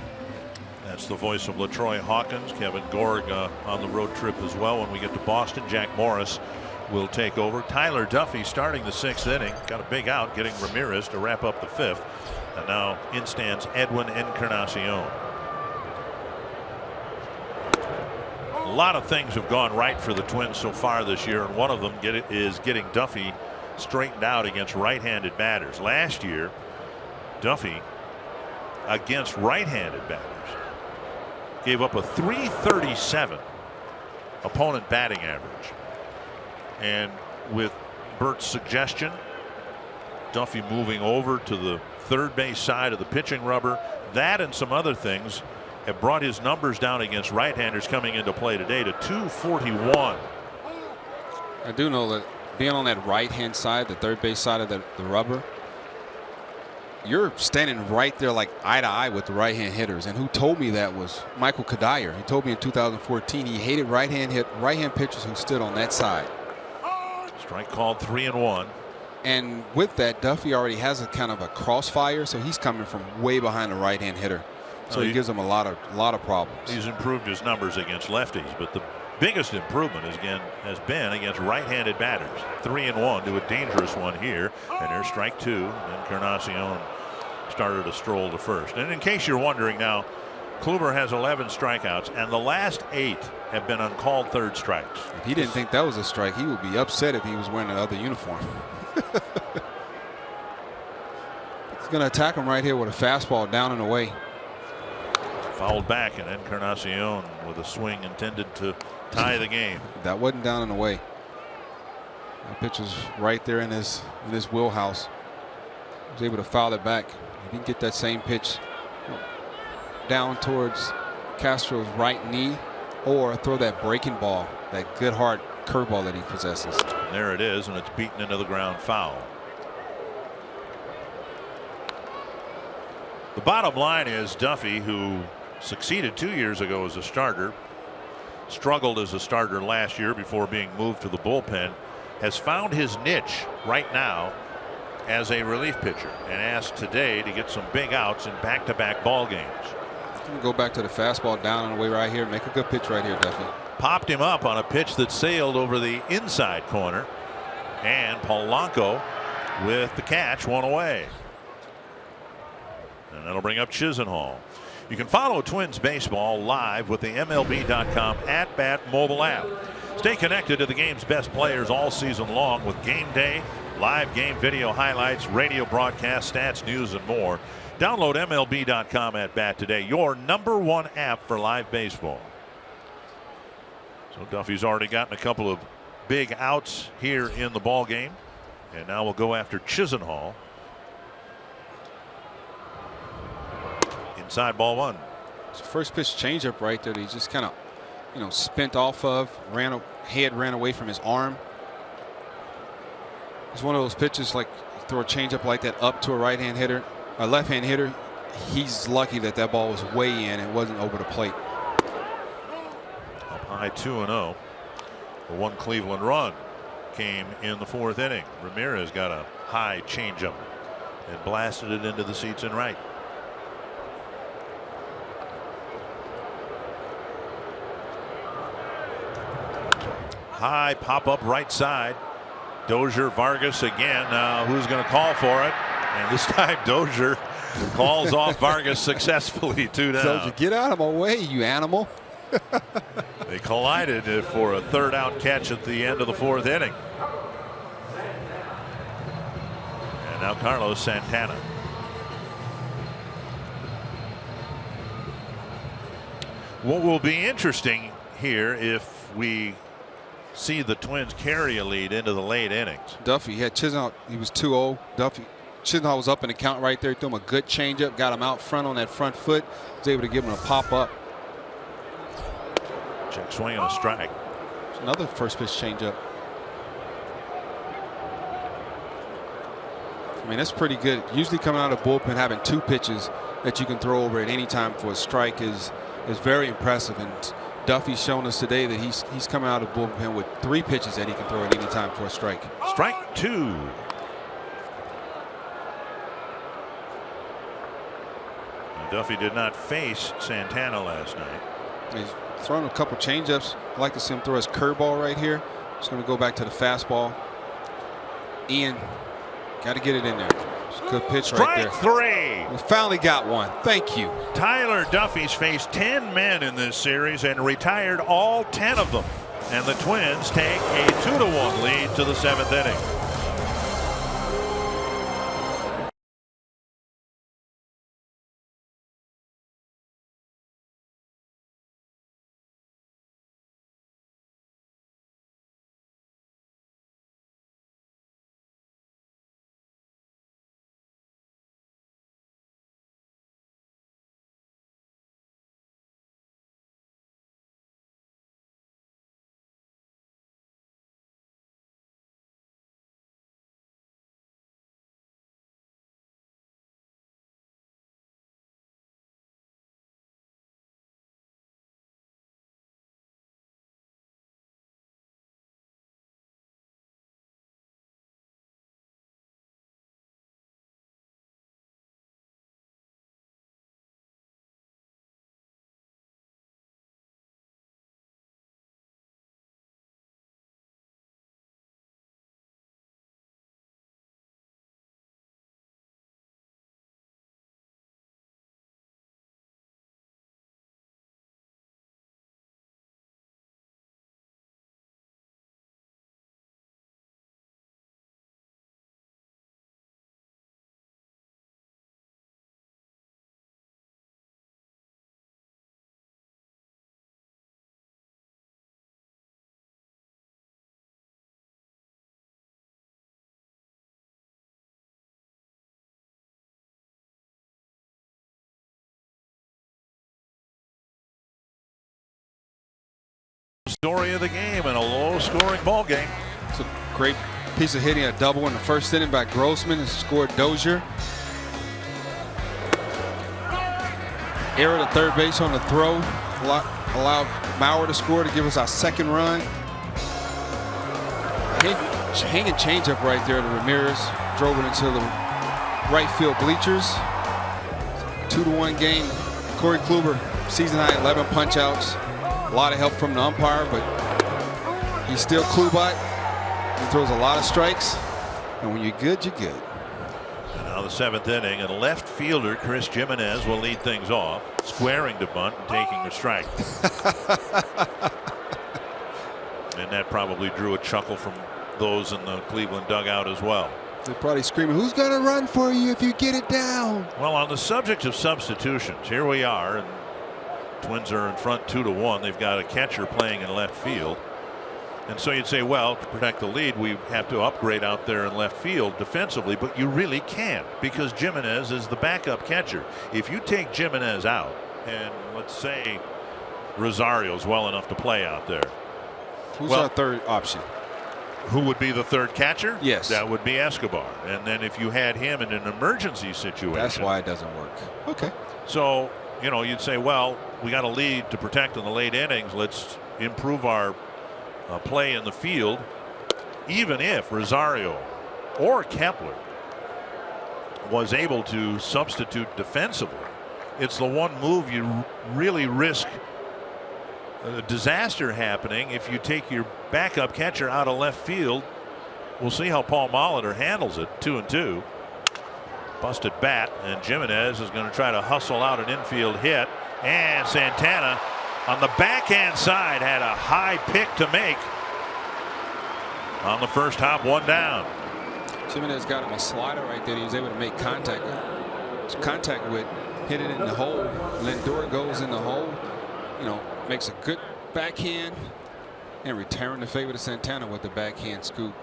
That's the voice of LaTroy Hawkins. Kevin Gorg on the road trip as well. When we get to Boston, Jack Morris will take over. Tyler Duffy starting the sixth inning. Got a big out, getting Ramirez to wrap up the fifth. And now in stands Edwin Encarnacion. A lot of things have gone right for the Twins so far this year, and one of them is getting Duffy straightened out against right-handed batters. Last year, Duffy against right-handed batters gave up a .337 opponent batting average. And with Bert's suggestion, Duffy moving over to the third base side of the pitching rubber, that and some other things have brought his numbers down against right-handers coming into play today to .241. I do know that being on that right-hand side, the third base side of the rubber, you're standing right there like eye to eye with the right-hand hitters. And who told me that was Michael Kadire. He told me in 2014 he hated right-hand pitchers who stood on that side. Strike called 3-1. And with that, Duffy already has a kind of a crossfire, so he's coming from way behind the right-hand hitter. So he gives him a lot of problems. He's improved his numbers against lefties, but the biggest improvement has been against right-handed batters. 3-1 to a dangerous one here, and there's strike two. And Encarnacion started to stroll to first. And in case you're wondering now, Kluber has 11 strikeouts, and the last 8 have been uncalled third strikes. If he didn't think that was a strike, he would be upset if he was wearing another uniform. He's going to attack him right here with a fastball down and away. Fouled back, and Encarnacion with a swing intended to tie the game. That wasn't down and away. That pitch was right there in his wheelhouse. He was able to foul it back. He didn't get that same pitch down towards Castro's right knee, or throw that breaking ball, that good hard curveball that he possesses. There it is, and it's beaten into the ground foul. The bottom line is Duffy, who succeeded 2 years ago as a starter, struggled as a starter last year before being moved to the bullpen, has found his niche right now as a relief pitcher and asked today to get some big outs in back-to-back ball games. Go back to the fastball down and away right here. Make a good pitch right here, Duffy. Popped him up on a pitch that sailed over the inside corner, and Polanco with the catch, one away. And that'll bring up Chisenhall. You can follow Twins baseball live with the MLB.com at-bat mobile app. Stay connected to the game's best players all season long with Game Day, live game video highlights, radio broadcast, stats, news, and more. Download MLB.com at bat today, your #1 app for live baseball. So Duffy's already gotten a couple of big outs here in the ball game, and now we'll go after Chisenhall. Inside ball one. It's the first pitch changeup right there that he just kind of, spent off of, ran away from his arm. It's one of those pitches like throw a changeup like that up to a right-hand hitter, a left-hand hitter. He's lucky that that ball was way in and wasn't over the plate. Up high 2-0. The one Cleveland run came in the 4th inning. Ramirez got a high changeup and blasted it into the seats in right. High pop up right side. Dozier, Vargas again. Who's going to call for it? And this time Dozier calls off Vargas successfully. 2 down. Dozier, get out of my way, you animal. They collided for a 3rd out catch at the end of the 4th inning. And now Carlos Santana. What will be interesting here if we see the Twins carry a lead into the late innings. Duffy had Chisenhall. He was 2-0. Chisenhall was up in the count right there. Threw him a good changeup. Got him out front on that front foot. Was able to give him a pop up. Check swing and a strike. Another first pitch changeup. I mean, that's pretty good. Usually coming out of the bullpen, having 2 pitches that you can throw over at any time for a strike is very impressive. And Duffy's shown us today that he's coming out of the bullpen with 3 pitches that he can throw at any time for a strike. Strike 2. Duffy did not face Santana last night. He's thrown a couple changeups. I like to see him throw his curveball right here. Just going to go back to the fastball. Ian, got to get it in there. It's a good pitch right there. Strike 3. We finally got one. Thank you. Tyler Duffy's faced 10 men in this series and retired all 10 of them. And the Twins take a 2-1 lead to the 7th inning. Story of the game in a low-scoring ball game. It's a great piece of hitting, a double in the 1st inning by Grossman and scored Dozier. Error to third base on the throw allowed Mauer to score to give us our 2nd run. Hanging changeup right there to Ramirez, drove it into the right field bleachers. 2-1 game. Corey Kluber, season high 11 punch outs. A lot of help from the umpire, but he's still Klubot. He throws a lot of strikes, and when you're good, you're good. And now the 7th inning, and left fielder Chris Jimenez will lead things off, squaring to bunt and taking the strike. And that probably drew a chuckle from those in the Cleveland dugout as well. They're probably screaming, "Who's going to run for you if you get it down?" Well, on the subject of substitutions, here we are, and Twins are in front 2-1. They've got a catcher playing in left field. And so you'd say, well, to protect the lead, we have to upgrade out there in left field defensively, but you really can't because Jimenez is the backup catcher. If you take Jimenez out, and let's say Rosario's well enough to play out there. Who's our third option? Who would be the third catcher? Yes. That would be Escobar. And then if you had him in an emergency situation. That's why it doesn't work. Okay. So, you know, you'd say, well, we got a lead to protect in the late innings. Let's improve our play in the field, even if Rosario or Kepler was able to substitute defensively. It's the one move you really risk a disaster happening if you take your backup catcher out of left field. We'll see how Paul Molitor handles it. 2-2. Busted bat, and Jimenez is going to try to hustle out an infield hit, and Santana on the backhand side had a high pick to make on the first hop, one down. Jimenez got him a slider right there. He was able to make contact with, hit it in the hole. Lindor goes in the hole, you know, makes a good backhand and return the favor to Santana with the backhand scoop.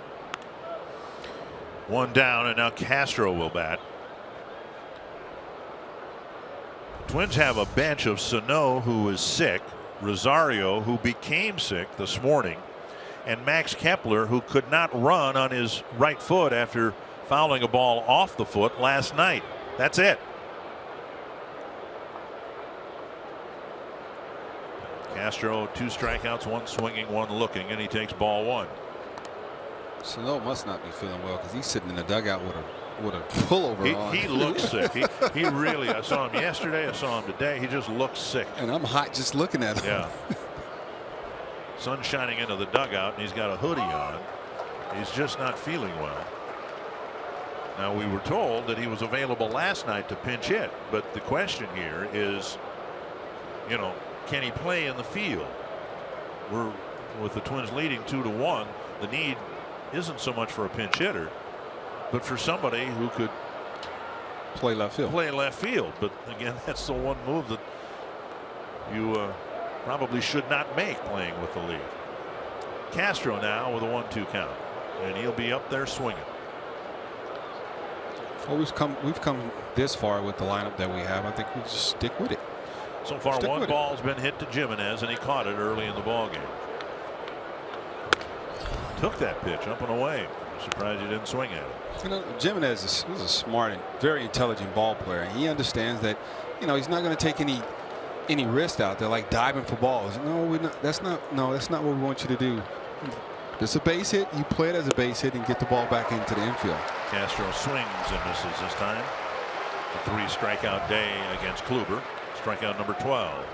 One down, and now Castro will bat. Twins have a bench of Sano, who is sick, Rosario, who became sick this morning, and Max Kepler, who could not run on his right foot after fouling a ball off the foot last night. That's it. Castro, 2 strikeouts, 1 swinging, 1 looking, and he takes ball 1. Sano must not be feeling well because he's sitting in the dugout with a pullover on. He looks sick. He really, I saw him yesterday, I saw him today. He just looks sick. And I'm hot just looking at him. Yeah. Sun shining into the dugout, and he's got a hoodie on. He's just not feeling well. Now, we were told that he was available last night to pinch hit, but the question here is, you know, can he play in the field? We're with the Twins leading 2-1. The need isn't so much for a pinch hitter, but for somebody who could play left field. But again, that's the one move that you probably should not make playing with the lead. Castro now with a 1-2 count, and he'll be up there swinging. Well, we've come this far with the lineup that we have. I think we just stick with it. So far, one ball's been hit to Jimenez, and he caught it early in the ball game. Took that pitch up and away. Surprised he didn't swing at it. You know, Jimenez is a smart and very intelligent ball player. He understands that, you know, he's not going to take any risk out there like diving for balls. No, we're not. That's not what we want you to do. It's a base hit. You play it as a base hit and get the ball back into the infield. Castro swings and misses this time. A 3-strikeout day against Kluber. Strikeout number 12.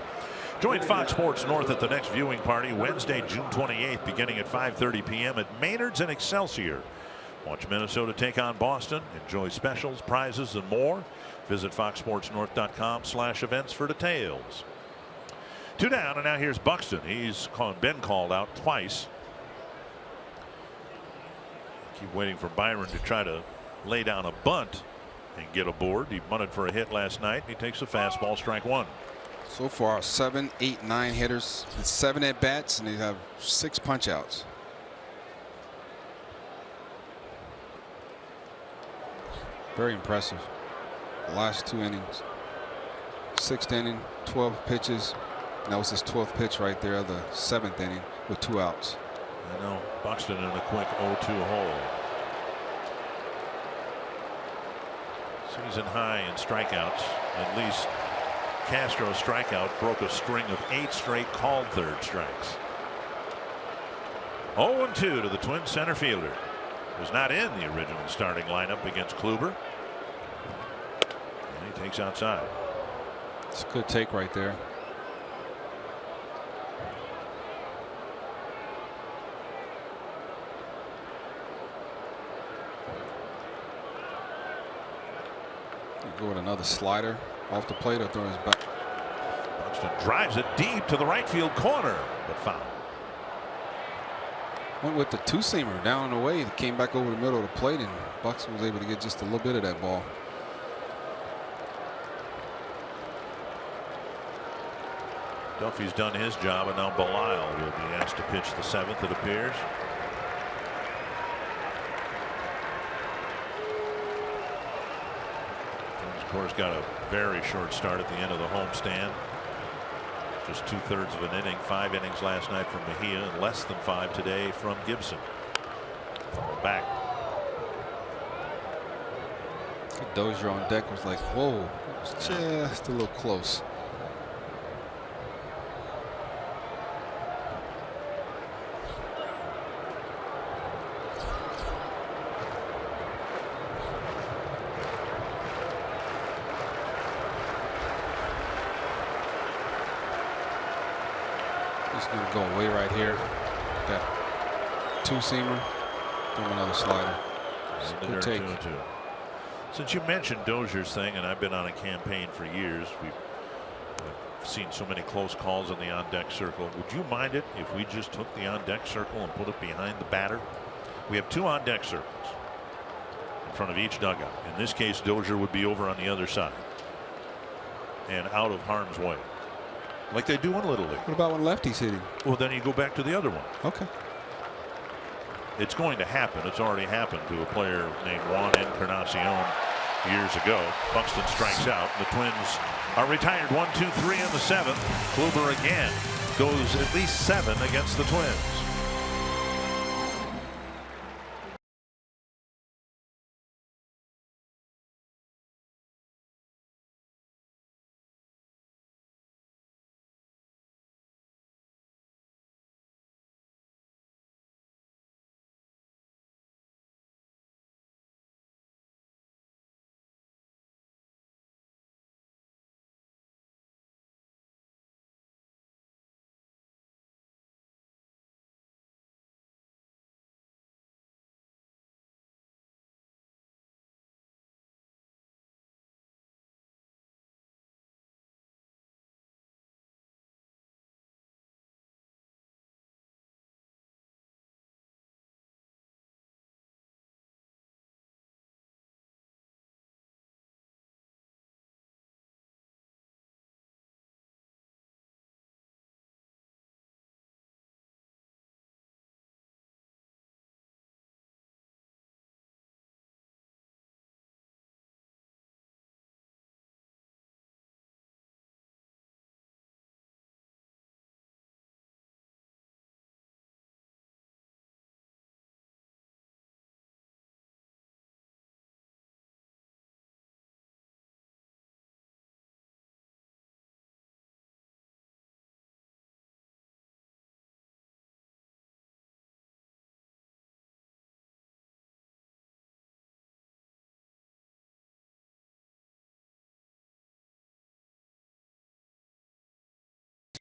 Join Fox Sports North at the next viewing party Wednesday, June 28th, beginning at 5:30 p.m. at Maynard's and Excelsior. Watch Minnesota take on Boston. Enjoy specials, prizes, and more. Visit foxsportsnorth.com/events for details. 2 down, and now here's Buxton. He's been called out twice. Keep waiting for Byron to try to lay down a bunt and get aboard. He bunted for a hit last night. He takes a fastball, strike 1. So far, 7, 8, 9 hitters, 7 at bats, and they have 6 punch outs. Very impressive. The last 2 innings. 6th inning, 12 pitches. That was his 12th pitch right there of the 7th inning with 2 outs. I know. Buxton in a quick 0-2 hole. Season high in strikeouts. At least Castro's strikeout broke a string of 8 straight called third strikes. 0-2 to the Twins center fielder. Was not in the original starting lineup against Kluber. And he takes outside. It's a good take right there. Go with another slider off the plate or throw his back. Buxton drives it deep to the right field corner, but foul. Went with the two-seamer down and away. He came back over the middle of the plate, and Buxton was able to get just a little bit of that ball. Duffy's done his job, and now Belisle will be asked to pitch the 7th, it appears. Of course, got a very short start at the end of the homestand. Just 2/3 of an inning, 5 innings last night from Mejia, and less than 5 today from Gibson. Fall back. Dozier on deck was like, whoa, it was just a little close. He's going to go away right here. That two-seamer. Throw him another slider. Good take. 2-2. Since you mentioned Dozier's thing, and I've been on a campaign for years, we've seen so many close calls in the on-deck circle. Would you mind it if we just took the on-deck circle and put it behind the batter? We have 2 on-deck circles in front of each dugout. In this case, Dozier would be over on the other side and out of harm's way, like they do in Little League. What about when lefty's hitting? Well, then you go back to the other one. Okay. It's going to happen. It's already happened to a player named Juan Encarnacion years ago. Buxton strikes out. The Twins are retired 1-2-3 in the 7th. Kluber again goes at least 7 against the Twins.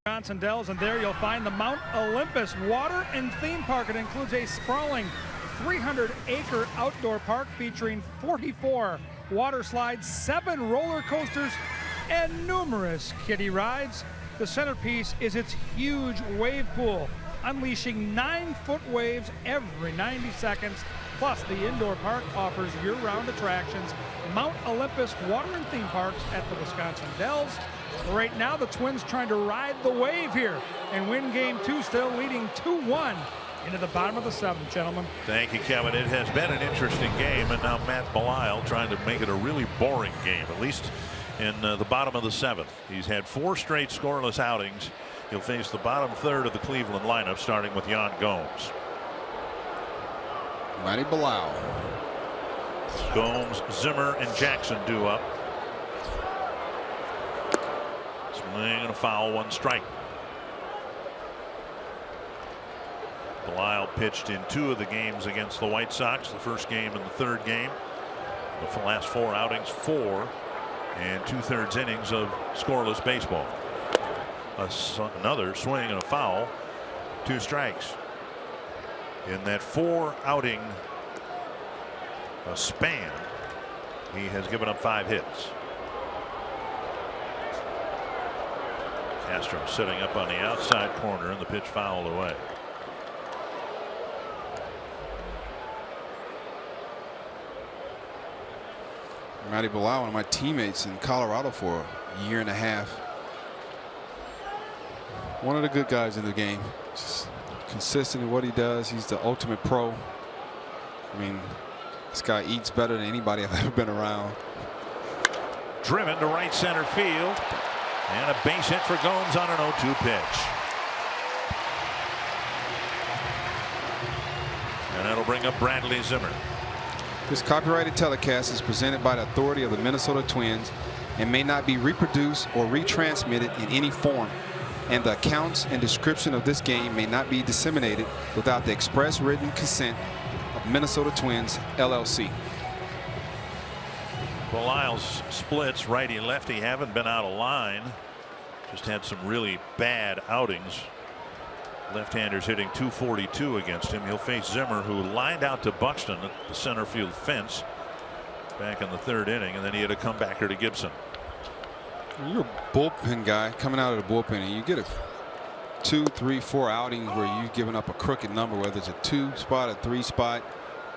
Wisconsin Dells, and there you'll find the Mount Olympus Water and Theme Park. It includes a sprawling 300-acre outdoor park featuring 44 water slides, 7 roller coasters, and numerous kiddie rides. The centerpiece is its huge wave pool, unleashing 9-foot waves every 90 seconds. Plus, the indoor park offers year-round attractions. Mount Olympus Water and Theme Parks at the Wisconsin Dells. Right now, the Twins trying to ride the wave here and win Game 2, still leading 2-1 into the bottom of the 7th, gentlemen. Thank you, Kevin. It has been an interesting game, and now Matt Belisle trying to make it a really boring game, at least in the bottom of the 7th. He's had 4 straight scoreless outings. He'll face the bottom third of the Cleveland lineup, starting with Yan Gomes. Matty Belisle. Gomes, Zimmer, and Jackson due up. Swing and a foul, 1 strike. Belisle pitched in 2 of the games against the White Sox, the first game and the 3rd game. The last 4 outings, 4 and 2/3 innings of scoreless baseball. Another swing and a foul, 2 strikes. In that 4 outing span, he has given up 5 hits. Castro sitting up on the outside corner, and the pitch fouled away. Matty Bilal, one of my teammates in Colorado for a year and a half. One of the good guys in the game. Just consistent in what he does. He's the ultimate pro. I mean, this guy eats better than anybody I've ever been around. Driven to right center field. And a base hit for Gomes on an 0-2 pitch. And that'll bring up Bradley Zimmer. This copyrighted telecast is presented by the authority of the Minnesota Twins and may not be reproduced or retransmitted in any form. And the accounts and description of this game may not be disseminated without the express written consent of Minnesota Twins, LLC. Belisle's splits, righty lefty, haven't been out of line. Just had some really bad outings. Left-handers hitting .242 against him. He'll face Zimmer, who lined out to Buxton at the center field fence back in the 3rd inning, and then he had a comebacker to Gibson. You're a bullpen guy coming out of the bullpen, and you get a 2, 3, 4 outings where you've given up a crooked number, whether it's a 2 spot, a 3 spot.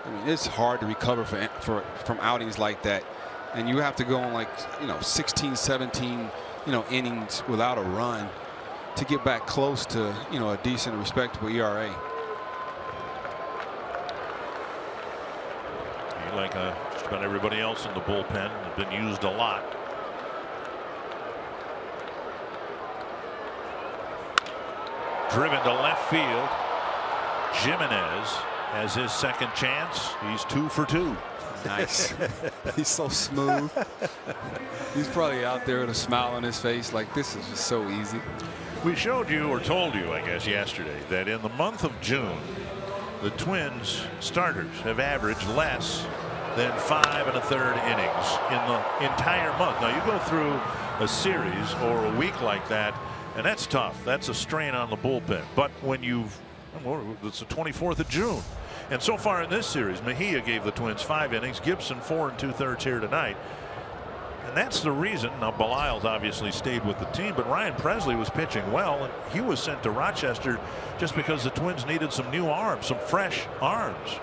I mean, it's hard to recover from outings like that, and you have to go on, like, 16, 17, innings without a run to get back close to, a decent, respectable ERA. He, like just about everybody else in the bullpen, have been used a lot. Driven to left field. Jimenez has his second chance. He's 2 for 2. Nice. He's so smooth. He's probably out there with a smile on his face like this is just so easy. We showed you, or told you, I guess, yesterday, that in the month of June, the Twins starters have averaged less than 5 1/3 innings in the entire month. Now, you go through a series or a week like that, and that's tough. That's a strain on the bullpen. But when it's the 24th of June. And so far in this series, Mejia gave the Twins 5 innings, Gibson 4 2/3 here tonight. And that's the reason. Now, Belisle's obviously stayed with the team, but Ryan Presley was pitching well, and he was sent to Rochester just because the Twins needed some new arms, some fresh arms.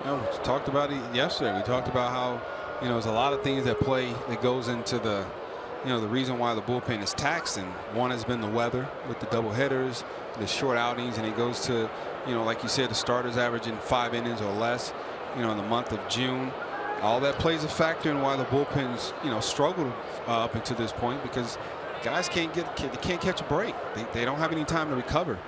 We talked about it yesterday. We talked about how, there's a lot of things that goes into the, the reason why the bullpen is taxed, and one has been the weather with the double headers, the short outings, and it goes to, like you said, the starters averaging 5 innings or less, in the month of June. All that plays a factor in why the bullpens, struggled up until this point, because guys can't catch a break. They don't have any time to recover.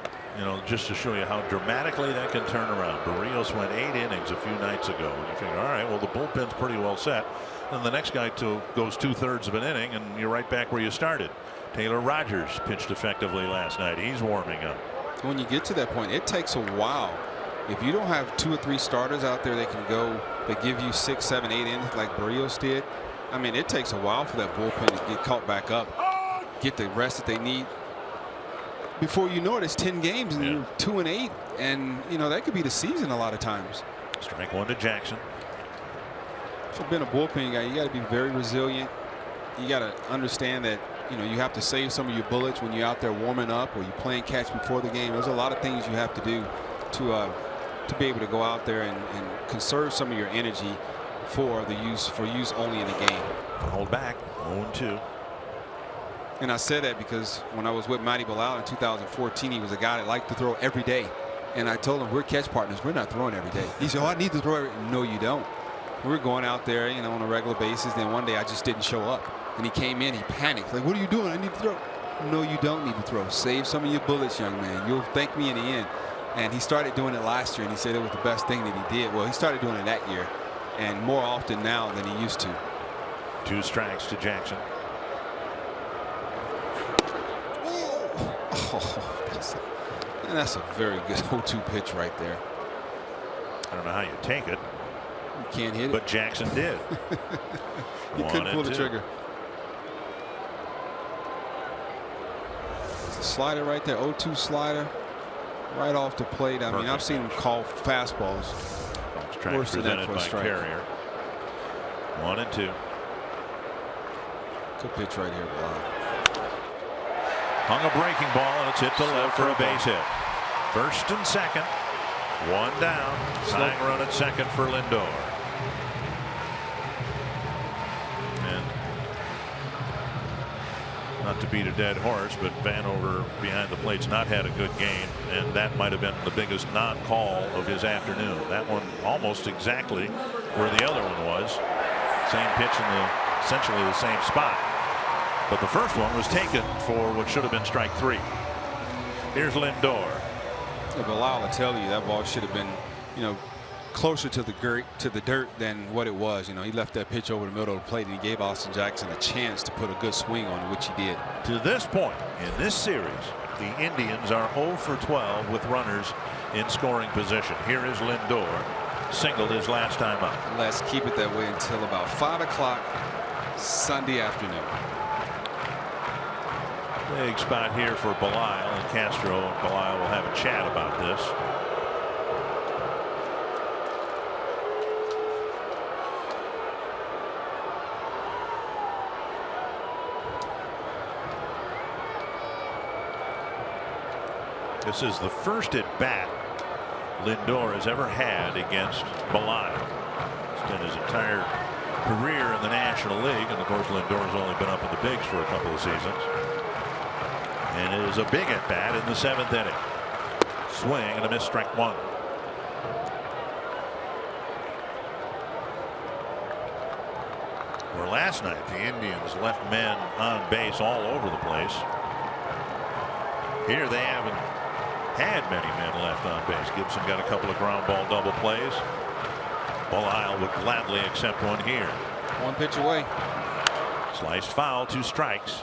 Just to show you how dramatically that can turn around. Barrios went 8 innings a few nights ago, and you figure, all right, well, the bullpen's pretty well set. Then the next guy goes 2/3 of an inning, and you're right back where you started. Taylor Rogers pitched effectively last night. He's warming up. When you get to that point, it takes a while. If you don't have 2 or 3 starters out there that can go, that give you 6, 7, 8 innings like Barrios did, I mean, it takes a while for that bullpen to get caught back up, get the rest that they need. Before you know it, it's 10 games and you're 2 and 8, and that could be the season a lot of times. Strike 1 to Jackson. For being a bullpen guy, you got to be very resilient. You got to understand that you have to save some of your bullets when you're out there warming up or you're playing catch before the game. There's a lot of things you have to do to be able to go out there and conserve some of your energy for use only in the game. Hold back 0-2. And I said that because when I was with Matty Bilal in 2014, he was a guy that liked to throw every day. And I told him, we're catch partners. We're not throwing every day. He said, oh, I need to throw every day. No, you don't. We're going out there, on a regular basis. Then one day I just didn't show up. And he came in, he panicked. Like, what are you doing? I need to throw. No, you don't need to throw. Save some of your bullets, young man. You'll thank me in the end. And he started doing it last year, and he said it was the best thing that he did. Well, he started doing it that year, and more often now than he used to. 2 strikes to Jackson. And that's a very good 0-2 pitch right there. I don't know how you take it. You can't hit it. But Jackson did. He couldn't pull the trigger. It's a slider right there. 0-2 slider. Right off the plate. I mean, I've seen him call fastballs worse than that for a strike. Carrier. 1-2. Good pitch right here, Bilal. Hung a breaking ball, and it's hit to left for a base hit. First and second. 1 down. Tying run at second for Lindor. Not to beat a dead horse, but Vanover behind the plate's not had a good game, and that might have been the biggest non-call of his afternoon. That one almost exactly where the other one was. Same pitch in essentially the same spot. But the first one was taken for what should have been strike 3. Here's Lindor. Yeah, but Lyle will tell you that ball should have been, closer to the dirt than what it was. He left that pitch over the middle of the plate, and he gave Austin Jackson a chance to put a good swing on it, which he did. To this point in this series, the Indians are 0 for 12 with runners in scoring position. Here is Lindor, singled his last time up. Let's keep it that way until about 5 o'clock Sunday afternoon. Big spot here for Belisle, and Castro and Belisle will have a chat about this. This is the first at bat Lindor has ever had against Belisle. Spent his entire career in the National League, and of course Lindor's only been up in the bigs for a couple of seasons. And it is a big at bat in the 7th inning. Swing and a miss, strike 1. Where last night the Indians left men on base all over the place. Here they haven't had many men left on base. Gibson got a couple of ground ball double plays. Belisle would gladly accept one here. 1 pitch away. Sliced foul, 2 strikes.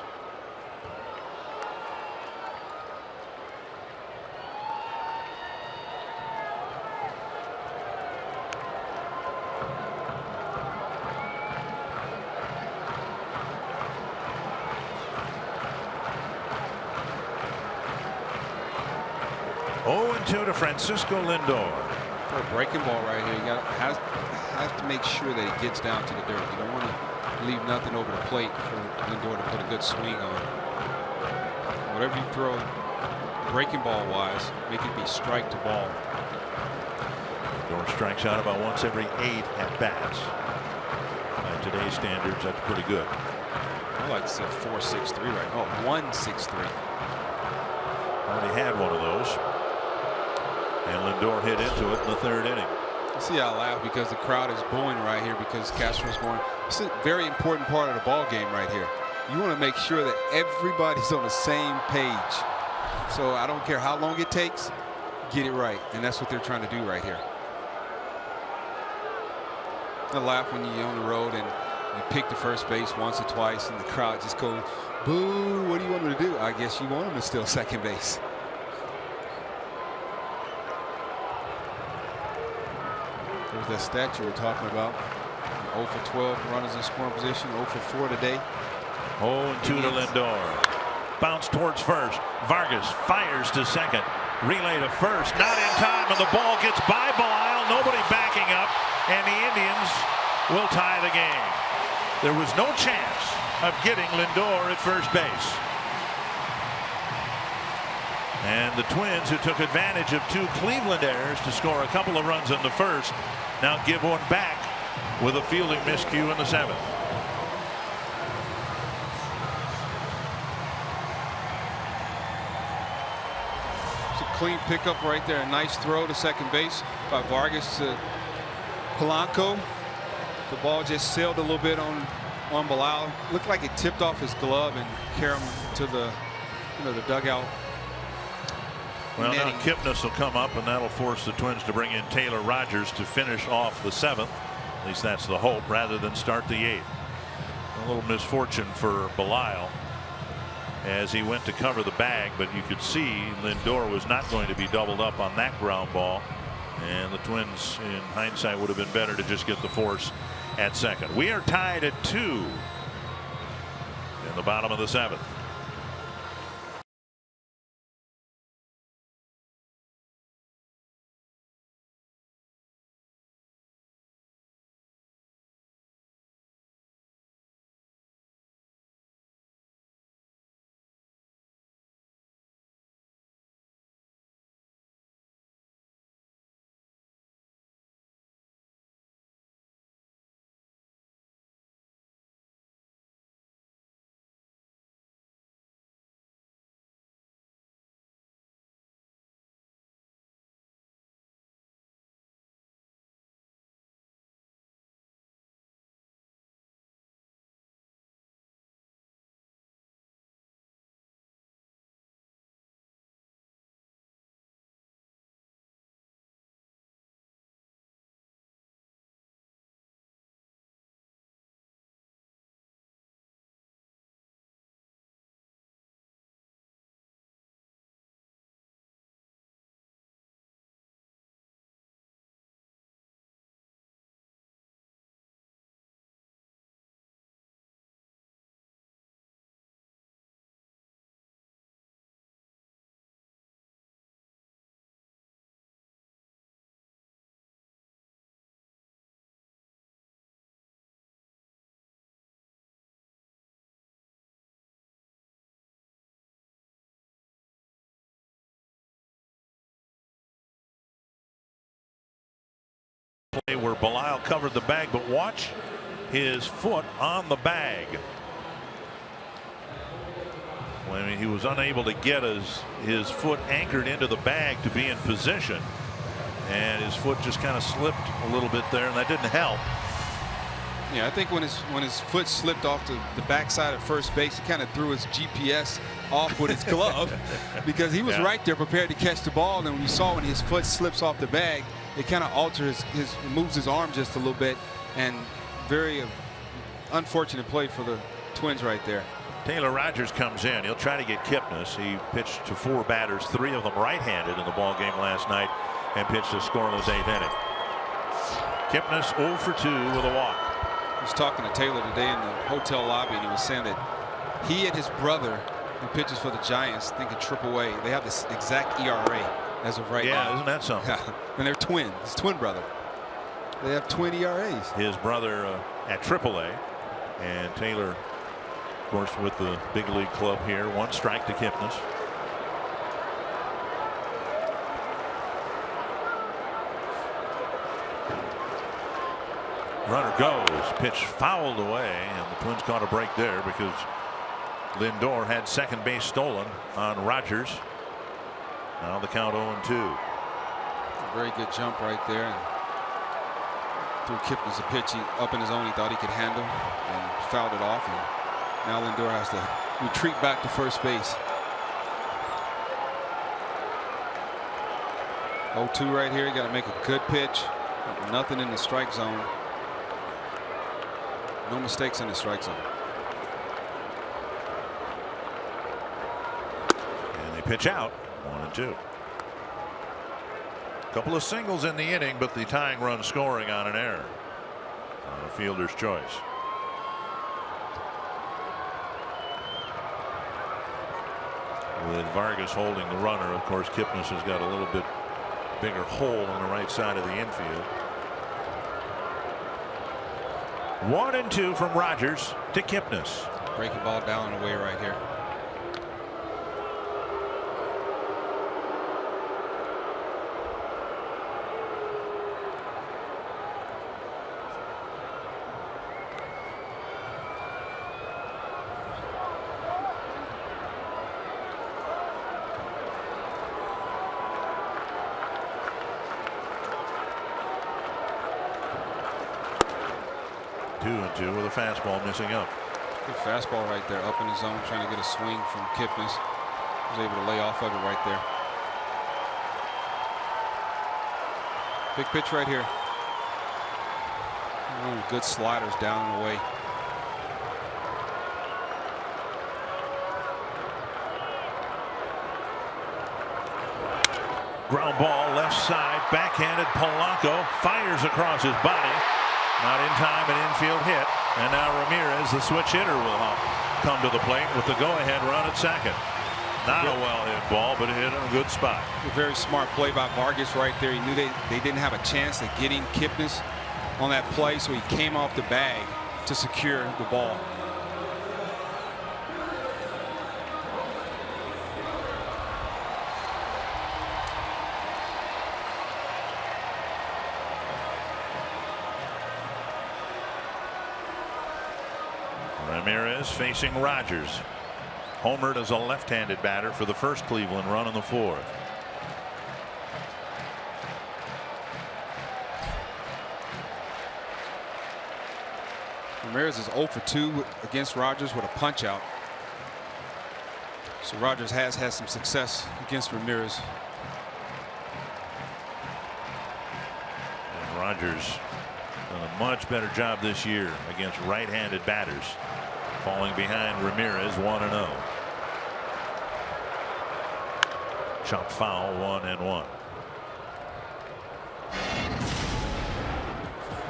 To Francisco Lindor. For a breaking ball right here, you have to make sure that it gets down to the dirt. You don't want to leave nothing over the plate for Lindor to put a good swing on. Whatever you throw, breaking ball wise, make it be strike to ball. Lindor strikes out about once every 8 at bats. By today's standards, that's pretty good. I like to say 4.63 right now. Oh, 1.63. Already had one of those. And Lindor hit into it in the 3rd inning. You see, I laugh because the crowd is booing right here because Castro's going. It's a very important part of the ball game right here. You want to make sure that everybody's on the same page. So I don't care how long it takes, get it right. And that's what they're trying to do right here. I laugh when you're on the road and you pick the first base once or twice and the crowd just goes, boo, what do you want them to do? I guess you want them to steal second base. There's that stat you were talking about. 0 for 12 runners in scoring position, 0 for 4 today. 0-2 to Lindor. Bounce towards first. Vargas fires to second. Relay to first. Not in time, and the ball gets by Belisle. Nobody backing up, and the Indians will tie the game. There was no chance of getting Lindor at first base. And the Twins, who took advantage of 2 Cleveland errors to score a couple of runs in the first, now give one back with a fielding miscue in the 7th. It's a clean pickup right there. A nice throw to second base by Vargas to Polanco. The ball just sailed a little bit on Belisle. Looked like it tipped off his glove and carried him to the dugout. Well, now Kipnis will come up, and that'll force the Twins to bring in Taylor Rogers to finish off the 7th. At least that's the hope, rather than start the 8th. A little misfortune for Belisle as he went to cover the bag, but you could see Lindor was not going to be doubled up on that ground ball, and the Twins, in hindsight, would have been better to just get the force at second. We are tied at 2 in the bottom of the 7th. Where Belisle covered the bag, but watch his foot on the bag. I mean, he was unable to get his foot anchored into the bag to be in position, and his foot just kind of slipped a little bit there, and that didn't help. Yeah, I think when his foot slipped off the backside of first base, he kind of threw his GPS off with his glove because he was right there prepared to catch the ball. And when you saw when his foot slips off the bag, it kind of alters moves his arm just a little bit, and very unfortunate play for the Twins right there. Taylor Rogers comes in. He'll try to get Kipnis. He pitched to 4 batters, 3 of them right-handed in the ball game last night, and pitched a scoreless 8th inning. Kipnis 0 for 2 with a walk. I was talking to Taylor today in the hotel lobby, and he was saying that he and his brother, who pitches for the Giants, think in AAA, they have this exact ERA as of right now. Yeah, isn't that something? Yeah, and they're twins. His twin brother. They have twin ERAs. His brother at AAA, and Taylor, of course, with the big league club here. 1 strike to Kipnis. Runner goes, pitch fouled away, and the Twins caught a break there because Lindor had second base stolen on Rogers. Now the count 0-2. A very good jump right there. And threw Kipnis a pitch up in his own he thought he could handle, and fouled it off. And now Lindor has to retreat back to first base. 0-2 right here. You got to make a good pitch. Nothing in the strike zone. No mistakes in the strike zone. And they pitch out 1-2. Couple of singles in the inning, but the tying run scoring on an error on a fielder's choice. With Vargas holding the runner, of course, Kipnis has got a little bit bigger hole on the right side of the infield. 1-2 from Rogers to Kipnis. Breaking ball down and away right here. With a fastball missing up. Good fastball right there up in the zone, trying to get a swing from Kipnis. Was able to lay off of it right there. Big pitch right here. Good sliders down and away. Ground ball left side, backhanded. Polanco fires across his body. Not in time, an infield hit. And now Ramirez, the switch hitter, will come to the plate with the go-ahead run at second. Not a well-hit ball, but it hit in a good spot. A very smart play by Vargas right there. He knew they didn't have a chance at getting Kipnis on that play, so he came off the bag to secure the ball. Ramirez facing Rogers. Homered as a left-handed batter for the first Cleveland run in the 4th. Ramirez is 0 for 2 against Rogers with a punch out. So Rogers has had some success against Ramirez. And Rogers done a much better job this year against right-handed batters. Falling behind Ramirez 1-0. Chop foul 1-1.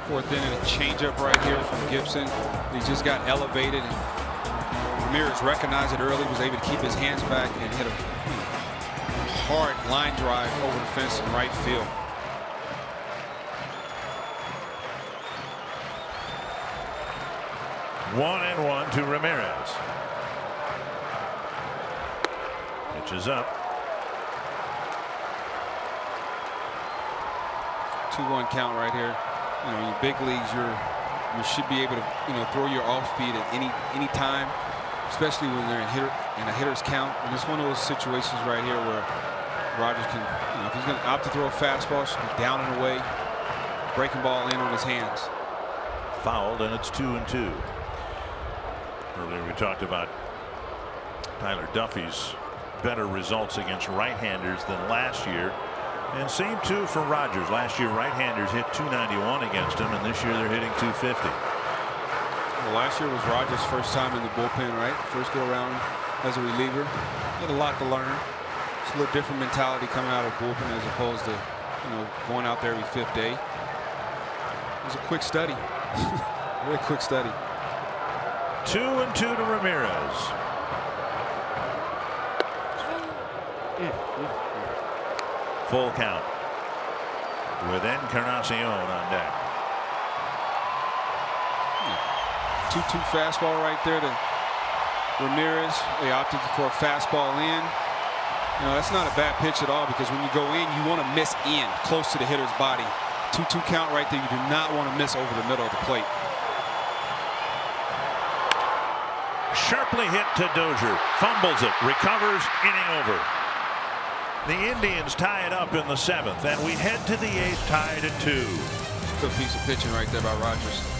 4th inning, a changeup right here from Gibson. He just got elevated, and Ramirez recognized it early, was able to keep his hands back and hit a hard line drive over the fence in right field. One and 1 to Ramirez. Pitches up. 2-1 count right here. You know, in your big leagues, you should be able to, you know, throw your off speed at any time, especially when they're in a hitter's count. And it's one of those situations right here where Rogers can, you know, if he's going to opt to throw a fastball, it should be down and away, breaking ball in on his hands. Fouled, and it's 2-2. Earlier we talked about Tyler Duffy's better results against right-handers than last year. And same too for Rogers. Last year right-handers hit .291 against him, and this year they're hitting .250. Well, last year was Rogers' first time in the bullpen, right? First go around as a reliever. He had a lot to learn. It's a little different mentality coming out of bullpen as opposed to, you know, going out there every 5th day. It was a quick study. Very quick study. 2-2 to Ramirez. Full count with Encarnacion on deck. 2-2 fastball right there to Ramirez. They opted for a fastball in. You know, that's not a bad pitch at all, because when you go in, you want to miss in close to the hitter's body. 2-2 count right there. You do not want to miss over the middle of the plate. Sharply hit to Dozier. Fumbles it. Recovers. Inning over. The Indians tie it up in the 7th, and we head to the 8th, tied at 2. Good piece of pitching right there by Rogers.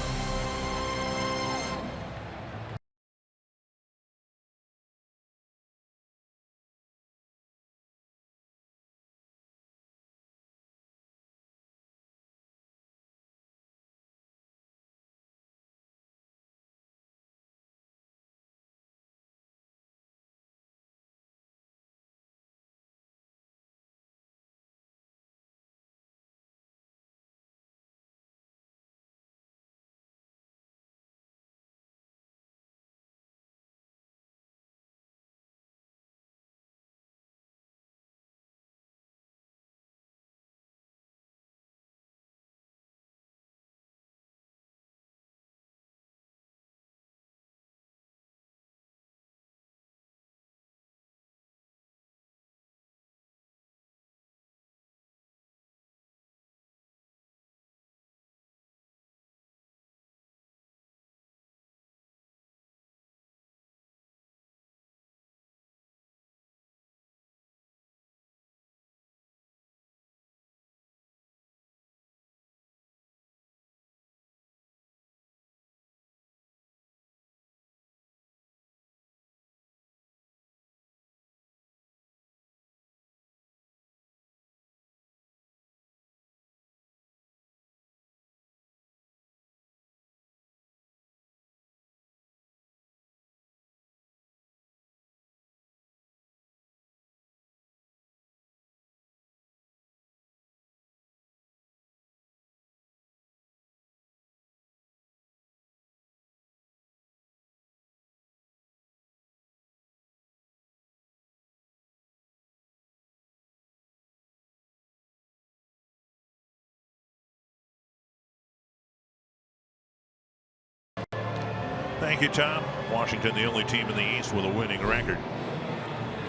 Thank you, Tom. Washington, the only team in the East with a winning record,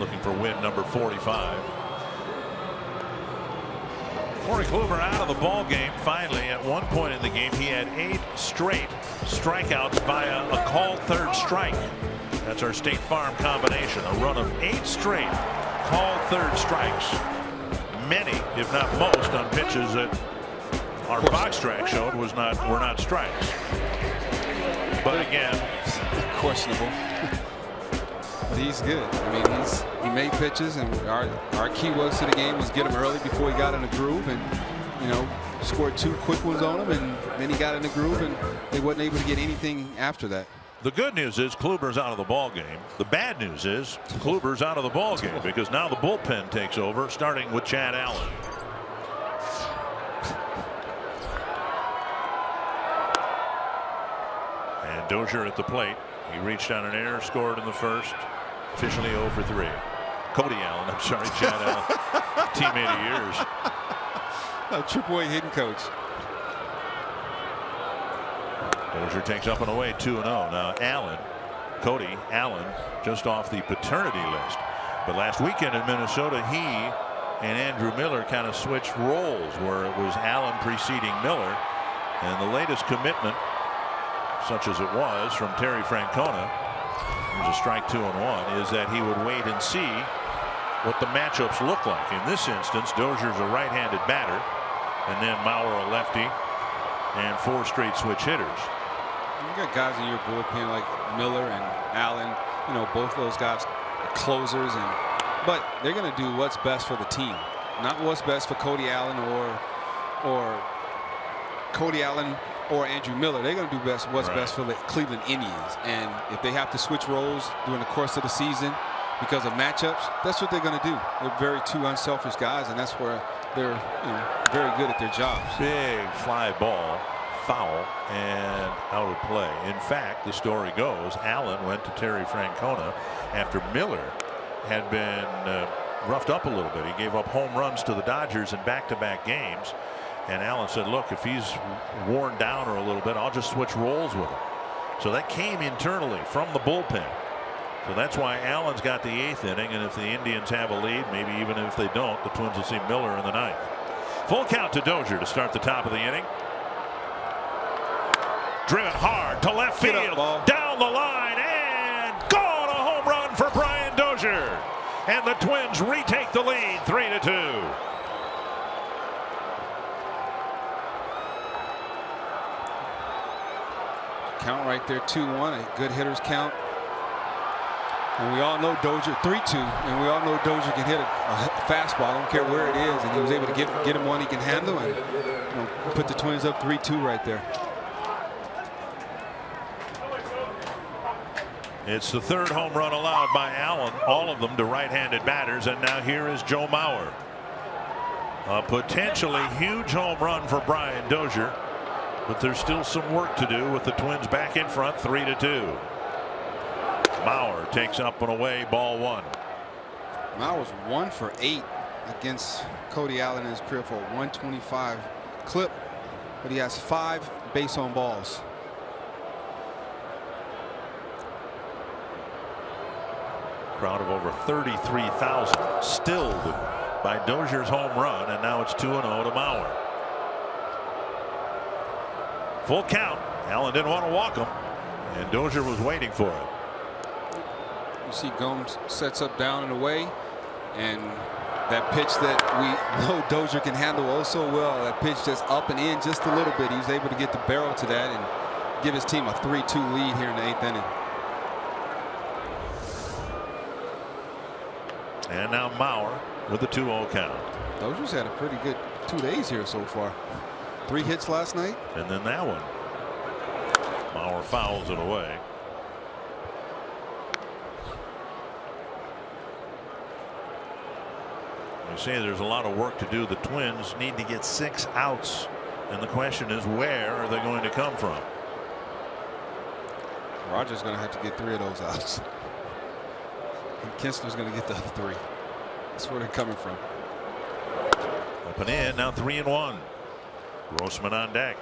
looking for win number 45. Corey Kluber out of the ball game. Finally, at one point in the game, he had 8 straight strikeouts via a called third strike. That's our State Farm combination. A run of 8 straight called third strikes. Many, if not most, on pitches that our box track showed were not strikes. But again, questionable. But he's good. I mean, he made pitches, and our key was to the game was get him early before he got in the groove, and you know, scored 2 quick ones on him, and then he got in the groove, and they wasn't able to get anything after that. The good news is Kluber's out of the ball game. The bad news is Kluber's out of the ball game, because now the bullpen takes over, starting with Chad Allen. And Dozier at the plate. He reached on an error, scored in the first. Officially 0 for 3. Cody Allen, I'm sorry, Chad Allen, teammate of yours. A AAA hitting coach. Dozier takes up and away 2-0. Now Cody Allen, just off the paternity list. But last weekend in Minnesota, he and Andrew Miller kind of switched roles, where it was Allen preceding Miller. And the latest commitment, such as it was from Terry Francona, there's a strike 2-1, is that he would wait and see what the matchups look like. In this instance, Dozier's a right-handed batter, and then Mauer a lefty, and 4 straight switch hitters. You got guys in your bullpen like Miller and Allen. You know, both those guys are closers, but they're going to do what's best for the team, not what's best for Cody Allen or Andrew Miller. They're going to do what's best for the Cleveland Indians. And if they have to switch roles during the course of the season because of matchups, that's what they're going to do. They're two unselfish guys, and that's where they're very good at their jobs. Big fly ball, foul, and out of play. In fact, the story goes, Allen went to Terry Francona after Miller had been roughed up a little bit. He gave up home runs to the Dodgers in back-to-back games. And Allen said, look, if he's worn down or a little bit, I'll just switch roles with him. So that came internally from the bullpen. So that's why Allen's got the 8th inning. And if the Indians have a lead, maybe even if they don't, the Twins will see Miller in the 9th. Full count to Dozier to start the top of the inning. Driven hard to left field, down the line, and gone. A home run for Brian Dozier. And the Twins retake the lead 3-2. Count right there, 2-1, a good hitter's count. And we all know Dozier, 3-2, and we all know Dozier can hit a fastball. I don't care where it is, and he was able to get him one he can handle, and put the Twins up 3-2 right there. It's the 3rd home run allowed by Allen, all of them to right-handed batters, and now here is Joe Mauer. A potentially huge home run for Brian Dozier. But there's still some work to do with the Twins back in front, 3-2. Mauer takes up and away, ball 1. Mauer's 1 for 8 against Cody Allen in his career for a 125 clip, but he has 5 base on balls. Crowd of over 33,000 stilled by Dozier's home run, and now it's 2-0 to Mauer. Full count. Allen didn't want to walk him, and Dozier was waiting for it. You see Gomes sets up down and away, and that pitch that we know Dozier can handle oh so well, that pitch just up and in just a little bit. He was able to get the barrel to that and give his team a 3-2 lead here in the 8th inning. And now Mauer with the 2-0 count. Dozier's had a pretty good 2 days here so far. 3 hits last night. And then that one. Mauer fouls it away. You say there's a lot of work to do. The Twins need to get 6 outs. And the question is, where are they going to come from? Rogers going to have to get 3 of those outs. And Kinsler's going to get the other 3. That's where they're coming from. Up and in, now 3-1. Grossman on deck.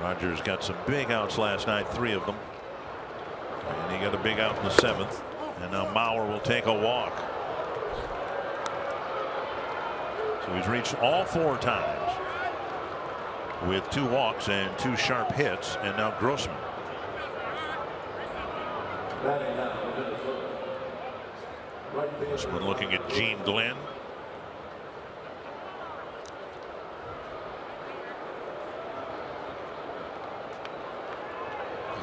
Rogers got some big outs last night, 3 of them. And he got a big out in the 7th. And now Mauer will take a walk. So he's reached all 4 times with 2 walks and 2 sharp hits, and now Grossman. Grossman looking at Gene Glenn.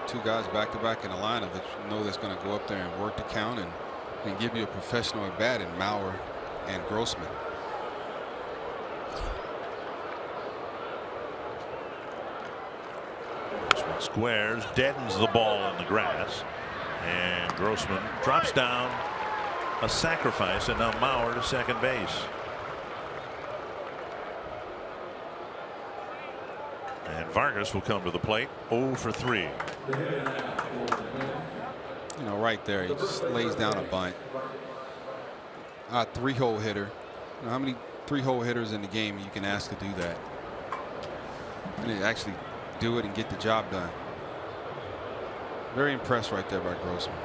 Two guys back to back in the lineup that you know that's going to go up there and work the count and give you a professional at bat in Mauer and Grossman. Grossman squares, deadens the ball in the grass, and Grossman drops down a sacrifice, and now Mauer to second base. And Vargas will come to the plate, 0 for 3. You know, right there, he just lays down a bunt. A 3-hole hitter. You know, how many 3-hole hitters in the game you can ask to do that? And they actually do it and get the job done. Very impressed right there by Grossman.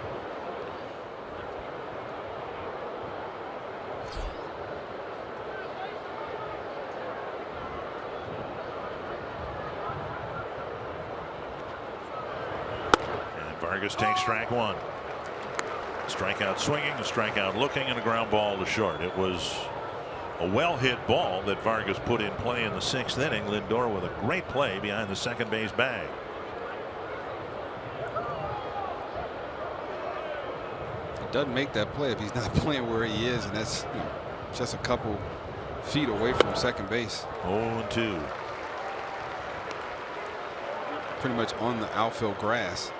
Vargas takes strike one. Strikeout swinging, a strikeout looking, and a ground ball to short. It was a well-hit ball that Vargas put in play in the 6th inning. Lindor with a great play behind the second base bag. He doesn't make that play if he's not playing where he is, and that's just a couple feet away from second base. 0-2. Pretty much on the outfield grass.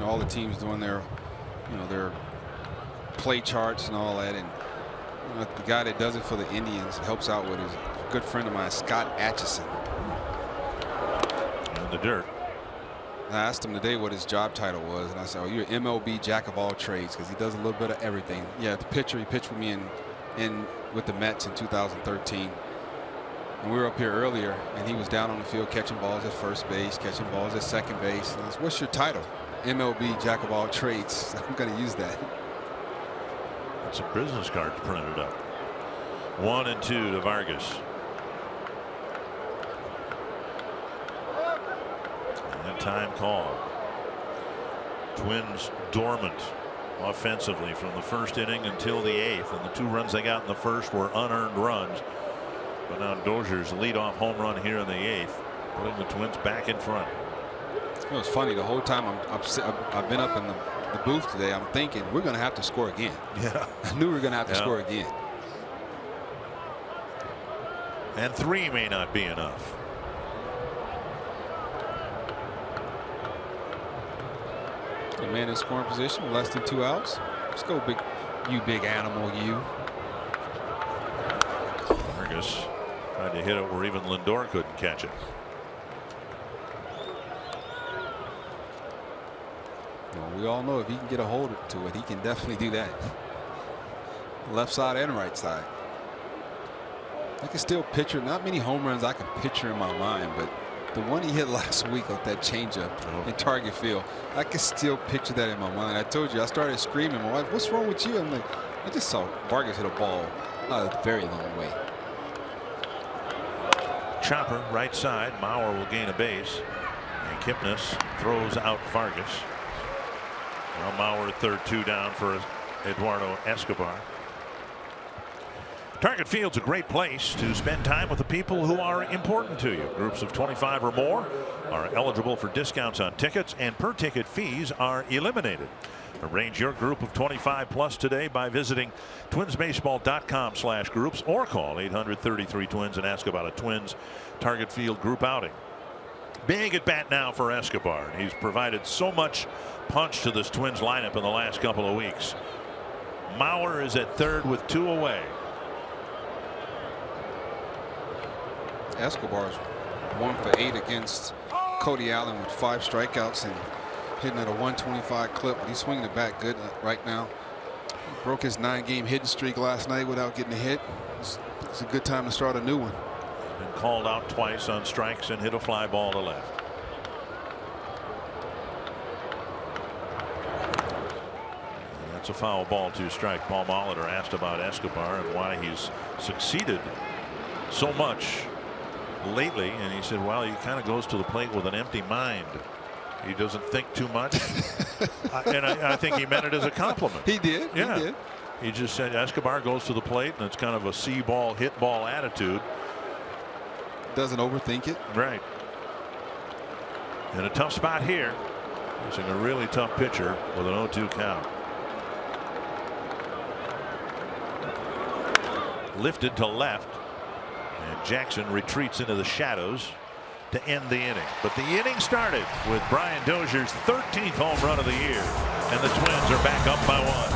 All the teams doing their their play charts and all that, and the guy that does it for the Indians, helps out with, is a good friend of mine, Scott Atchison. In the dirt. I asked him today what his job title was, and I said, "Oh, you're MLB jack of all trades," because he does a little bit of everything. Yeah, the pitcher, he pitched with me in with the Mets in 2013. And we were up here earlier, and he was down on the field catching balls at first base, catching balls at second base. And I said, "What's your title?" MLB jack of all trades. I'm going to use that. Some business cards printed up. 1-2 to Vargas. And time call. Twins dormant offensively from the 1st inning until the 8th, and the 2 runs they got in the 1st were unearned runs. But now Dozier's leadoff home run here in the 8th, putting the Twins back in front. It was funny, the whole time I've been up in the booth today, I'm thinking we're going to have to score again. Yeah. I knew we were going to have to score again. And 3 may not be enough. A man in scoring position with less than 2 outs. Let's go, big animal, you. Vargas tried to hit it where even Lindor couldn't catch it. Well, we all know if he can get a hold to it, he can definitely do that. Left side and right side. I can still picture, not many home runs I can picture in my mind, but the one he hit last week with that changeup in Target Field, I can still picture that in my mind. I told you, I started screaming. My wife, "What's wrong with you?" I'm like, I just saw Vargas hit a ball a very long way. Chopper right side. Mauer will gain a base, and Kipnis throws out Vargas. Now Mauer at third, 2 down for Eduardo Escobar. Target Field's a great place to spend time with the people who are important to you. Groups of 25 or more are eligible for discounts on tickets, and per ticket fees are eliminated. Arrange your group of 25 plus today by visiting twinsbaseball.com/groups or call 800-33-TWINS and ask about a Twins Target Field group outing. Big at bat now for Escobar. He's provided so much punch to this Twins lineup in the last couple of weeks. Mauer is at third with 2 away. Escobar's 1 for 8 against Cody Allen with 5 strikeouts and hitting at a 125 clip. But he's swinging the bat good right now. He broke his 9-game hitting streak last night without getting a hit. It's a good time to start a new one. Been called out twice on strikes and hit a fly ball to left. That's a foul ball, 2 strike. Paul Molitor asked about Escobar and why he's succeeded so much lately, and he said, well, he kind of goes to the plate with an empty mind. He doesn't think too much. And I think he meant it as a compliment. He did. Yeah. He did. He just said Escobar goes to the plate and it's kind of a see ball, hit ball attitude. Doesn't overthink it. Right. In a tough spot here. Facing a really tough pitcher with an 0-2 count. Lifted to left. And Jackson retreats into the shadows to end the inning. But the inning started with Brian Dozier's 13th home run of the year. And the Twins are back up by 1.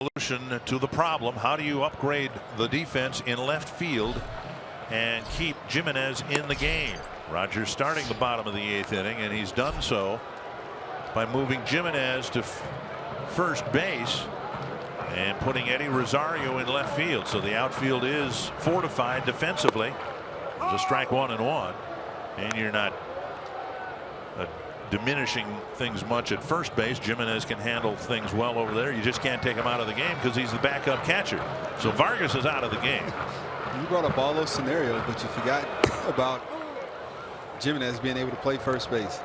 Solution to the problem. How do you upgrade the defense in left field and keep Jimenez in the game? Rogers starting the bottom of the 8th inning, and he's done so by moving Jimenez to first base and putting Eddie Rosario in left field. So the outfield is fortified defensively. There's a strike 1-1, and you're not diminishing things much at first base. Jimenez can handle things well over there. You just can't take him out of the game because he's the backup catcher. So Vargas is out of the game. You brought up all those scenarios, but you forgot about Jimenez being able to play first base.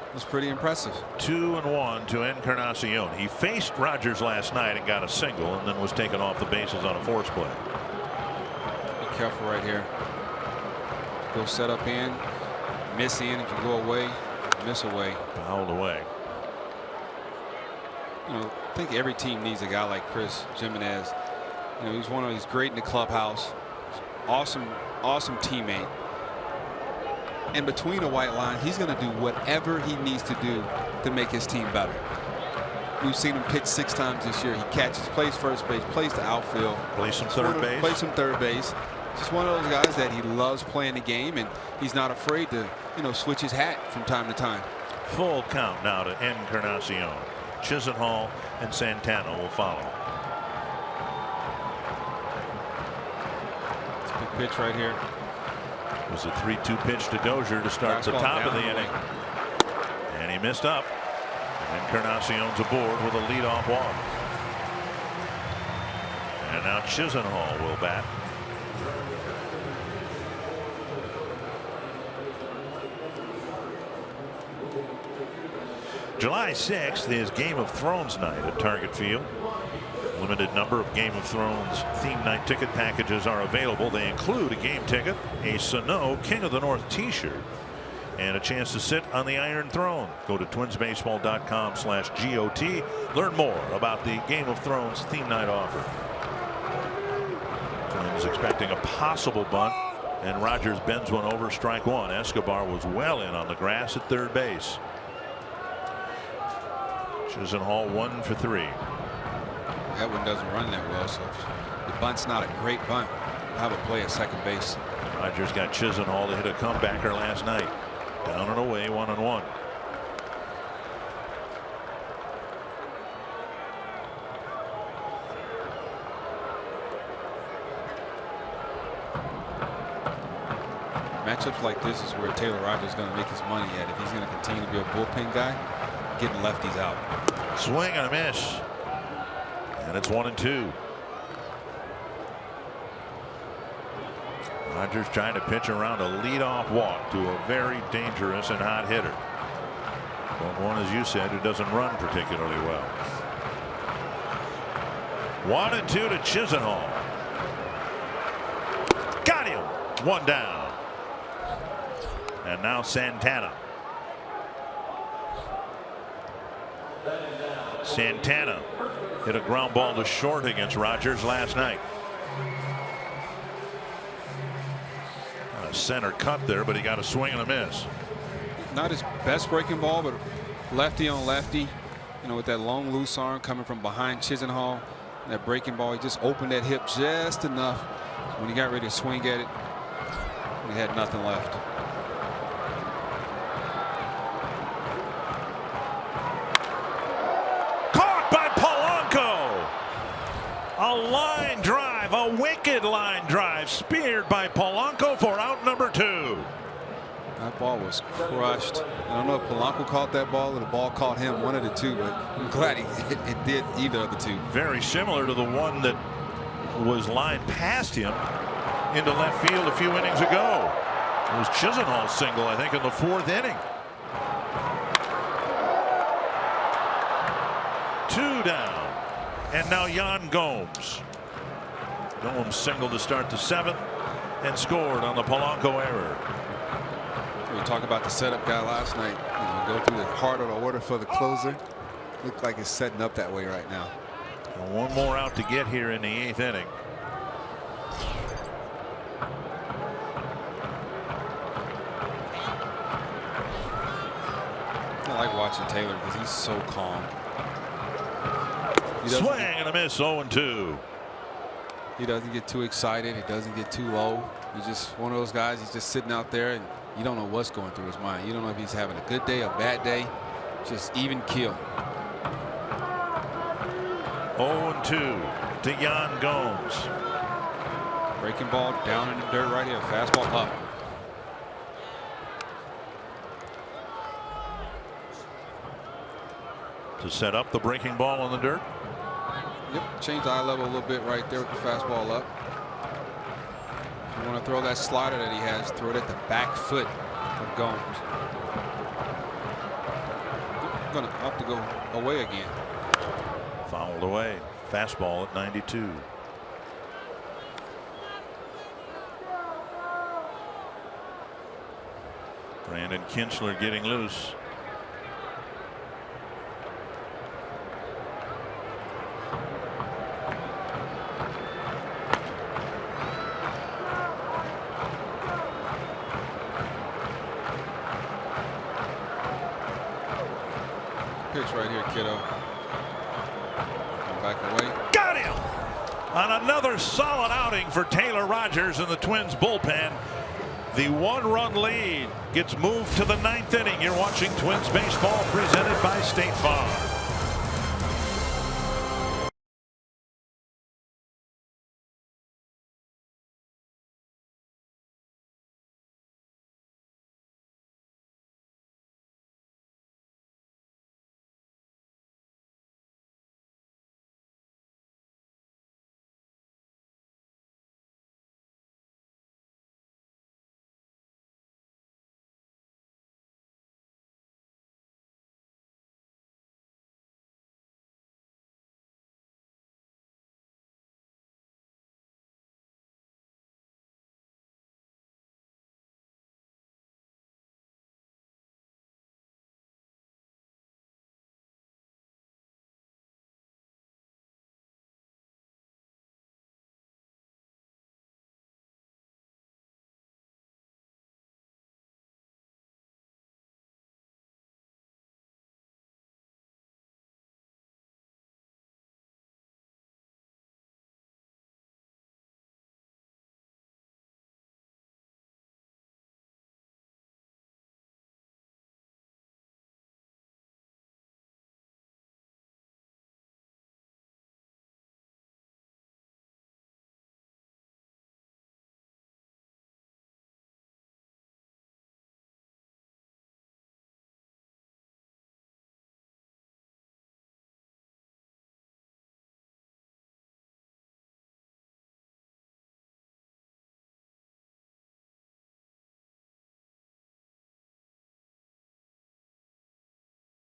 It was pretty impressive. 2-1 to Encarnacion. He faced Rogers last night and got a single, and then was taken off the bases on a force play. Be careful right here. Go set up in, miss in. If you go away, miss away. Fouled away. You know, I think every team needs a guy like Chris Jimenez. You know, he's great in the clubhouse. Awesome teammate. And between the white lines, he's going to do whatever he needs to do to make his team better. We've seen him pitch 6 times this year. He catches, plays first base, plays the outfield. Plays some third base. Plays some third base. Just one of those guys that he loves playing the game, and he's not afraid to, you know, switch his hat from time to time. Full count now to Encarnacion. Chisenhall and Santana will follow. It's a big pitch right here. It was a 3-2 pitch to Dozier to start the top of the inning. And he missed up. And Encarnacion's aboard with a leadoff walk. And now Chisenhall will bat. July 6th is Game of Thrones night at Target Field. Limited number of Game of Thrones theme night ticket packages are available. They include a game ticket, a Sano King of the North t-shirt, and a chance to sit on the Iron Throne. Go to twinsbaseball.com/GOT. Learn more about the Game of Thrones theme night offer. Twins expecting a possible bunt, and Rogers bends one over, strike 1. Escobar was well in on the grass at third base. Chisenhall 1 for 3. That one doesn't run that well, so the bunt's not a great bunt. Have a play at second base. Rogers got Chisenhall to hit a comebacker last night. Down and away, 1-1. Matchups like this is where Taylor Rogers is going to make his money at. If he's going to continue to be a bullpen guy, getting lefties out. Swing and a miss. And it's 1-2. Rogers trying to pitch around a leadoff walk to a very dangerous and hot hitter. But one, as you said, who doesn't run particularly well. 1-2 to Chisenhall. Got him. 1 down. And now Santana. Santana hit a ground ball to short against Rogers last night. A center cut there, but he got a swing and a miss. Not his best breaking ball, but lefty on lefty. You know, with that long loose arm coming from behind Chisenhall, that breaking ball, he just opened that hip just enough. When he got ready to swing at it, he had nothing left. A line drive, a wicked line drive, speared by Polanco for out number 2. That ball was crushed. I don't know if Polanco caught that ball or the ball caught him, one of the two, but I'm glad it did either of the two. Very similar to the one that was lined past him into left field a few innings ago. It was Chisenhall's single, I think, in the 4th inning. 2 down. And now Yan Gomes. Gomes singled to start the 7th and scored on the Polanco error. We talked about the setup guy last night. You know, go through the heart of the order for the closer. Looked like it's setting up that way right now. And one more out to get here in the 8th inning. I like watching Taylor because he's so calm. Swing and a miss, 0-2. He doesn't get too excited. He doesn't get too low. He's just one of those guys. He's just sitting out there, and you don't know what's going through his mind. You don't know if he's having a good day, a bad day. Just even kill. 0-2 to Yan Gomes. Breaking ball down in the dirt right here. Fastball up. To set up the breaking ball in the dirt. Yep, change the eye level a little bit right there with the fastball up. You want to throw that slider that he has, throw it at the back foot of Gomes. Going to have to go away again. Fouled away. Fastball at 92. Brandon Kinchler getting loose. Pitch right here, kiddo. Back away. Got him! On another solid outing for Taylor Rogers in the Twins bullpen. The one-run lead gets moved to the 9th inning. You're watching Twins baseball presented by State Farm.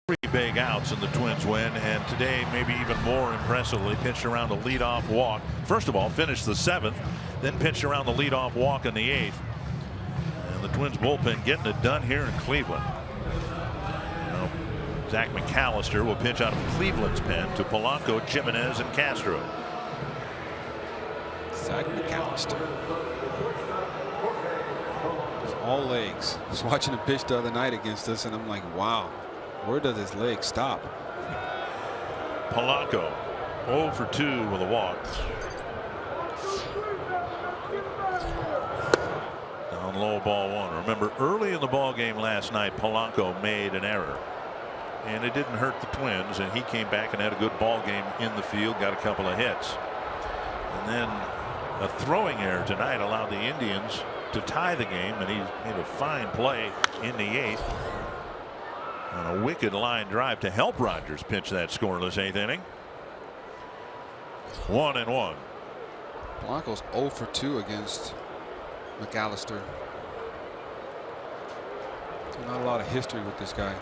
Three big outs in the Twins win, and today maybe even more impressively pitched around a leadoff walk. First of all, finished the 7th, then pitched around the leadoff walk in the 8th. And the Twins bullpen getting it done here in Cleveland. Now, Zach McAllister will pitch out of Cleveland's pen to Polanco, Jimenez, and Castro. Zach McAllister. It's all legs. I was watching a pitch the other night against us, and I'm like, wow. Where does his leg stop? Polanco 0 for 2 with a walk. Down low, ball 1. Remember, early in the ball game last night, Polanco made an error, and it didn't hurt the Twins, and he came back and had a good ball game in the field, got a couple of hits, and then a throwing error tonight allowed the Indians to tie the game, and he made a fine play in the 8th. On a wicked line drive to help Rogers pitch that scoreless 8th inning. 1-1. Polanco's 0 for 2 against McAllister. Not a lot of history with this guy.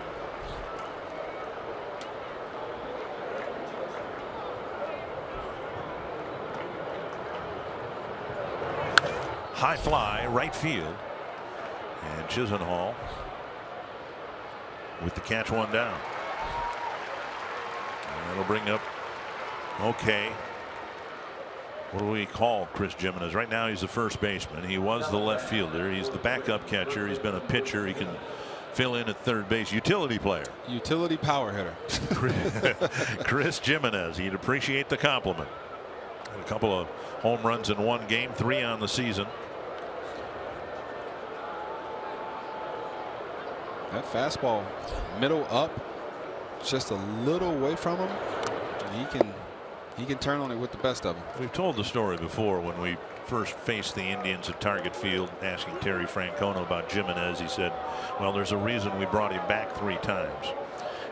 High fly, right field. And Chisenhall with the catch, 1 down. And that'll bring up, okay, what do we call Chris Jimenez? Right now he's the first baseman. He was the left fielder. He's the backup catcher. He's been a pitcher. He can fill in at third base. Utility player. Utility power hitter. Chris Jimenez. He'd appreciate the compliment. A couple of home runs in one game, 3 on the season. That fastball middle up, just a little away from him. He can turn on it with the best of them. We've told the story before when we first faced the Indians at Target Field, asking Terry Francona about Jimenez. He said, well, there's a reason we brought him back 3 times.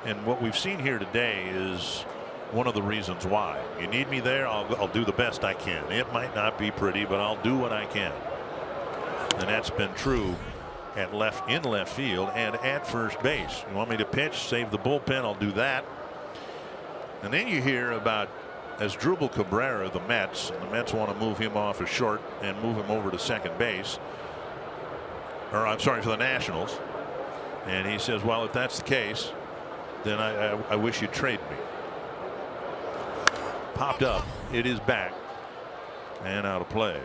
And what we've seen here today is one of the reasons why. You need me there, I'll do the best I can. It might not be pretty, but I'll do what I can. And that's been true at in left field and at first base. You want me to pitch, save the bullpen, I'll do that. And then you hear about Asdrubal Cabrera, the Mets, and the Mets want to move him off as short and move him over to second base, or I'm sorry, for the Nationals. And he says, well, if that's the case, then I wish you'd trade me. Popped up, it is back and out of play.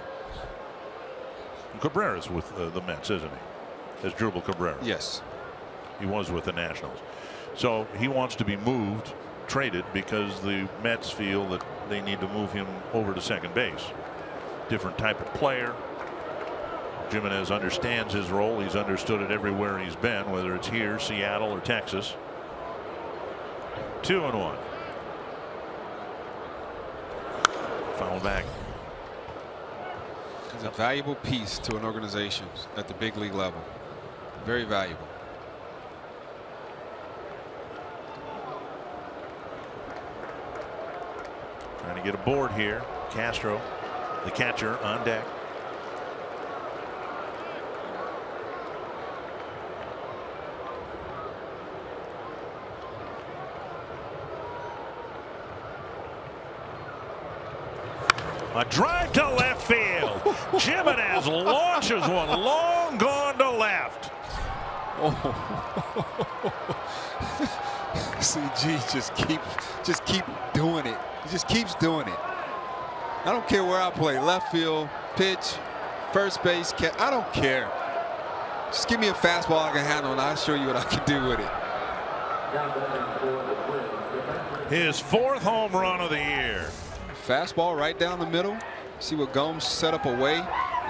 Cabrera's with the Mets, isn't he? Asdrubal Cabrera. Yes. He was with the Nationals. So he wants to be moved, traded, because the Mets feel that they need to move him over to second base. Different type of player. Jimenez understands his role. He's understood it everywhere he's been, whether it's here, Seattle, or Texas. 2-1. Foul back. He's a valuable piece to an organization at the big league level. Very valuable. Trying to get a board here. Castro, the catcher, on deck. A drive to left field. Jimenez launches one long gone to left. CG just keep doing it. He just keeps doing it. I don't care where I play, left field, pitch, first base, I don't care. Just give me a fastball I can handle and I'll show you what I can do with it. His 4th home run of the year. Fastball right down the middle. See what Gomes set up away. He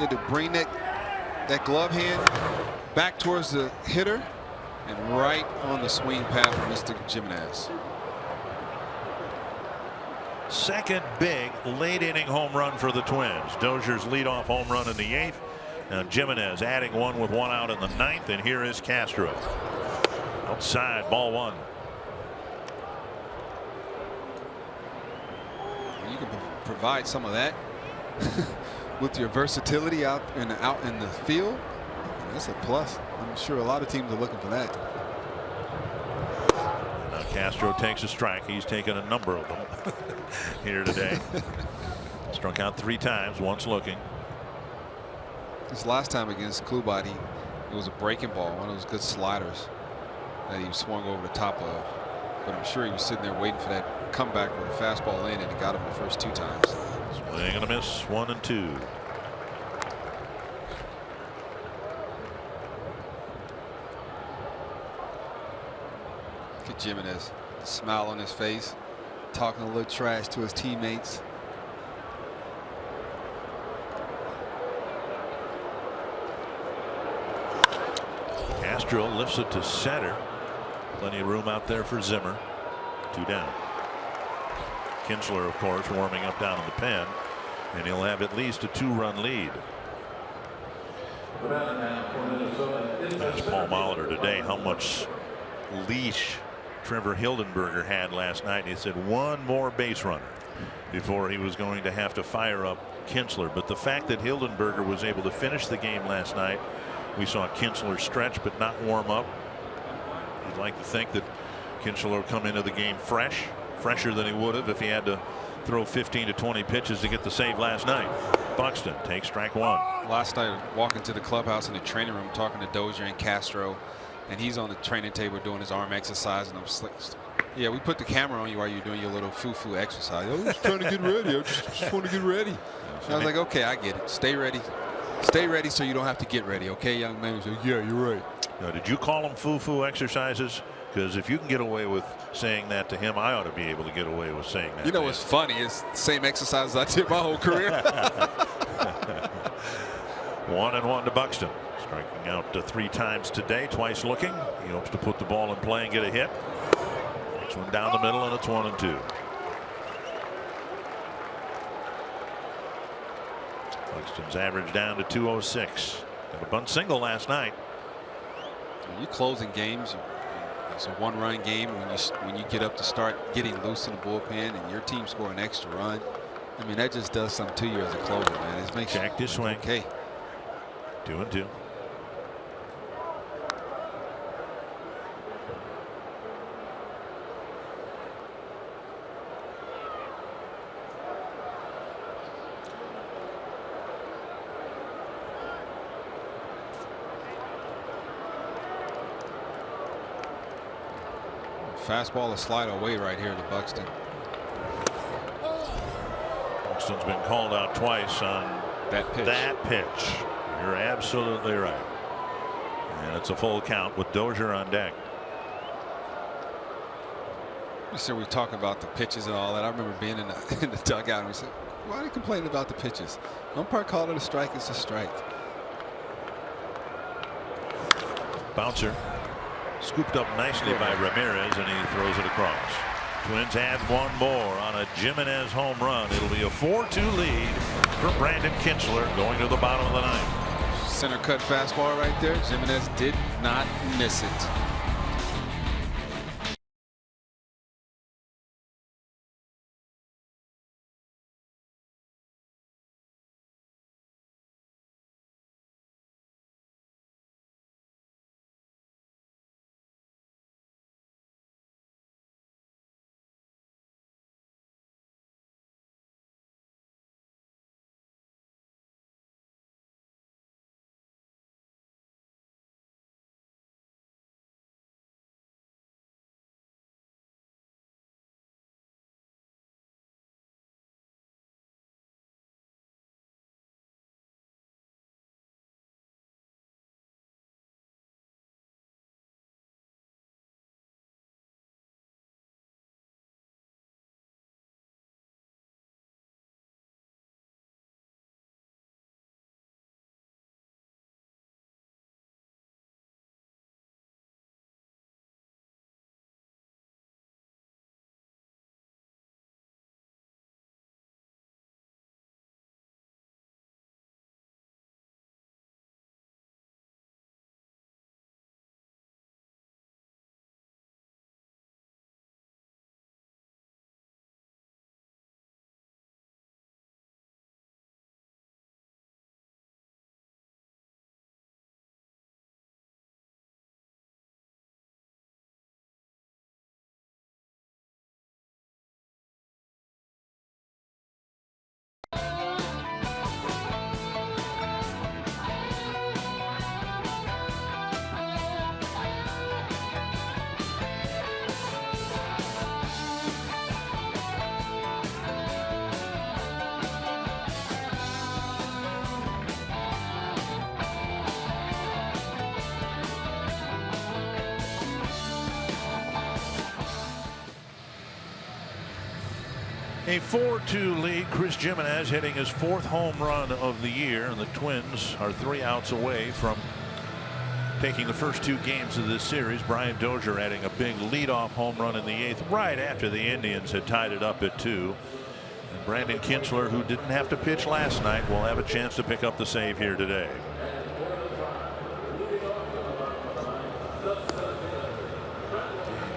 had to bring that glove hand back towards the hitter and right on the swing path of Mr. Jimenez. Second big late inning home run for the Twins. Dozier's leadoff home run in the 8th. Now Jimenez adding one with 1 out in the 9th. And here is Castro. Outside, ball 1. You can provide some of that with your versatility out in the field. That's a plus. I'm sure a lot of teams are looking for that. Now Castro takes a strike. He's taken a number of them here today. Struck out 3 times, once looking. This last time against Klubot, it was a breaking ball, one of those good sliders that he swung over the top of. But I'm sure he was sitting there waiting for that comeback with a fastball in, and it got him the first 2 times. Swing and a miss, 1 and 2. Look at Jimenez, the smile on his face, talking a little trash to his teammates. Castro lifts it to center. Plenty of room out there for Zimmer. 2 down. Kinsler, of course, warming up down in the pen, and he'll have at least a 2-run lead. Asked Paul Molitor today how much leash Trevor Hildenberger had last night. He said 1 more base runner before he was going to have to fire up Kinsler. But the fact that Hildenberger was able to finish the game last night, we saw Kinsler stretch but not warm up. You'd like to think that Kinsler will come into the game fresher than he would have if he had to throw 15 to 20 pitches to get the save last night. Buxton takes strike 1. Last night, walking to the clubhouse in the training room, talking to Dozier and Castro, and he's on the training table doing his arm exercise, and I'm slick. Yeah, we put the camera on you while you're doing your little foo-foo exercise. I was just trying to get ready. I just want to get ready. And I was like, okay, I get it. Stay ready. Stay ready so you don't have to get ready, okay, young man? He said, yeah, you're right. Now, did you call them foo-foo exercises? Because if you can get away with saying that to him, I ought to be able to get away with saying that. You know what's funny? It's the same exercises I did my whole career. 1-1 to Buxton. Striking out 3 times today, twice looking. He hopes to put the ball in play and get a hit. Next one down the middle, and it's 1-2. Buxton's average down to 206. Got a bunt single last night. When you're closing games, it's a 1-run game. When you get up to start getting loose in the bullpen and your team score an extra run, I mean, that just does something to you as a closer, man. It makes Checked his swing. Okay. 2-2. Fastball or slider away right here to Buxton. Buxton's been called out twice on that pitch. You're absolutely right. And it's a full count with Dozier on deck. So we talk about the pitches and all that. I remember being in the dugout and we said, why are you complaining about the pitches? Umpire called it a strike. It's a strike. Bouncer scooped up nicely by Ramirez, and he throws it across. Twins add one more on a Jimenez home run. It'll be a 4-2 lead for Brandon Kintzler going to the bottom of the 9th. Center cut fastball right there. Jimenez did not miss it. A 4-2 lead. Chris Jimenez hitting his 4th home run of the year, and the Twins are 3 outs away from taking the first 2 games of this series. Brian Dozier adding a big leadoff home run in the 8th, right after the Indians had tied it up at 2. And Brandon Kintzler, who didn't have to pitch last night, will have a chance to pick up the save here today.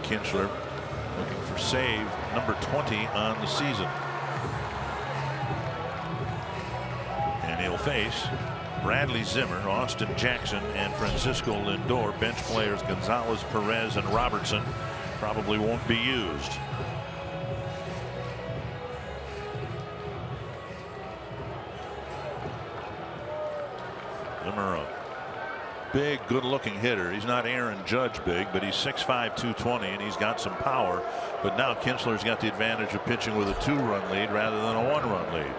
Kintzler looking for save number 20 on the season. And he'll face Bradley Zimmer, Austin Jackson, and Francisco Lindor. Bench players Gonzalez, Perez, and Robertson probably won't be used. Zimmer, a big, good-looking hitter. He's not Aaron Judge big, but he's 6'5", 220, and he's got some power. But now Kintzler's got the advantage of pitching with a 2-run lead rather than a 1-run lead.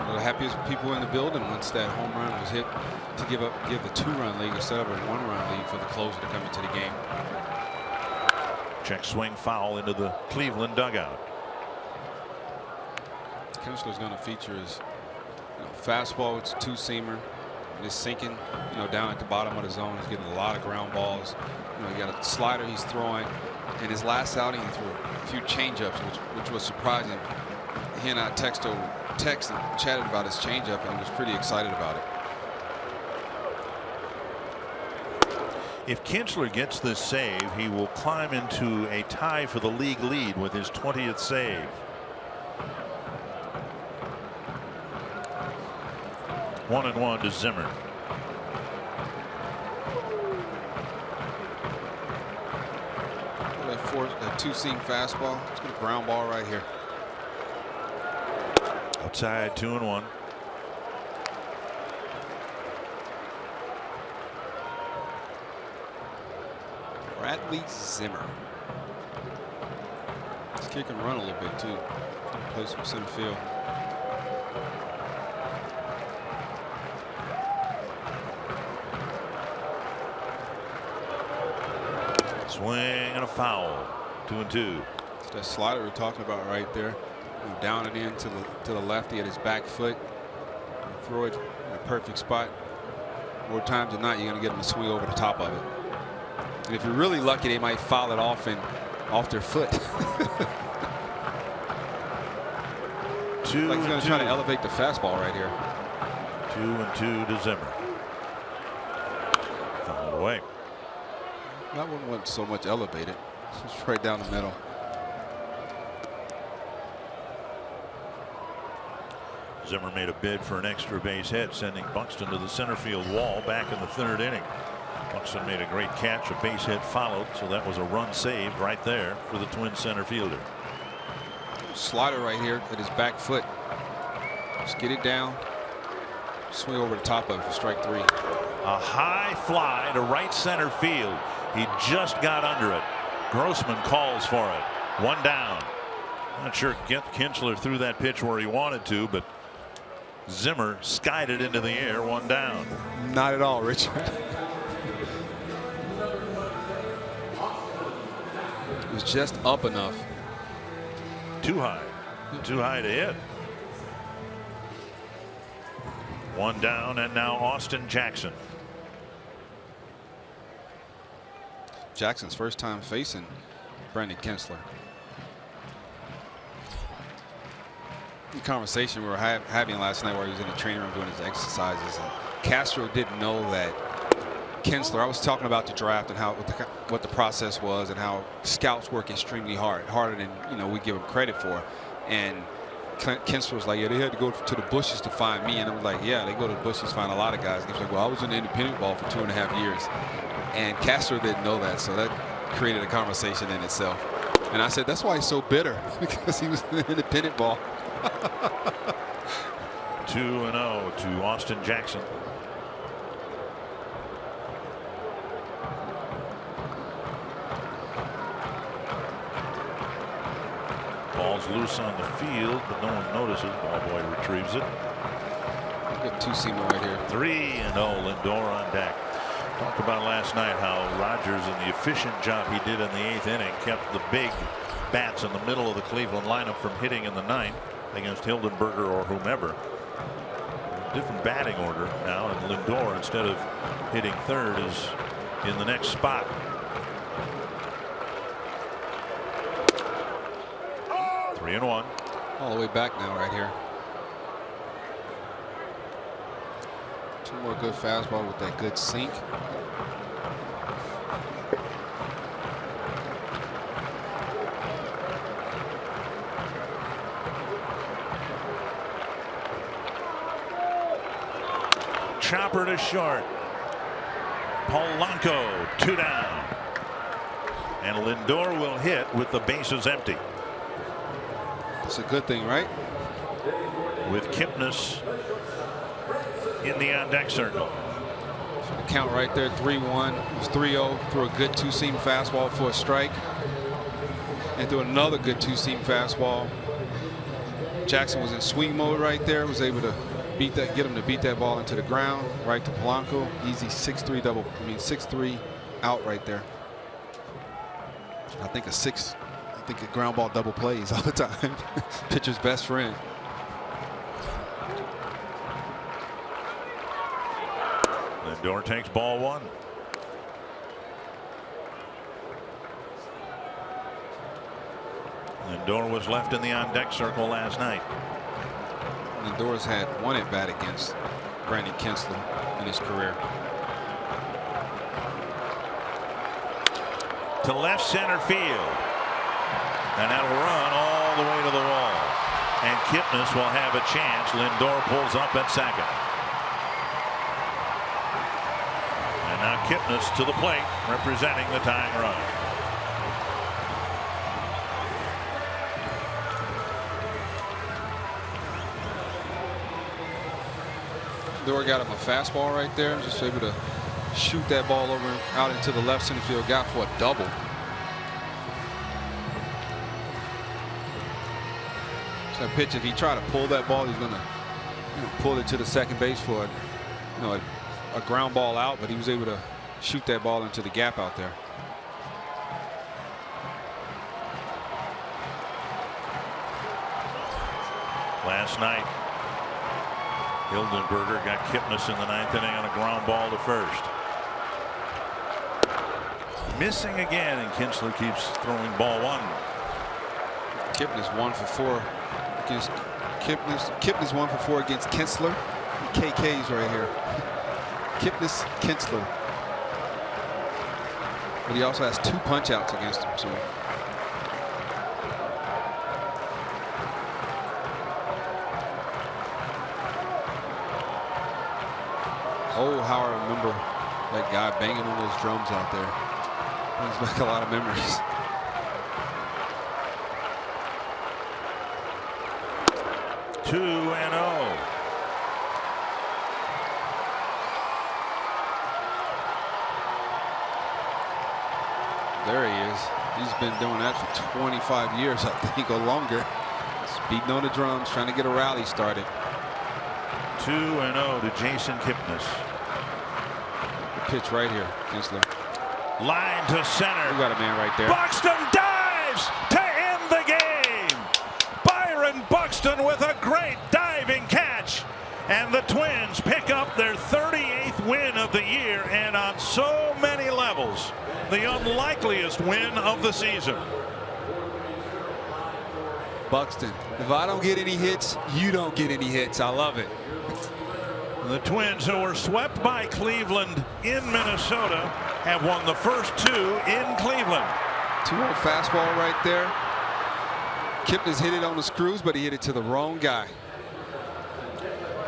It'll happiest people in the building once that home run was hit to give the 2-run lead instead of a 1-run lead for the closer to come into the game. Check swing foul into the Cleveland dugout. Kinsler's going to feature his fastball. It's a 2-seamer. It's sinking, down at the bottom of the zone. He's getting a lot of ground balls. He got a slider he's throwing. In his last outing, he threw a few changeups, which was surprising. He and I texted and chatted about his changeup, and he was pretty excited about it. If Kinsler gets this save, he will climb into a tie for the league lead with his 20th save. One and one to Zimmer. That 2-seam fastball. It's got a ground ball right here. Outside, 2-1. Bradley Zimmer. He's kick and run a little bit too. Play some center field. Swing and a foul. 2-2. It's that slider we're talking about right there. Down and in to the lefty at his back foot. Throw it in a perfect spot. More times than not, you're going to get him to swing over the top of it. And if you're really lucky, they might foul it off their foot. Like he's going to try to elevate the fastball right here. 2-2 to Zimmer. Fouled away. That one wasn't so much elevated. It's right down the middle. Zimmer made a bid for an extra base hit, sending Buxton to the center field wall back in the 3rd inning. Buxton made a great catch. A base hit followed, so that was a run saved right there for the Twins center fielder. Slider right here at his back foot. Just get it down. Swing over the top of it for strike 3. A high fly to right center field. He just got under it. Grossman calls for it. 1 down. Not sure Kinsler threw that pitch where he wanted to, but Zimmer skied it into the air. 1 down. Not at all, Richard. It was just up enough. Too high. Too high to hit. 1 down, and now Austin Jackson. Jackson's first time facing Brandon Kinsler. The conversation we were having last night, where he was in the training room doing his exercises, and Castro didn't know that Kinsler. I was talking about the draft and what the process was, and how scouts work extremely hard, harder than we give them credit for. And Kinsler was like, yeah, they had to go to the bushes to find me, and I was like, yeah, they go to the bushes to find a lot of guys. And he was like, well, I was in independent ball for 2.5 years, and Castro didn't know that, so that created a conversation in itself. And I said, that's why he's so bitter, because he was in independent ball. 2-0 to Austin Jackson. Ball's loose on the field, but no one notices. Ball boy retrieves it. Good 2-seamer right here. 3-0. Lindor on deck. Talked about last night how Rogers and the efficient job he did in the 8th inning kept the big bats in the middle of the Cleveland lineup from hitting in the 9th against Hildenberger or whomever. Different batting order now, and Lindor, instead of hitting 3rd, is in the next spot. Oh! 3-1. All the way back now right here. 2 more good fastball with that good sink. Chopper to short. Polanco 2 down. And Lindor will hit with the bases empty. That's a good thing, right? With Kipnis in the on-deck circle. So the count right there, 3-1. It was 3-0. Threw a good 2-seam fastball for a strike. And threw another good 2-seam fastball. Jackson was in swing mode right there. Was able to get him to beat that ball into the ground, right to Polanco. Easy 6-3 out right there. I think a ground ball double plays all the time. Pitcher's best friend. Lindor takes ball one. Lindor was left in the on-deck circle last night. Lindor's had one at-bat against Brandon Kinsler in his career. To left center field. And that'll run all the way to the wall. And Kipnis will have a chance. Lindor pulls up at second. And now Kipnis to the plate, representing the tying run. Lindor got him a fastball right there, just able to shoot that ball over out into the left center field. Got for a double. That pitch, if he tried to pull that ball, he's gonna pull it to the second base for a ground ball out, but he was able to shoot that ball into the gap out there. Last night, Hildenberger got Kipnis in the ninth inning on a ground ball to first. Missing again, and Kinsler keeps throwing ball one. Kipnis 1 for 4 against Kipnis 1 for 4 against Kinsler. KK's right here. Kipnis, Kinsler. But he also has 2 punch outs against him. So. Oh, how I remember that guy banging on those drums out there. Brings back a lot of memories. Two and oh. There he is. He's been doing that for 25 years, I think, or longer. Just beating on the drums, trying to get a rally started. 2-0 to Jason Kipnis. The pitch right here, Kinsler. Line to center. We got a man right there. Buxton dives to end the game. Byron Buxton with a great diving catch. And the Twins pick up their 38th win of the year, and on so many levels, the unlikeliest win of the season. Buxton, if I don't get any hits, you don't get any hits. I love it. The Twins, who were swept by Cleveland in Minnesota, have won the first 2 in Cleveland. 2-0 fastball right there. Kipnis hit it on the screws, but he hit it to the wrong guy.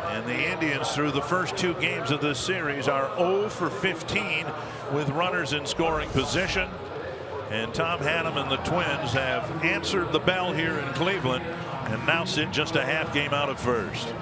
And the Indians, through the first 2 games of this series, are 0 for 15 with runners in scoring position. And Tom Hanham and the Twins have answered the bell here in Cleveland and now sit just a half game out of first.